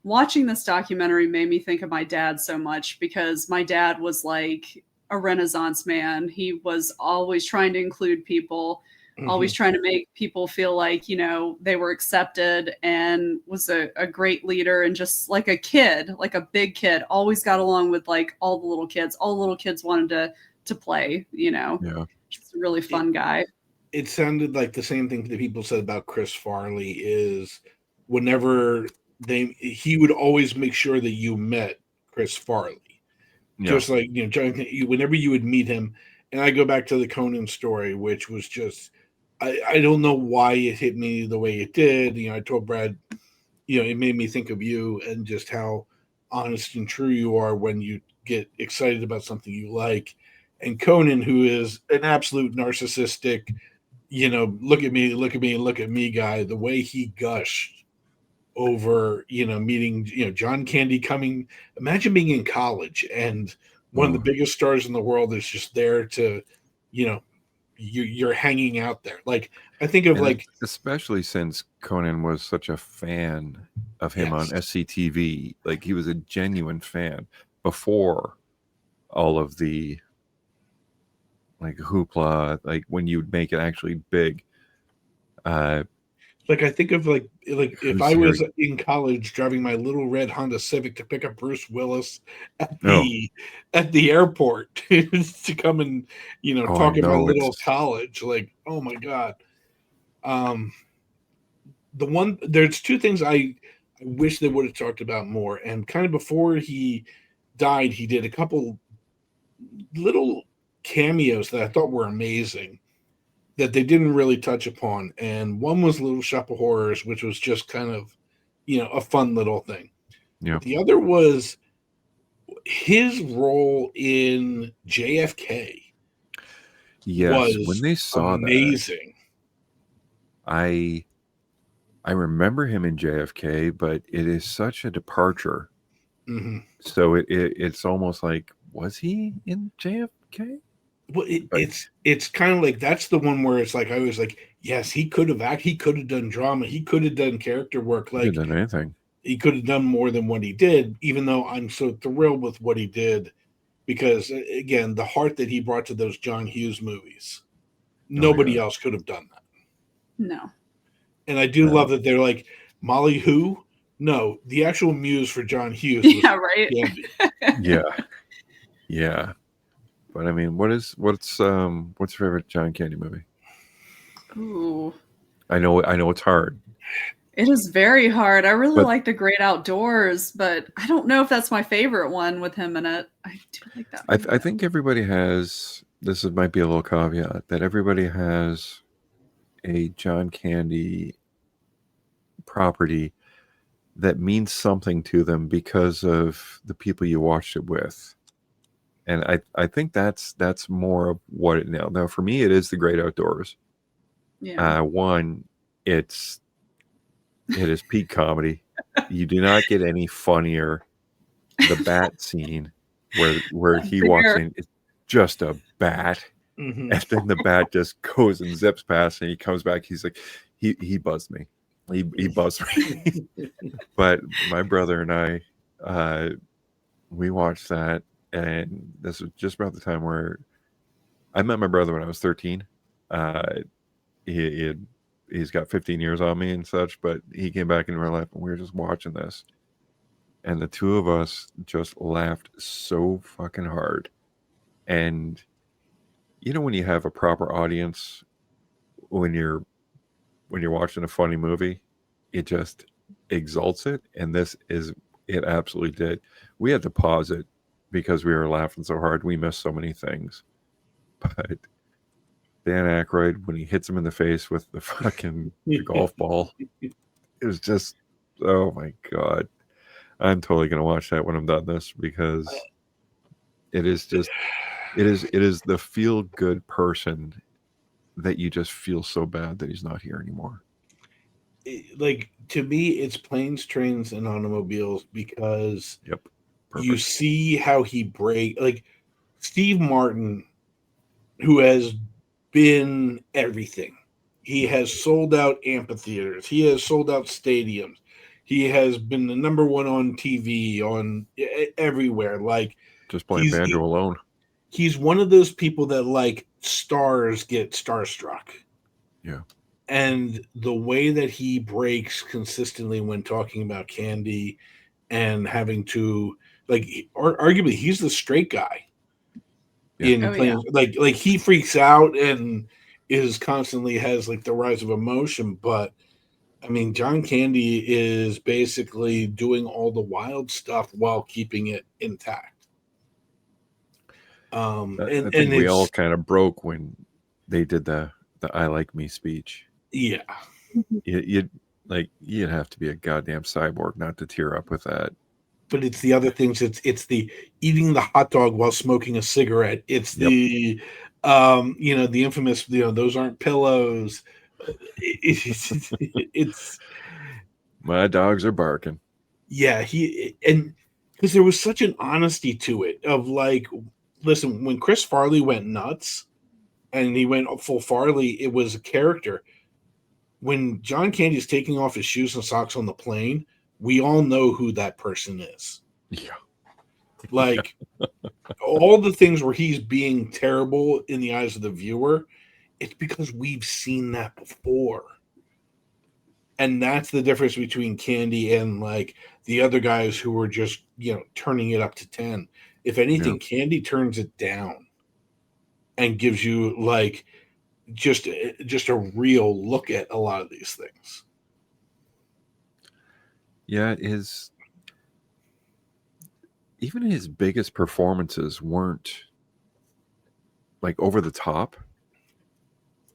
[SPEAKER 2] watching this documentary made me think of my dad so much, because my dad was like a Renaissance man. He was always trying to include people, always trying to make people feel like, they were accepted, and was a great leader, and just like a kid, like a big kid, always got along with like all the little kids. All the little kids wanted to play,
[SPEAKER 1] Yeah.
[SPEAKER 2] Just a really fun guy.
[SPEAKER 3] It sounded like the same thing that people said about Chris Farley is whenever he would always make sure that you met Chris Farley. Yeah. Just like, whenever you would meet him. And I go back to the Conan story, which was just, I don't know why it hit me the way it did. I told Brad, it made me think of you, and just how honest and true you are when you get excited about something you like. And Conan, who is an absolute narcissistic, look at me, look at me, look at me guy, the way he gushed over, meeting, John Candy coming. Imagine being in college and one of the biggest stars in the world is just there to, you know, you're hanging out there. Like, I think of like,
[SPEAKER 1] especially since Conan was such a fan of him on SCTV, like he was a genuine fan before all of the like hoopla, like when you'd make it actually big.
[SPEAKER 3] Like I think of like if I was in college driving my little red Honda Civic to pick up Bruce Willis at the airport to come and talk in my little college, like, oh my god. There's two things I wish they would have talked about more, and kind of before he died, he did a couple little cameos that I thought were amazing that they didn't really touch upon. And one was Little Shop of Horrors, which was just kind of, a fun little thing.
[SPEAKER 1] Yeah.
[SPEAKER 3] The other was his role in JFK.
[SPEAKER 1] Yes, when they saw
[SPEAKER 3] amazing.
[SPEAKER 1] That, I remember him in JFK, but it is such a departure.
[SPEAKER 3] Mm-hmm.
[SPEAKER 1] So it's almost like, was he in JFK?
[SPEAKER 3] Well, it's kind of like that's the one where it's like I was like, yes, he could have done drama, he could have done character work, like
[SPEAKER 1] he could have done anything.
[SPEAKER 3] He could have done more than what he did. Even though I'm so thrilled with what he did, because again, the heart that he brought to those John Hughes movies, nobody else could have done that.
[SPEAKER 2] No.
[SPEAKER 3] And I do love that they're like, Molly who? No, the actual muse for John Hughes.
[SPEAKER 2] Yeah, right.
[SPEAKER 1] Yeah. But I mean, what's your favorite John Candy movie?
[SPEAKER 2] Ooh.
[SPEAKER 1] I know it's hard.
[SPEAKER 2] It is very hard. I really like The Great Outdoors, but I don't know if that's my favorite one with him in it. I do like that movie.
[SPEAKER 1] I think everybody has, might be a little caveat, that everybody has a John Candy property that means something to them because of the people you watched it with. And I think that's more of what it now. Now for me, it is The Great Outdoors.
[SPEAKER 2] Yeah.
[SPEAKER 1] It is peak comedy. You do not get any funnier. The bat scene where he walks in, it's just a bat, and then the bat just goes and zips past, and he comes back. He's like, he buzzed me. He buzzed me. But my brother and I, we watched that. And this was just about the time where I met my brother when I was 13. He's got 15 years on me and such, but he came back into my life and we were just watching this. And the two of us just laughed so fucking hard. And when you have a proper audience, when you're watching a funny movie, it just exalts it. And it absolutely did. We had to pause it because we were laughing so hard. We missed so many things. But Dan Aykroyd, when he hits him in the face with the fucking golf ball, it was just, oh my God. I'm totally going to watch that when I'm done this, because it is the feel good person that you just feel so bad that he's not here anymore.
[SPEAKER 3] Like, to me, it's Planes, Trains, and Automobiles, because you see how he like Steve Martin, who has been everything. He has sold out amphitheaters. He has sold out stadiums. He has been the number one on TV, on everywhere. Like,
[SPEAKER 1] just playing banjo alone.
[SPEAKER 3] He's one of those people that, like, stars get starstruck.
[SPEAKER 1] Yeah.
[SPEAKER 3] And the way that he breaks consistently when talking about Candy and having to, like, arguably he's the straight guy in Planes. Like he freaks out and is constantly has like the rise of emotion, but I mean, John Candy is basically doing all the wild stuff while keeping it intact.
[SPEAKER 1] I think we all kind of broke when they did the "I Like Me" speech.
[SPEAKER 3] Yeah,
[SPEAKER 1] you'd have to be a goddamn cyborg not to tear up with that.
[SPEAKER 3] but it's the other things. It's the eating the hot dog while smoking a cigarette. It's
[SPEAKER 1] Yep.
[SPEAKER 3] the the infamous, those aren't pillows. It's
[SPEAKER 1] My dogs are barking.
[SPEAKER 3] yeah, and because there was such an honesty to it of like, listen, when Chris Farley went nuts and he went full Farley, it was a character. When John Candy's taking off his shoes and socks on the plane, we all know who that person is.
[SPEAKER 1] Yeah.
[SPEAKER 3] Like all the things where he's being terrible in the eyes of the viewer, it's because we've seen that before. And that's the difference between Candy and like the other guys who were just, turning it up to 10. If anything,
[SPEAKER 1] Yeah.
[SPEAKER 3] Candy turns it down and gives you like just a real look at a lot of these things.
[SPEAKER 1] Yeah, even his biggest performances weren't like over the top.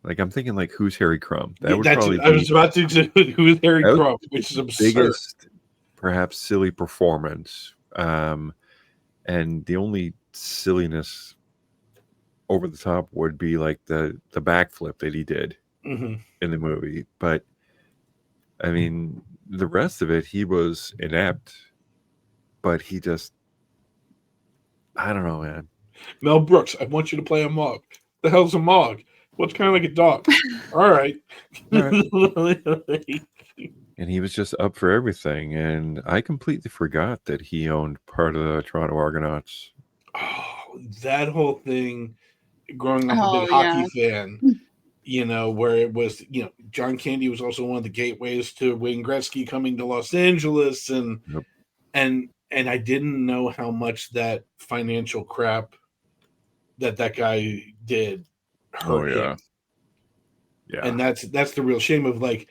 [SPEAKER 1] Like I'm thinking like Who's Harry Crumb? That would
[SPEAKER 3] That's
[SPEAKER 1] probably
[SPEAKER 3] I
[SPEAKER 1] be
[SPEAKER 3] was about to say who's Harry
[SPEAKER 1] that was
[SPEAKER 3] Crumb, which is
[SPEAKER 1] the
[SPEAKER 3] absurd.
[SPEAKER 1] biggest, perhaps silly performance. And the only silliness over the top would be like the backflip that he did
[SPEAKER 3] Mm-hmm.
[SPEAKER 1] in the movie. But I mean, the rest of it, he was inept, but he just, I don't know, man.
[SPEAKER 3] Mel Brooks, I want you to play a Mog. The hell's a Mog? What's kind of like a dog? All right.
[SPEAKER 1] All right. And he was just up for everything. And I completely forgot that he owned part of the Toronto Argonauts.
[SPEAKER 3] Oh, that whole thing, growing up a
[SPEAKER 2] Oh
[SPEAKER 3] big
[SPEAKER 2] yeah.
[SPEAKER 3] hockey fan, where it was, John Candy was also one of the gateways to Wayne Gretzky coming to Los Angeles, and
[SPEAKER 1] Yep.
[SPEAKER 3] and I didn't know how much that financial crap that guy did
[SPEAKER 1] Oh,
[SPEAKER 3] hurt
[SPEAKER 1] yeah.
[SPEAKER 3] him.
[SPEAKER 1] Yeah.
[SPEAKER 3] And that's the real shame of like,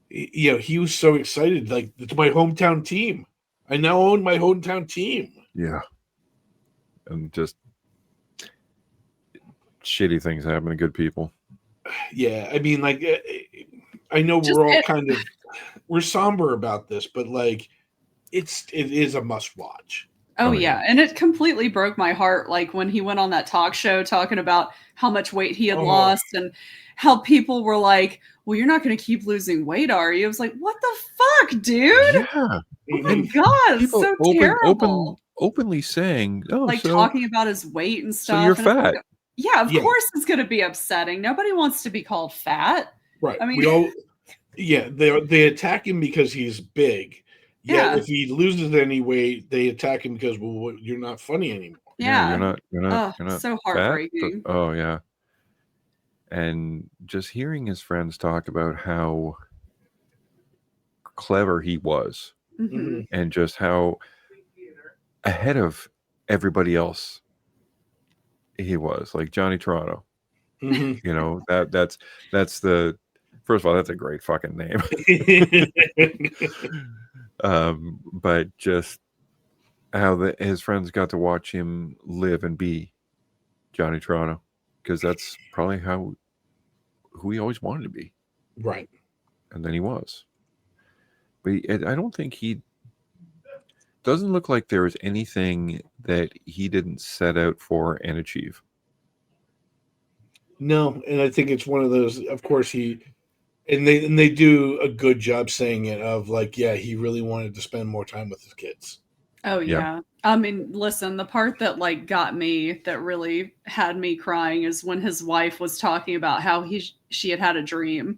[SPEAKER 3] he was so excited, like, it's my hometown team. I now own my hometown team.
[SPEAKER 1] Yeah. And just shitty things happen to good people.
[SPEAKER 3] Yeah, I mean, like, I know we're all we're somber about this, but like, it is a must watch.
[SPEAKER 2] Oh yeah, and it completely broke my heart like when he went on that talk show talking about how much weight he had lost and how people were like, "Well, you're not going to keep losing weight, are you?" I was like, "What the fuck, dude?"
[SPEAKER 1] Yeah.
[SPEAKER 2] Oh my god, it's so terrible.
[SPEAKER 1] Openly saying, "Oh,
[SPEAKER 2] like
[SPEAKER 1] so
[SPEAKER 2] talking about his weight and stuff.
[SPEAKER 1] so you're
[SPEAKER 2] and it's
[SPEAKER 1] fat."
[SPEAKER 2] like, yeah, of course it's going to be upsetting. Nobody wants to be called fat.
[SPEAKER 3] Right.
[SPEAKER 2] I mean,
[SPEAKER 3] We all they attack him because he's big. Yet
[SPEAKER 2] Yeah.
[SPEAKER 3] if he loses any weight, they attack him because, well, you're not funny anymore.
[SPEAKER 1] Yeah,
[SPEAKER 2] yeah.
[SPEAKER 1] you're not
[SPEAKER 2] So
[SPEAKER 1] fat.
[SPEAKER 2] heartbreaking.
[SPEAKER 1] Oh yeah. And just hearing his friends talk about how clever he was
[SPEAKER 2] Mhm.
[SPEAKER 1] and just how ahead of everybody else he was, like Johnny Toronto.
[SPEAKER 3] Mhm.
[SPEAKER 1] That's the first of all, that's a great fucking name. But just how his friends got to watch him live and be Johnny Toronto, because that's probably who he always wanted to be.
[SPEAKER 3] Right.
[SPEAKER 1] And then he was. But I don't think he doesn't look like there was anything that he didn't set out for and achieve.
[SPEAKER 3] No, and I think it's one of those. Of course, they do a good job saying it of like, yeah, he really wanted to spend more time with his kids.
[SPEAKER 2] Oh
[SPEAKER 1] Yeah.
[SPEAKER 2] yeah. I mean, listen, the part that like got me, that really had me crying, is when his wife was talking about how she had a dream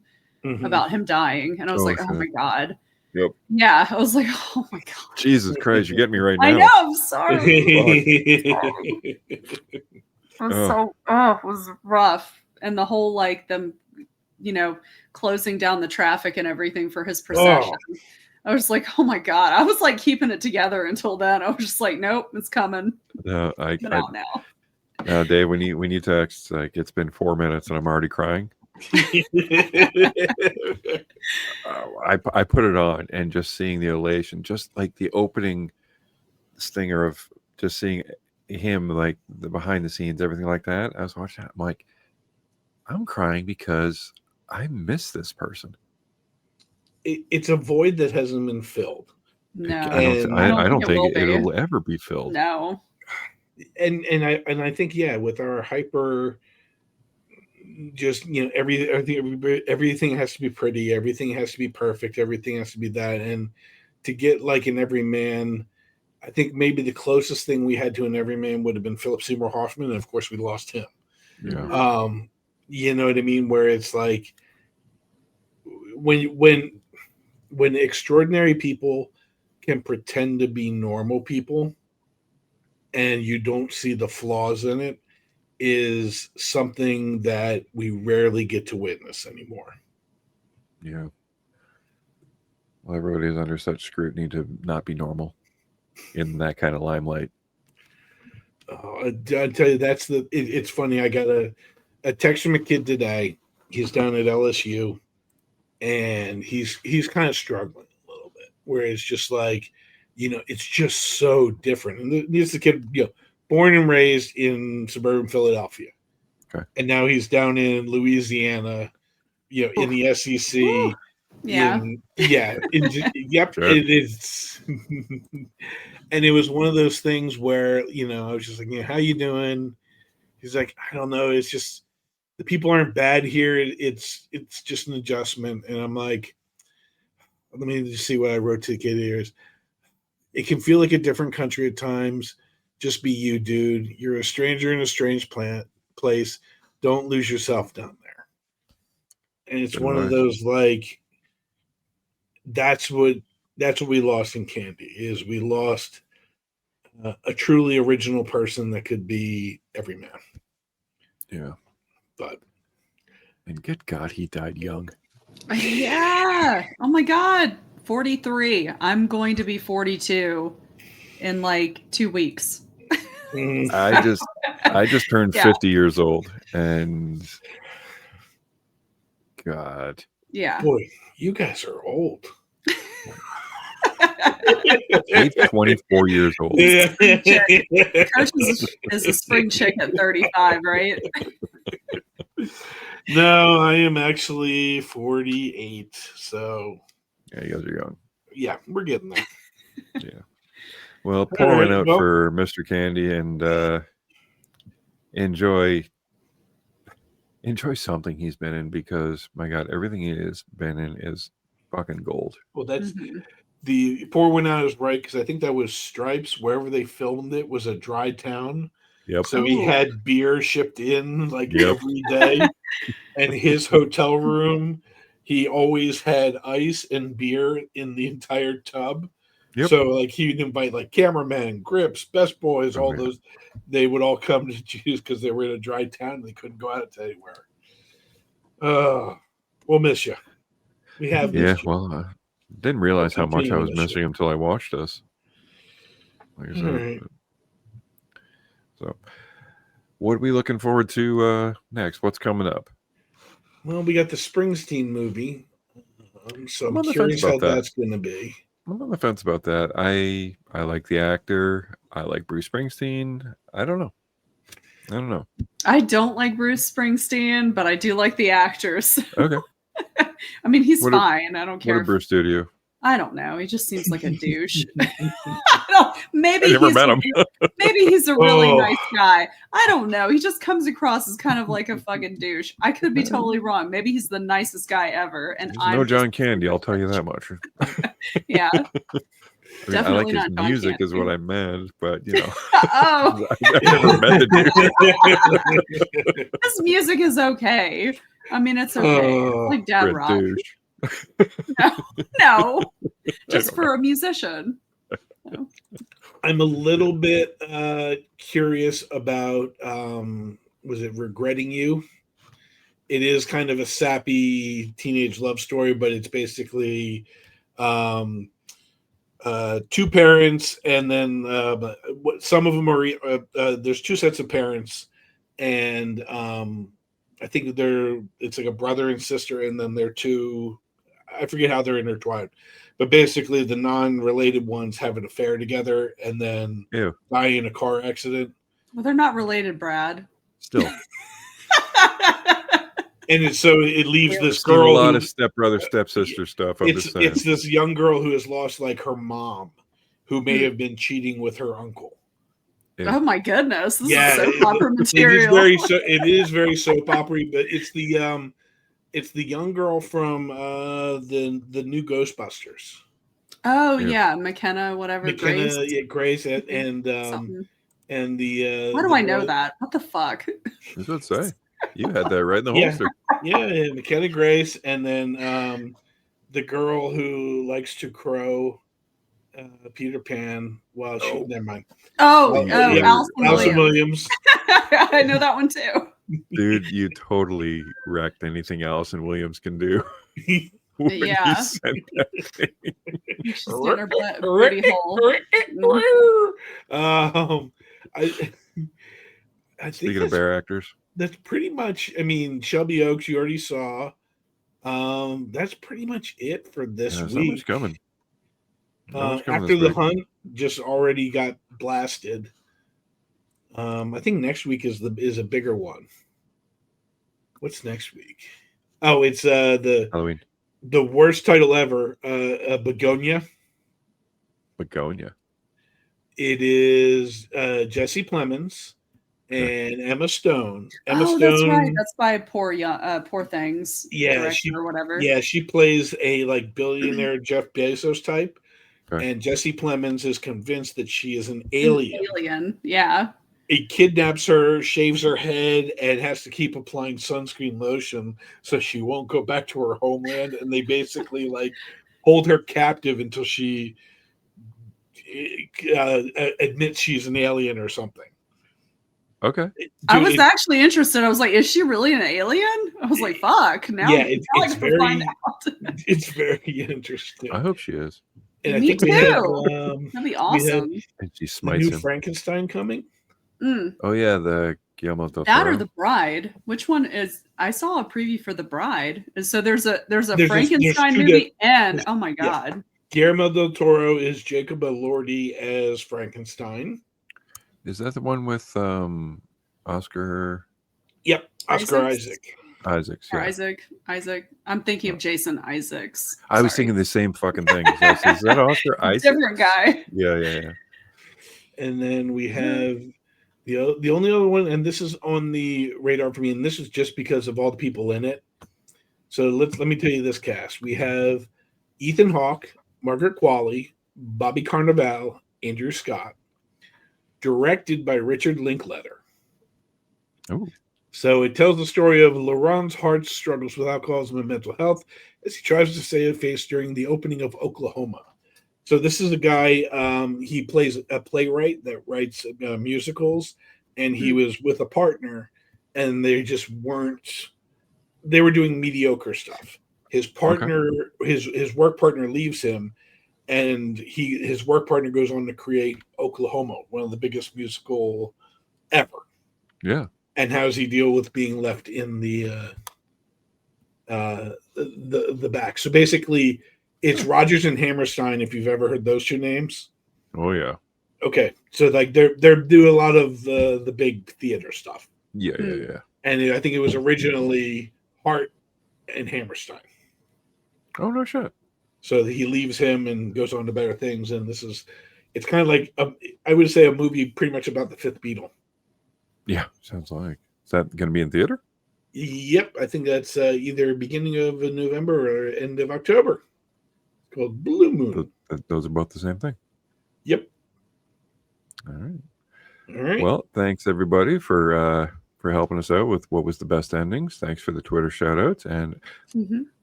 [SPEAKER 2] about him dying, and I was
[SPEAKER 1] Oh,
[SPEAKER 2] like, oh my
[SPEAKER 1] shit.
[SPEAKER 2] god.
[SPEAKER 1] Yep.
[SPEAKER 2] Yeah, I was like, oh my god.
[SPEAKER 1] Jesus Christ, you're getting me right now.
[SPEAKER 2] I know. I'm sorry. It was rough, and the whole like them, closing down the traffic and everything for his procession. I was like, oh my god. I was like keeping it together until then. I was just like, nope, it's coming.
[SPEAKER 1] No,
[SPEAKER 2] It's out now.
[SPEAKER 1] Dave, when you text, like, it's been 4 minutes and I'm already crying. I put it on, and just seeing the elation, just like the opening stinger of just seeing him, like the behind the scenes, everything like that. I was watching that. I'm like, I'm crying because I miss this person.
[SPEAKER 3] It's a void that hasn't been filled.
[SPEAKER 2] No,
[SPEAKER 1] I don't.
[SPEAKER 2] I don't
[SPEAKER 1] I
[SPEAKER 2] think
[SPEAKER 1] don't
[SPEAKER 2] it
[SPEAKER 1] think
[SPEAKER 2] will be.
[SPEAKER 1] it'll ever be filled.
[SPEAKER 2] No.
[SPEAKER 3] And I think with our hyper, just everything has to be pretty, everything has to be perfect, everything has to be that, and to get like an everyman, I think maybe the closest thing we had to an everyman would have been Philip Seymour Hoffman, and of course we lost him.
[SPEAKER 1] Yeah.
[SPEAKER 3] You know what I mean? Where it's like when extraordinary people can pretend to be normal people, and you don't see the flaws in it, is something that we rarely get to witness anymore.
[SPEAKER 1] Yeah. Well, everybody is under such scrutiny to not be normal in that kind of limelight.
[SPEAKER 3] I tell you, it's funny. I got a text from a kid today. He's down at LSU, and he's kind of struggling a little bit. Where it's just like, it's just so different. And this is a kid, born and raised in suburban Philadelphia,
[SPEAKER 1] Okay.
[SPEAKER 3] and now he's down in Louisiana, in the SEC.
[SPEAKER 2] Ooh. Yeah.
[SPEAKER 3] Yep.
[SPEAKER 1] Sure.
[SPEAKER 3] It is. And it was one of those things where, I was just like, how you doing? He's like, I don't know. It's just the people aren't bad here. It's just an adjustment. And I'm like, let me just see what I wrote to the kid here. It can feel like a different country at times. Just be you, dude. You're a stranger in a strange place. Don't lose yourself down there. And it's
[SPEAKER 1] Good
[SPEAKER 3] one of
[SPEAKER 1] advice.
[SPEAKER 3] those like, that's what we lost in Candy, is we lost a truly original person that could be every man.
[SPEAKER 1] Yeah.
[SPEAKER 3] But
[SPEAKER 1] And good God, he died young.
[SPEAKER 2] Yeah. Oh my God. 43. I'm going to be 42 in like 2 weeks.
[SPEAKER 1] I just turned 50 years old, and God.
[SPEAKER 2] Yeah.
[SPEAKER 3] Boy, you guys are old.
[SPEAKER 1] Dave's 24 years old.
[SPEAKER 2] Coach is a spring chick at 35, right?
[SPEAKER 3] No, I am actually 48. So
[SPEAKER 1] Yeah, you guys are young.
[SPEAKER 3] Yeah, we're getting there.
[SPEAKER 1] Yeah. Well, pour one out for Mr. Candy, and enjoy something he's been in, because my God, everything he has been in is fucking gold.
[SPEAKER 3] Well, that's the pour one out is right, because I think that was Stripes. Wherever they filmed it was a dry town.
[SPEAKER 1] Yep.
[SPEAKER 3] So he had beer shipped in like every day, and his hotel room, he always had ice and beer in the entire tub. Yep. So like he'd invite like cameramen, grips, best boys, all those. They would all come to choose because they were in a dry town and they couldn't go out to anywhere. We'll miss you. We have missed you.
[SPEAKER 1] Well, I didn't realize how much I was missing him until I watched this. Like I said. So, what are we looking forward to next? What's coming up?
[SPEAKER 3] Well, we got the Springsteen movie. So I'm curious how that's going to be.
[SPEAKER 1] I'm on the fence about that. I like the actor. I like Bruce Springsteen. I don't know.
[SPEAKER 2] I don't like Bruce Springsteen, but I do like the actors.
[SPEAKER 1] Okay.
[SPEAKER 2] I mean, he's fine. I don't care.
[SPEAKER 1] What did Bruce do to you?
[SPEAKER 2] I don't know. He just seems like a douche.
[SPEAKER 1] Maybe I never met him.
[SPEAKER 2] Maybe he's a really nice guy. I don't know. He just comes across as kind of like a fucking douche. I could be totally wrong. Maybe he's the nicest guy ever. And
[SPEAKER 1] I'm no John Candy. I'll tell you that much.
[SPEAKER 2] Yeah.
[SPEAKER 1] I mean, I like his music is what I meant, but
[SPEAKER 2] Oh.
[SPEAKER 1] I've never met the
[SPEAKER 2] dude. His music is okay. I mean, it's okay. It's like dad rock. No. Just for a musician. No.
[SPEAKER 3] I'm a little bit curious about was it Regretting You? It is kind of a sappy teenage love story, but it's basically two parents, and then some of them are there's two sets of parents, and I think it's like a brother and sister, and then they're two, I forget how they're intertwined, but basically the non-related ones have an affair together and then die in a car accident.
[SPEAKER 2] Well, they're not related, Brad.
[SPEAKER 1] Still.
[SPEAKER 3] And so it leaves
[SPEAKER 2] Yeah.
[SPEAKER 3] this
[SPEAKER 1] I've seen a
[SPEAKER 3] girl
[SPEAKER 1] lot
[SPEAKER 3] who
[SPEAKER 1] of stepbrother, stepsister stuff. I'm just saying.
[SPEAKER 3] it's this young girl who has lost like her mom, who may
[SPEAKER 2] Hmm.
[SPEAKER 3] have been cheating with her uncle.
[SPEAKER 1] Yeah.
[SPEAKER 2] Oh my goodness, this
[SPEAKER 3] Yeah,
[SPEAKER 2] is soap opera
[SPEAKER 3] it is
[SPEAKER 2] material.
[SPEAKER 3] it is very soap opera, but it's the young girl from the new Ghostbusters.
[SPEAKER 2] Oh
[SPEAKER 1] Yeah.
[SPEAKER 2] yeah, McKenna, whatever, Grace.
[SPEAKER 3] McKenna, yeah, Grace, and
[SPEAKER 2] Something.
[SPEAKER 3] the
[SPEAKER 2] How do
[SPEAKER 3] the
[SPEAKER 2] I know
[SPEAKER 3] girl,
[SPEAKER 2] that? What the fuck?
[SPEAKER 1] I was about to say. You had that right in the
[SPEAKER 3] yeah,
[SPEAKER 1] holster.
[SPEAKER 3] yeah, McKenna Grace, and then the girl who likes to crow Peter Pan while she
[SPEAKER 1] Oh.
[SPEAKER 3] never mind.
[SPEAKER 2] Oh,
[SPEAKER 3] Yeah,
[SPEAKER 2] Allison
[SPEAKER 3] Allison
[SPEAKER 2] Williams.
[SPEAKER 3] Williams.
[SPEAKER 2] I know that one too.
[SPEAKER 1] Dude, you totally wrecked anything Allison Williams can do when you
[SPEAKER 2] Yeah.
[SPEAKER 1] said that thing.
[SPEAKER 2] She's in her booty hole.
[SPEAKER 3] I think
[SPEAKER 1] Speaking of bear actors,
[SPEAKER 3] that's pretty much. I mean, Shelby Oaks, you already saw. That's pretty much it for this
[SPEAKER 1] there's not much
[SPEAKER 3] week.
[SPEAKER 1] coming. Not much coming
[SPEAKER 3] After
[SPEAKER 1] this
[SPEAKER 3] the
[SPEAKER 1] week.
[SPEAKER 3] Hunt, just already got blasted. I think next week is a bigger one. What's next week? Oh, it's
[SPEAKER 1] Halloween.
[SPEAKER 3] the worst title ever, Begonia.
[SPEAKER 1] Begonia.
[SPEAKER 3] It is Jesse Plemons and Emma Stone. Emma
[SPEAKER 2] Oh,
[SPEAKER 3] Stone.
[SPEAKER 2] that's right. That's by Poor Things director or whatever.
[SPEAKER 3] Yeah, she plays a like billionaire Jeff Bezos type,
[SPEAKER 1] Okay.
[SPEAKER 3] and Jesse Plemons is convinced that she is an
[SPEAKER 2] An
[SPEAKER 3] alien.
[SPEAKER 2] alien, yeah.
[SPEAKER 3] He kidnaps her, shaves her head, and has to keep applying sunscreen lotion so she won't go back to her homeland. And they basically like hold her captive until she admits she's an alien or something.
[SPEAKER 1] Okay.
[SPEAKER 3] Dude,
[SPEAKER 2] I was actually interested. I was like, is she really an alien? I was like, fuck. Now,
[SPEAKER 3] yeah,
[SPEAKER 2] now I
[SPEAKER 3] it's
[SPEAKER 2] gotta find out.
[SPEAKER 3] it's very interesting.
[SPEAKER 1] I hope she is.
[SPEAKER 3] And I
[SPEAKER 2] Me
[SPEAKER 3] think we have
[SPEAKER 2] too. That'd be
[SPEAKER 3] we have
[SPEAKER 2] awesome.
[SPEAKER 1] And she
[SPEAKER 3] the
[SPEAKER 1] smites
[SPEAKER 3] new
[SPEAKER 1] him.
[SPEAKER 3] Frankenstein coming.
[SPEAKER 1] Oh yeah, the Guillermo del
[SPEAKER 2] That
[SPEAKER 1] Toro.
[SPEAKER 2] or The Bride? Which one is? I saw a preview for The Bride, and so there's a
[SPEAKER 3] There's
[SPEAKER 2] Frankenstein
[SPEAKER 3] two
[SPEAKER 2] movie, and oh my
[SPEAKER 3] yeah.
[SPEAKER 2] god,
[SPEAKER 3] Guillermo del Toro is Jacob Elordi as Frankenstein.
[SPEAKER 1] Is that the one with Oscar?
[SPEAKER 3] Yep, Oscar
[SPEAKER 2] Isaacs?
[SPEAKER 1] Isaacs,
[SPEAKER 2] Or
[SPEAKER 1] yeah.
[SPEAKER 2] Isaac. I'm thinking of Jason Isaacs.
[SPEAKER 1] I was
[SPEAKER 2] Sorry.
[SPEAKER 1] thinking the same fucking thing. Is that Oscar Isaacs?
[SPEAKER 2] Different guy.
[SPEAKER 1] Yeah.
[SPEAKER 3] And then we have the only other one, and this is on the radar for me, and this is just because of all the people in it. So let me tell you this cast. We have Ethan Hawke, Margaret Qualley, Bobby Cannavale, Andrew Scott. Directed by Richard Linklater.
[SPEAKER 1] Oh.
[SPEAKER 3] So it tells the story of Laurent's hard struggles with alcoholism and mental health as he tries to save face during the opening of Oklahoma. So this is a guy, he plays a playwright that writes musicals, and he was with a partner, and they just weren't, they were doing mediocre stuff. His partner, his work partner leaves him, and his work partner goes on to create Oklahoma, one of the biggest musical ever.
[SPEAKER 1] Yeah.
[SPEAKER 3] And how does he deal with being left in the back? So basically, it's Rodgers and Hammerstein. If you've ever heard those two names.
[SPEAKER 1] Oh yeah.
[SPEAKER 3] Okay, so like they're do a lot of the big theater stuff.
[SPEAKER 1] Yeah.
[SPEAKER 3] And I think it was originally Hart and Hammerstein.
[SPEAKER 1] Oh no shit.
[SPEAKER 3] So he leaves him and goes on to better things. And it's kind of like I would say a movie pretty much about the Fifth Beatle.
[SPEAKER 1] Yeah, sounds like. Is that going to be in theater?
[SPEAKER 3] Yep, I think that's either beginning of November or end of October. It's called Blue Moon.
[SPEAKER 1] Those are both the same thing.
[SPEAKER 3] Yep.
[SPEAKER 1] All right.
[SPEAKER 3] All right.
[SPEAKER 1] Well, thanks everybody for helping us out with what was the best endings. Thanks for the Twitter shout outs. And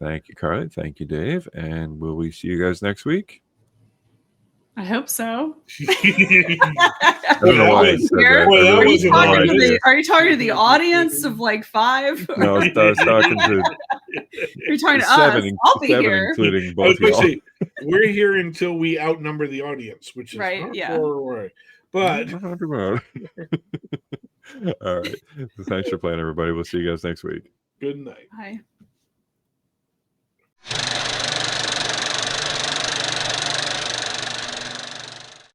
[SPEAKER 1] thank you, Carly. Thank you, Dave. And will we see you guys next week?
[SPEAKER 2] I hope so.
[SPEAKER 1] I don't know why I said that.
[SPEAKER 2] Are you talking to the audience of like 5?
[SPEAKER 1] No, I was talking to.
[SPEAKER 2] You're talking to us. I'll be here,
[SPEAKER 1] including both y'all.
[SPEAKER 3] We're here until we outnumber the audience, which is
[SPEAKER 2] right.
[SPEAKER 3] not
[SPEAKER 2] Yeah.
[SPEAKER 3] far away. But
[SPEAKER 1] all right. Thanks for playing, everybody. We'll see you guys next week.
[SPEAKER 3] Good night.
[SPEAKER 2] Bye.